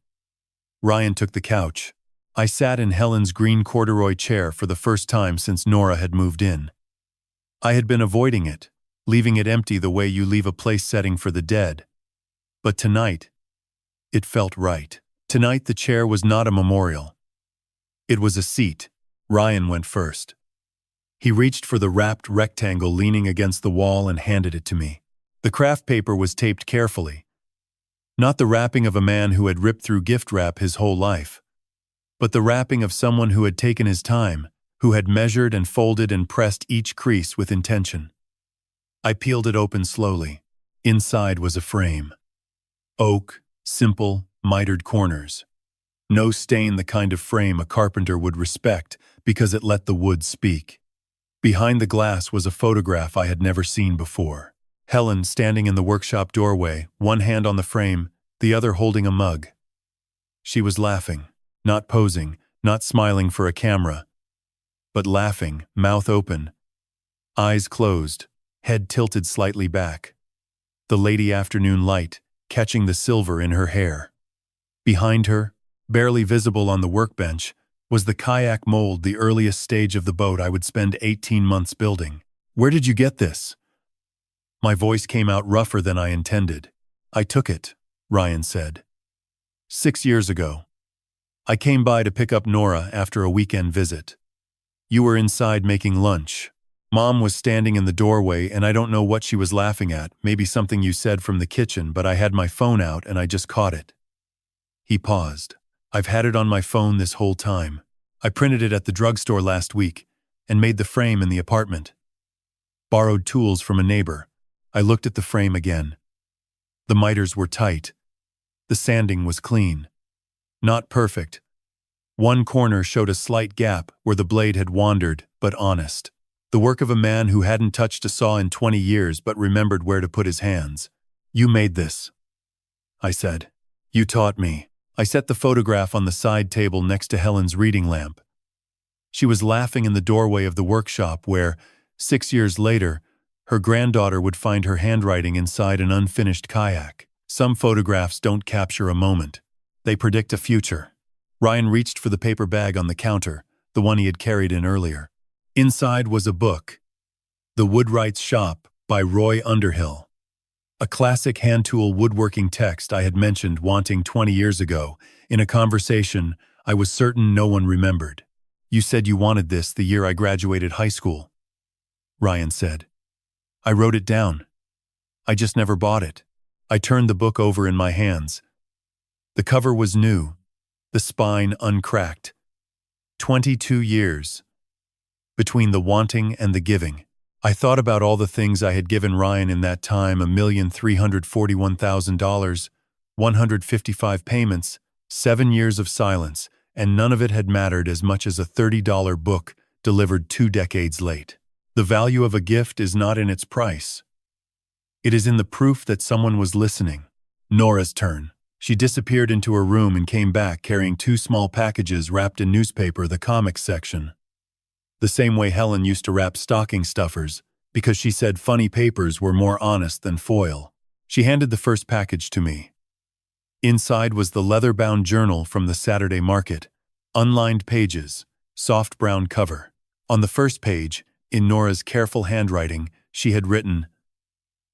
Ryan took the couch. I sat in Helen's green corduroy chair for the first time since Nora had moved in. I had been avoiding it, leaving it empty the way you leave a place setting for the dead. But tonight, it felt right. Tonight the chair was not a memorial. It was a seat. Ryan went first. He reached for the wrapped rectangle leaning against the wall and handed it to me. The craft paper was taped carefully. Not the wrapping of a man who had ripped through gift wrap his whole life, but the wrapping of someone who had taken his time, who had measured and folded and pressed each crease with intention. I peeled it open slowly. Inside was a frame. Oak, simple, mitered corners. No stain, the kind of frame a carpenter would respect because it let the wood speak. Behind the glass was a photograph I had never seen before. Helen standing in the workshop doorway, one hand on the frame, the other holding a mug. She was laughing, not posing, not smiling for a camera, but laughing, mouth open, eyes closed, head tilted slightly back. The lady afternoon light, catching the silver in her hair. Behind her, barely visible on the workbench, was the kayak mold, the earliest stage of the boat I would spend 18 months building. "Where did you get this?" My voice came out rougher than I intended. "I took it," Ryan said. 6 years ago. I came by to pick up Nora after a weekend visit. You were inside making lunch. Mom was standing in the doorway and I don't know what she was laughing at, maybe something you said from the kitchen, but I had my phone out and I just caught it. He paused. "I've had it on my phone this whole time. I printed it at the drugstore last week and made the frame in the apartment. Borrowed tools from a neighbor." I looked at the frame again. The miters were tight. The sanding was clean. Not perfect. One corner showed a slight gap where the blade had wandered, but honest. The work of a man who hadn't touched a saw in 20 years but remembered where to put his hands. "You made this," I said. "You taught me." I set the photograph on the side table next to Helen's reading lamp. She was laughing in the doorway of the workshop where, 6 years later, her granddaughter would find her handwriting inside an unfinished kayak. Some photographs don't capture a moment. They predict a future. Ryan reached for the paper bag on the counter, the one he had carried in earlier. Inside was a book, The Woodwright's Shop by Roy Underhill. A classic hand-tool woodworking text I had mentioned wanting 20 years ago, in a conversation I was certain no one remembered. "You said you wanted this the year I graduated high school," Ryan said. I wrote it down. I just never bought it. I turned the book over in my hands. The cover was new, the spine uncracked. 22 years. Between the wanting and the giving. I thought about all the things I had given Ryan in that time: $1,341,000, 155 payments, 7 years of silence, and none of it had mattered as much as a $30 book delivered 2 decades late. The value of a gift is not in its price. It is in the proof that someone was listening. Nora's turn. She disappeared into her room and came back carrying 2 small packages wrapped in newspaper, the comics section. The same way Helen used to wrap stocking stuffers, because she said funny papers were more honest than foil. She handed the first package to me. Inside was the leather-bound journal from the Saturday market, unlined pages, soft brown cover. On the first page, in Nora's careful handwriting, she had written,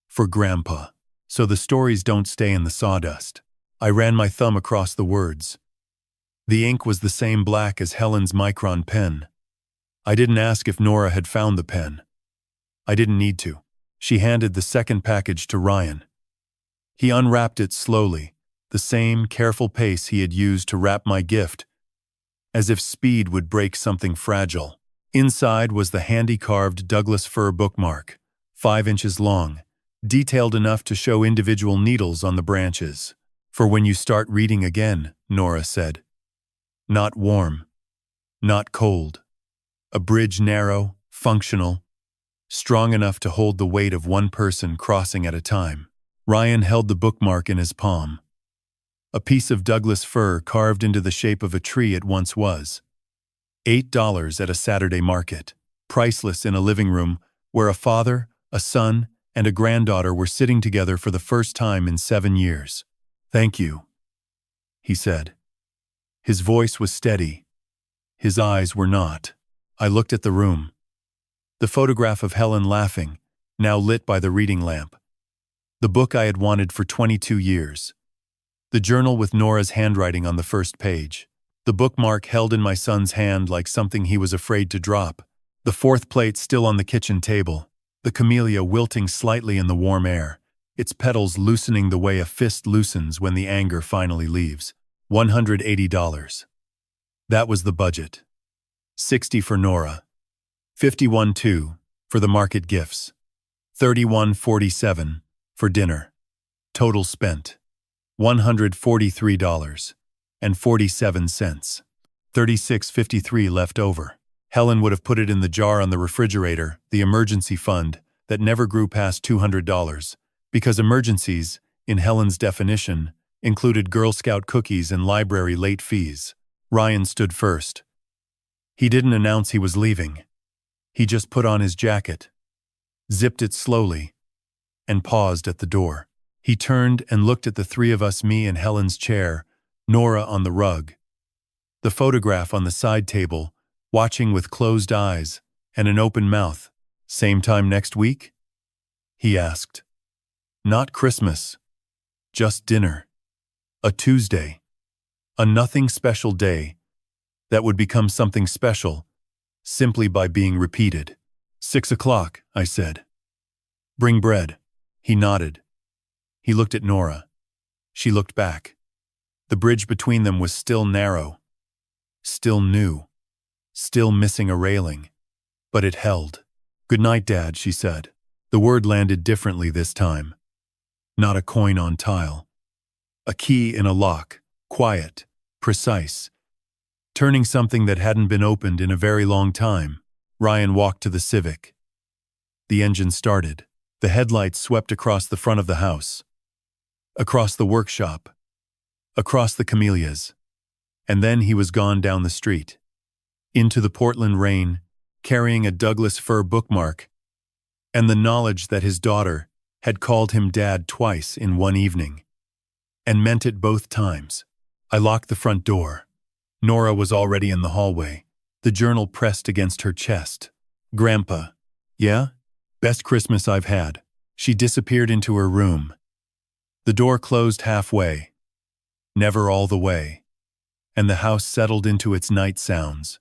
"For Grandpa, so the stories don't stay in the sawdust." I ran my thumb across the words. The ink was the same black as Helen's micron pen. I didn't ask if Nora had found the pen. I didn't need to. She handed the second package to Ryan. He unwrapped it slowly, the same careful pace he had used to wrap my gift, as if speed would break something fragile. Inside was the handy-carved Douglas fir bookmark, 5 inches long, detailed enough to show individual needles on the branches. "For when you start reading again," Nora said. "Not warm. Not cold. A bridge narrow, functional, strong enough to hold the weight of one person crossing at a time." Ryan held the bookmark in his palm. A piece of Douglas fir carved into the shape of a tree it once was. $8 at a Saturday market, priceless in a living room where a father, a son, and a granddaughter were sitting together for the first time in 7 years. "Thank you," he said. His voice was steady. His eyes were not. I looked at the room. The photograph of Helen laughing, now lit by the reading lamp. The book I had wanted for 22 years. The journal with Nora's handwriting on the first page. The bookmark held in my son's hand like something he was afraid to drop. The 4th plate still on the kitchen table. The camellia wilting slightly in the warm air, its petals loosening the way a fist loosens when the anger finally leaves. $180. That was the budget. $60 for Nora. $51.2 for the market gifts. $31.47 for dinner. Total spent $143.47. $36.53 left over. Helen would have put it in the jar on the refrigerator, the emergency fund, that never grew past $200, because emergencies, in Helen's definition, included Girl Scout cookies and library late fees. Ryan stood first. He didn't announce he was leaving. He just put on his jacket, zipped it slowly, and paused at the door. He turned and looked at the 3 of us, me in Helen's chair, Nora on the rug, the photograph on the side table, watching with closed eyes and an open mouth. "Same time next week?" he asked. "Not Christmas. Just dinner. A Tuesday. A nothing special day that would become something special simply by being repeated." 6 o'clock, I said. "Bring bread." He nodded. He looked at Nora. She looked back. The bridge between them was still narrow, still new, still missing a railing, but it held. "Good night, Dad," she said. The word landed differently this time. Not a coin on tile. A key in a lock, quiet, precise. Turning something that hadn't been opened in a very long time. Ryan walked to the Civic. The engine started. The headlights swept across the front of the house, across the workshop, across the camellias, and then he was gone down the street, into the Portland rain, carrying a Douglas fir bookmark, and the knowledge that his daughter had called him Dad twice in one evening, and meant it both times. I locked the front door. Nora was already in the hallway, the journal pressed against her chest. "Grandpa." "Yeah?" "Best Christmas I've had." She disappeared into her room. The door closed halfway, never all the way, and the house settled into its night sounds.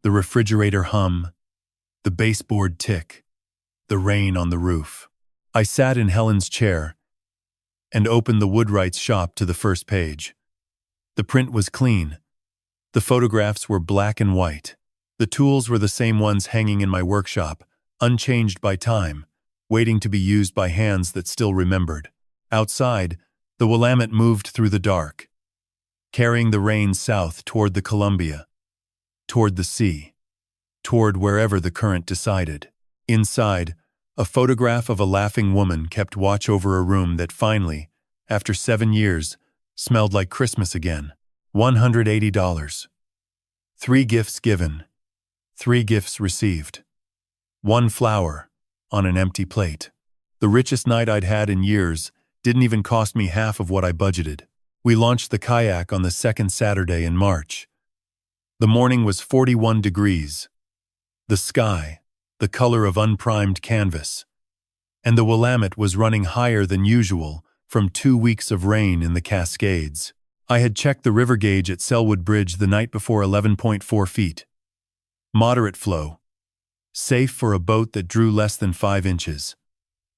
The refrigerator hum, the baseboard tick, the rain on the roof. I sat in Helen's chair and opened the Woodwright's shop to the first page. The print was clean. The photographs were black and white. The tools were the same ones hanging in my workshop, unchanged by time, waiting to be used by hands that still remembered. Outside, the Willamette moved through the dark, carrying the rain south toward the Columbia, toward the sea, toward wherever the current decided. Inside, a photograph of a laughing woman kept watch over a room that finally, after 7 years, smelled like Christmas again. $180. 3 gifts given, 3 gifts received. 1 flower on an empty plate. The richest night I'd had in years didn't even cost me half of what I budgeted. We launched the Kayak on the second Saturday in March. The morning was 41 degrees. The sky, the color of unprimed canvas. And the Willamette was running higher than usual from 2 weeks of rain in the Cascades. I had checked the river gauge at Selwood Bridge the night before, 11.4 feet. Moderate flow. Safe for a boat that drew less than 5 inches.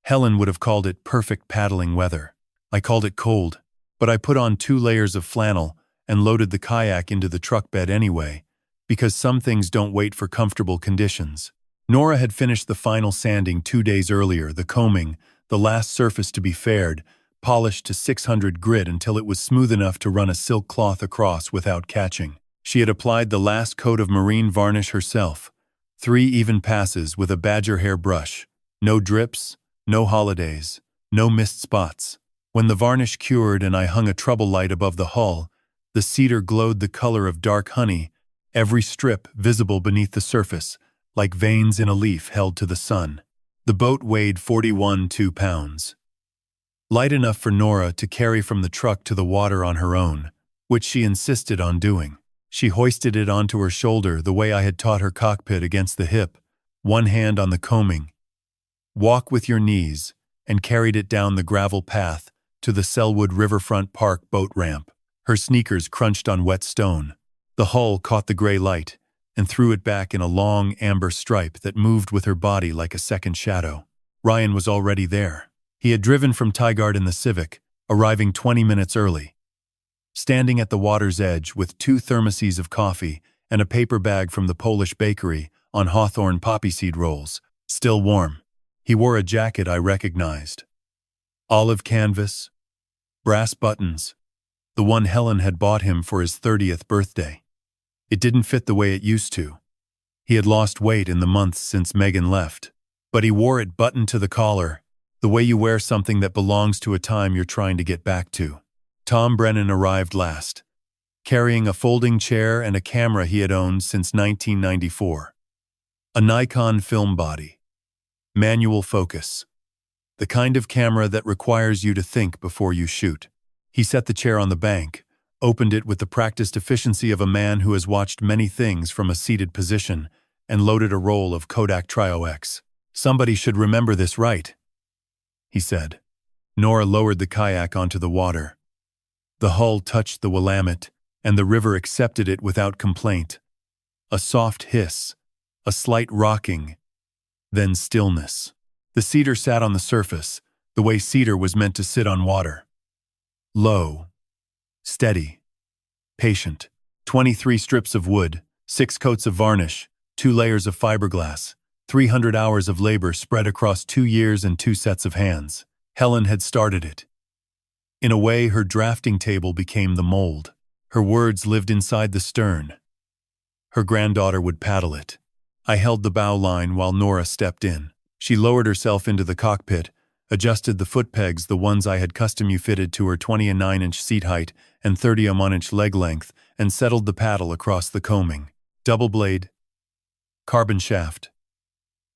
Helen would have called it perfect paddling weather. I called it cold, but I put on 2 layers of flannel and loaded the kayak into the truck bed anyway, because some things don't wait for comfortable conditions. Nora had finished the final sanding 2 days earlier, the combing, the last surface to be faired, polished to 600 grit until it was smooth enough to run a silk cloth across without catching. She had applied the last coat of marine varnish herself, 3 even passes with a badger hair brush. No drips, no holidays, no missed spots. When the varnish cured and I hung a trouble light above the hull, the cedar glowed the color of dark honey, every strip visible beneath the surface, like veins in a leaf held to the sun. The boat weighed 41.2 pounds. Light enough for Nora to carry from the truck to the water on her own, which she insisted on doing. She hoisted it onto her shoulder the way I had taught her cockpit, against the hip, one hand on the combing. Walk with your knees, and carried it down the gravel path to the Selwood Riverfront Park boat ramp. Her sneakers crunched on wet stone. The hull caught the gray light and threw it back in a long amber stripe that moved with her body like a second shadow. Ryan was already there. He had driven from Tigard in the Civic, arriving 20 minutes early. Standing at the water's edge with 2 thermoses of coffee and a paper bag from the Polish bakery on hawthorn poppy seed rolls, still warm. He wore a jacket I recognized. Olive canvas, brass buttons, the one Helen had bought him for his 30th birthday. It didn't fit the way it used to. He had lost weight in the months since Megan left, but he wore it buttoned to the collar, the way you wear something that belongs to a time you're trying to get back to. Tom Brennan arrived last, carrying a folding chair and a camera he had owned since 1994. A Nikon film body. Manual focus. The kind of camera that requires you to think before you shoot. He set the chair on the bank, opened it with the practiced efficiency of a man who has watched many things from a seated position, and loaded a roll of Kodak Trio X. "Somebody should remember this, right?" he said. Nora lowered the kayak onto the water. The hull touched the Willamette, and the river accepted it without complaint. A soft hiss, a slight rocking, then stillness. The cedar sat on the surface, the way cedar was meant to sit on water. Low, steady, patient. 23 strips of wood, 6 coats of varnish, 2 layers of fiberglass, 300 hours of labor spread across 2 years and 2 sets of hands. Helen had started it. In a way, her drafting table became the mold. Her words lived inside the stern. Her granddaughter would paddle it. I held the bow line while Nora stepped in. She lowered herself into the cockpit, adjusted the foot pegs, the ones I had custom fitted to her 20 9-inch seat height and 30 1-inch leg length, and settled the paddle across the combing. Double blade, carbon shaft.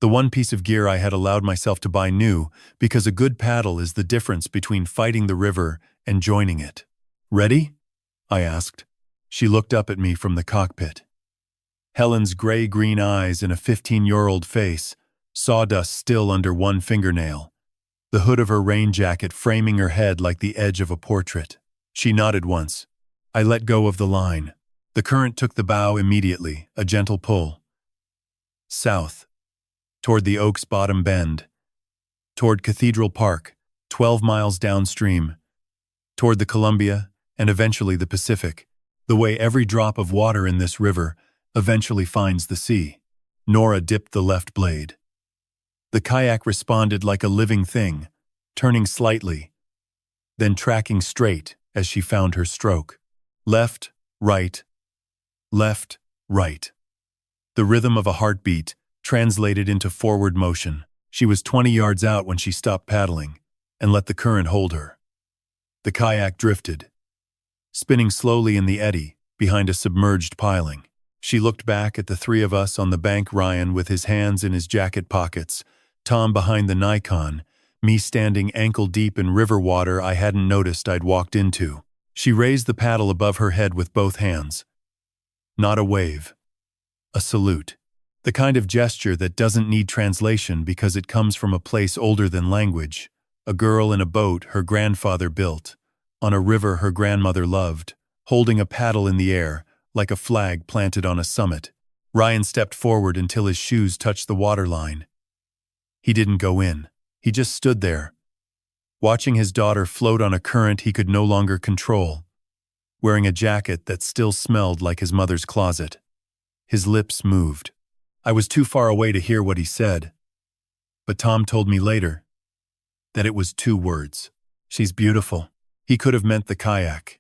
The one piece of gear I had allowed myself to buy new, because a good paddle is the difference between fighting the river and joining it. "Ready?" I asked. She looked up at me from the cockpit. Helen's gray-green eyes in a 15-year-old face, sawdust still under one fingernail, the hood of her rain jacket framing her head like the edge of a portrait. She nodded once. I let go of the line. The current took the bow immediately, a gentle pull. South, toward the Oaks Bottom Bend, toward Cathedral Park, 12 miles downstream, toward the Columbia, and eventually the Pacific, the way every drop of water in this river eventually finds the sea. Nora dipped the left blade. The kayak responded like a living thing, turning slightly, then tracking straight as she found her stroke. Left, right, left, right. The rhythm of a heartbeat translated into forward motion. She was 20 yards out when she stopped paddling and let the current hold her. The kayak drifted, spinning slowly in the eddy behind a submerged piling. She looked back at the three of us on the bank, Ryan with his hands in his jacket pockets, Tom behind the Nikon, me standing ankle-deep in river water I hadn't noticed I'd walked into. She raised the paddle above her head with both hands. Not a wave. A salute. The kind of gesture that doesn't need translation because it comes from a place older than language. A girl in a boat her grandfather built, on a river her grandmother loved, holding a paddle in the air, like a flag planted on a summit. Ryan stepped forward until his shoes touched the waterline. He didn't go in. He just stood there, watching his daughter float on a current he could no longer control, wearing a jacket that still smelled like his mother's closet. His lips moved. I was too far away to hear what he said, but Tom told me later that it was 2 words. She's beautiful. He could have meant the kayak.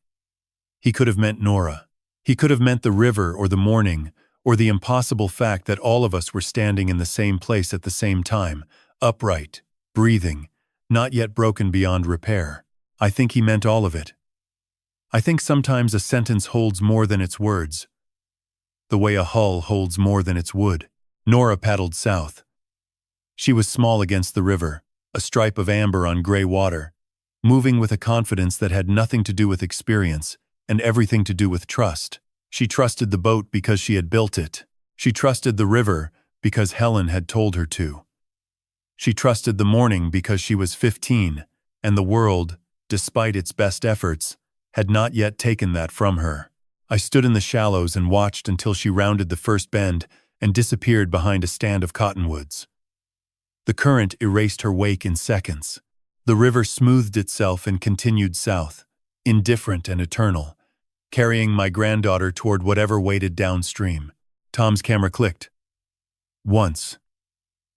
He could have meant Nora. He could have meant the river or the morning, or the impossible fact that all of us were standing in the same place at the same time, upright, breathing, not yet broken beyond repair. I think he meant all of it. I think sometimes a sentence holds more than its words, the way a hull holds more than its wood. Nora paddled south. She was small against the river, a stripe of amber on gray water, moving with a confidence that had nothing to do with experience and everything to do with trust. She trusted the boat because she had built it. She trusted the river because Helen had told her to. She trusted the morning because she was 15, and the world, despite its best efforts, had not yet taken that from her. I stood in the shallows and watched until she rounded the first bend and disappeared behind a stand of cottonwoods. The current erased her wake in seconds. The river smoothed itself and continued south, indifferent and eternal, carrying my granddaughter toward whatever waited downstream. Tom's camera clicked. Once.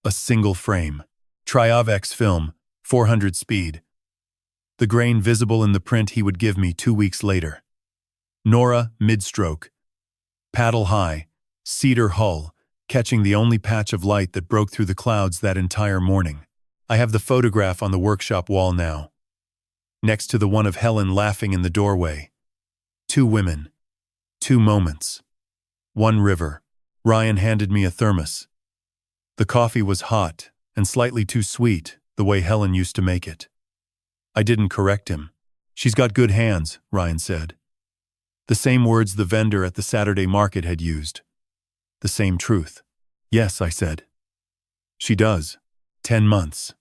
A single frame. Triavex film, 400 speed. The grain visible in the print he would give me 2 weeks later. Nora, mid-stroke. Paddle high, cedar hull, catching the only patch of light that broke through the clouds that entire morning. I have the photograph on the workshop wall now, next to the one of Helen laughing in the doorway. 2 women. 2 moments. 1 river. Ryan handed me a thermos. The coffee was hot and slightly too sweet, the way Helen used to make it. I didn't correct him. She's got good hands, Ryan said. The same words the vendor at the Saturday market had used. The same truth. Yes, I said. She does. 10 months.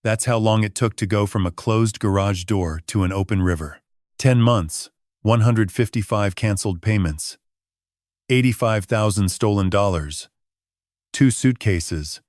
That's how long it took to go from a closed garage door to an open river. 10 months, 155 canceled payments, 85,000 stolen dollars, 2 suitcases,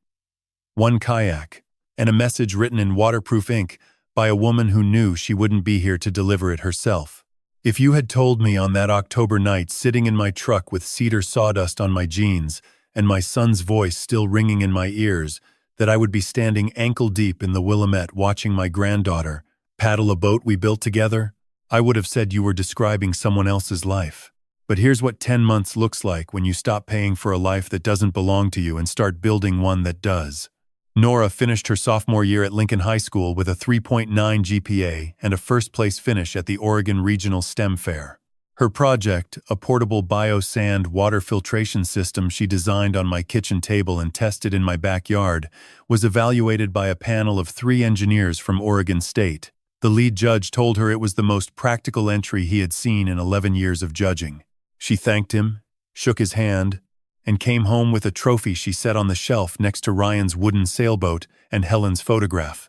1 kayak, and a message written in waterproof ink by a woman who knew she wouldn't be here to deliver it herself. If you had told me on that October night, sitting in my truck with cedar sawdust on my jeans and my son's voice still ringing in my ears, that I would be standing ankle-deep in the Willamette watching my granddaughter paddle a boat we built together, I would have said you were describing someone else's life. But here's what 10 months looks like when you stop paying for a life that doesn't belong to you and start building one that does. Nora finished her sophomore year at Lincoln High School with a 3.9 GPA and a first-place finish at the Oregon Regional STEM Fair. Her project, a portable biosand water filtration system she designed on my kitchen table and tested in my backyard, was evaluated by a panel of 3 engineers from Oregon State. The lead judge told her it was the most practical entry he had seen in 11 years of judging. She thanked him, shook his hand, and came home with a trophy she set on the shelf next to Ryan's wooden sailboat and Helen's photograph.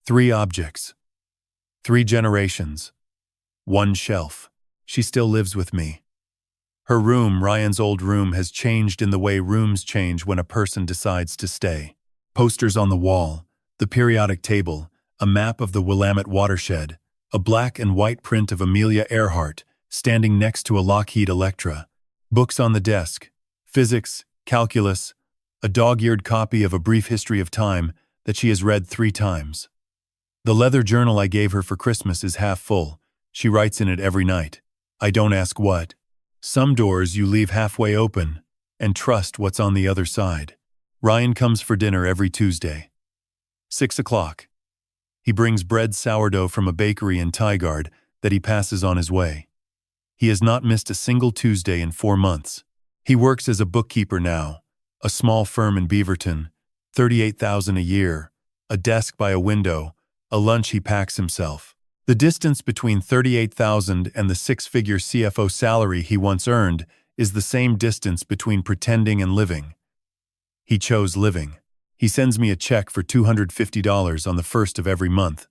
3 objects. 3 generations. 1 shelf. She still lives with me. Her room, Ryan's old room, has changed in the way rooms change when a person decides to stay. Posters on the wall, the periodic table, a map of the Willamette watershed, a black and white print of Amelia Earhart standing next to a Lockheed Electra, books on the desk, physics, calculus, a dog-eared copy of A Brief History of Time that she has read 3 times. The leather journal I gave her for Christmas is half full. She writes in it every night. I don't ask what. Some doors you leave halfway open and trust what's on the other side. Ryan comes for dinner every Tuesday. 6 o'clock. He brings bread sourdough from a bakery in Tigard that he passes on his way. He has not missed a single Tuesday in 4 months. He works as a bookkeeper now, a small firm in Beaverton, $38,000 a year, a desk by a window, a lunch he packs himself. The distance between $38,000 and the 6-figure CFO salary he once earned is the same distance between pretending and living. He chose living. He sends me a check for $250 on the 1st of every month.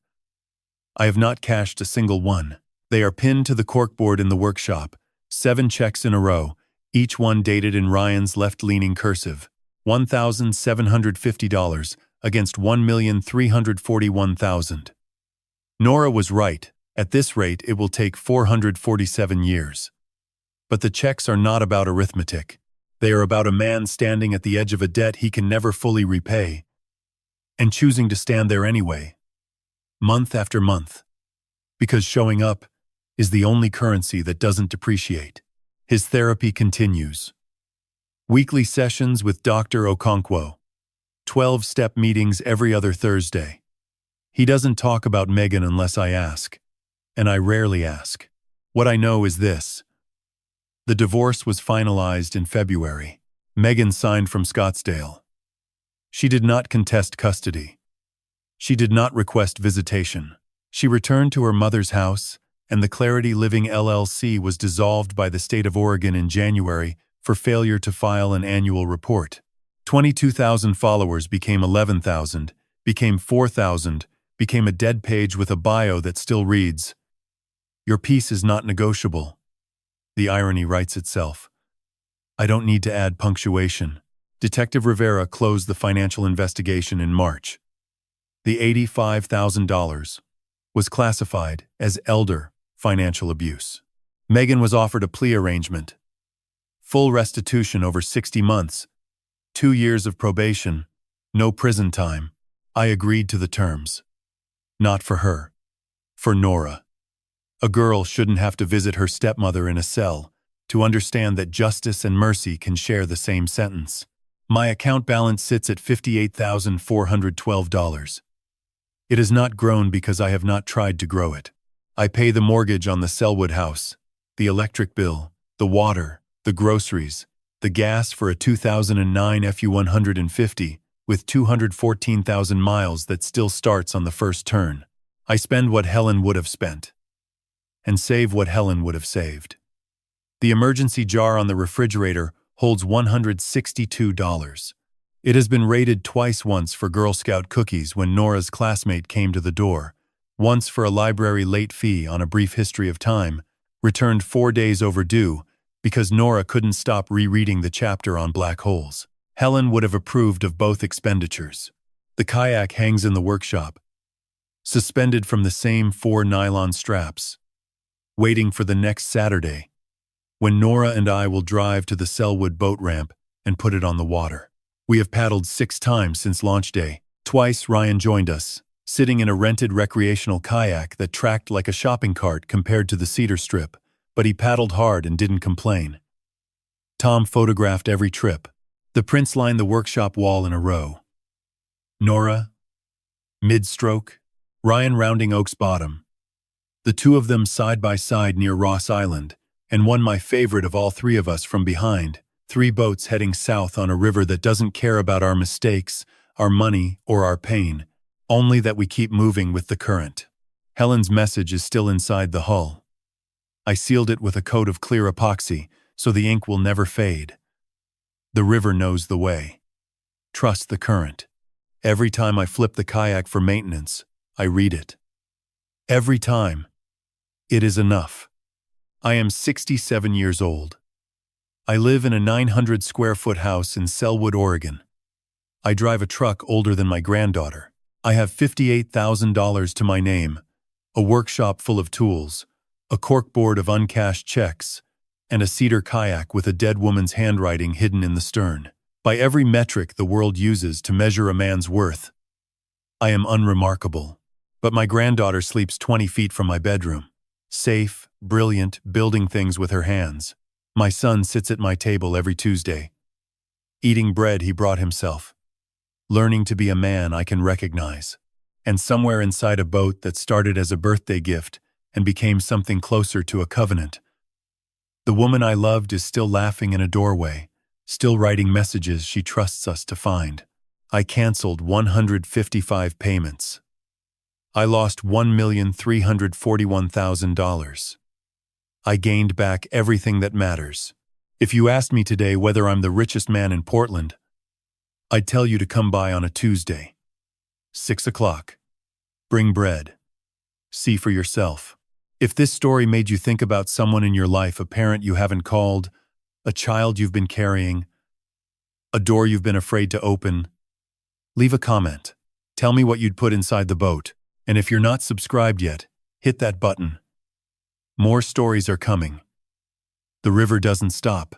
I have not cashed a single one. They are pinned to the corkboard in the workshop, 7 checks in a row, each one dated in Ryan's left-leaning cursive, $1,750 against $1,341,000. Nora was right. At this rate, it will take 447 years. But the checks are not about arithmetic. They are about a man standing at the edge of a debt he can never fully repay, and choosing to stand there anyway, month after month, because showing up is the only currency that doesn't depreciate. His therapy continues. Weekly sessions with Dr. Okonkwo. 12-step meetings every other Thursday. He doesn't talk about Megan unless I ask, and I rarely ask. What I know is this. The divorce was finalized in February. Megan signed from Scottsdale. She did not contest custody. She did not request visitation. She returned to her mother's house, and the Clarity Living LLC was dissolved by the state of Oregon in January for failure to file an annual report. 22,000 followers became 11,000, became 4,000, became a dead page with a bio that still reads, "Your peace is not negotiable." The irony writes itself. I don't need to add punctuation. Detective Rivera closed the financial investigation in March. The $85,000 was classified as elder financial abuse. Megan was offered a plea arrangement. Full restitution over 60 months, 2 years of probation, no prison time. I agreed to the terms. Not for her. For Nora. A girl shouldn't have to visit her stepmother in a cell to understand that justice and mercy can share the same sentence. My account balance sits at $58,412. It has not grown because I have not tried to grow it. I pay the mortgage on the Selwood house, the electric bill, the water, the groceries, the gas for a 2009 F-150 with 214,000 miles that still starts on the first turn. I spend what Helen would have spent, and save what Helen would have saved. The emergency jar on the refrigerator holds $162. It has been raided twice, once for Girl Scout cookies when Nora's classmate came to the door, once for a library late fee on A Brief History of Time, returned 4 days overdue because Nora couldn't stop rereading the chapter on black holes. Helen would have approved of both expenditures. The kayak hangs in the workshop, suspended from the same 4 nylon straps, waiting for the next Saturday, when Nora and I will drive to the Selwood boat ramp and put it on the water. We have paddled 6 times since launch day. Twice Ryan joined us, sitting in a rented recreational kayak that tracked like a shopping cart compared to the cedar strip, but he paddled hard and didn't complain. Tom photographed every trip. The prints lined the workshop wall in a row. Nora, mid-stroke, Ryan rounding Oaks Bottom. The 2 of them side by side near Ross Island, and one my favorite of all 3 of us from behind, 3 boats heading south on a river that doesn't care about our mistakes, our money, or our pain, only that we keep moving with the current. Helen's message is still inside the hull. I sealed it with a coat of clear epoxy so the ink will never fade. The river knows the way. Trust the current. Every time I flip the kayak for maintenance, I read it. Every time. It is enough. I am 67 years old. I live in a 900-square-foot house in Selwood, Oregon. I drive a truck older than my granddaughter. I have $58,000 to my name, a workshop full of tools, a corkboard of uncashed checks, and a cedar kayak with a dead woman's handwriting hidden in the stern. By every metric the world uses to measure a man's worth, I am unremarkable. But my granddaughter sleeps 20 feet from my bedroom. Safe, brilliant, building things with her hands. My son sits at my table every Tuesday, eating bread he brought himself, learning to be a man I can recognize. And somewhere inside a boat that started as a birthday gift and became something closer to a covenant, the woman I loved is still laughing in a doorway, still writing messages she trusts us to find. I canceled 155 payments. I lost $1,341,000. I gained back everything that matters. If you asked me today whether I'm the richest man in Portland, I'd tell you to come by on a Tuesday. 6 o'clock. Bring bread. See for yourself. If this story made you think about someone in your life, a parent you haven't called, a child you've been carrying, a door you've been afraid to open, leave a comment. Tell me what you'd put inside the boat. And if you're not subscribed yet, hit that button. More stories are coming. The river doesn't stop.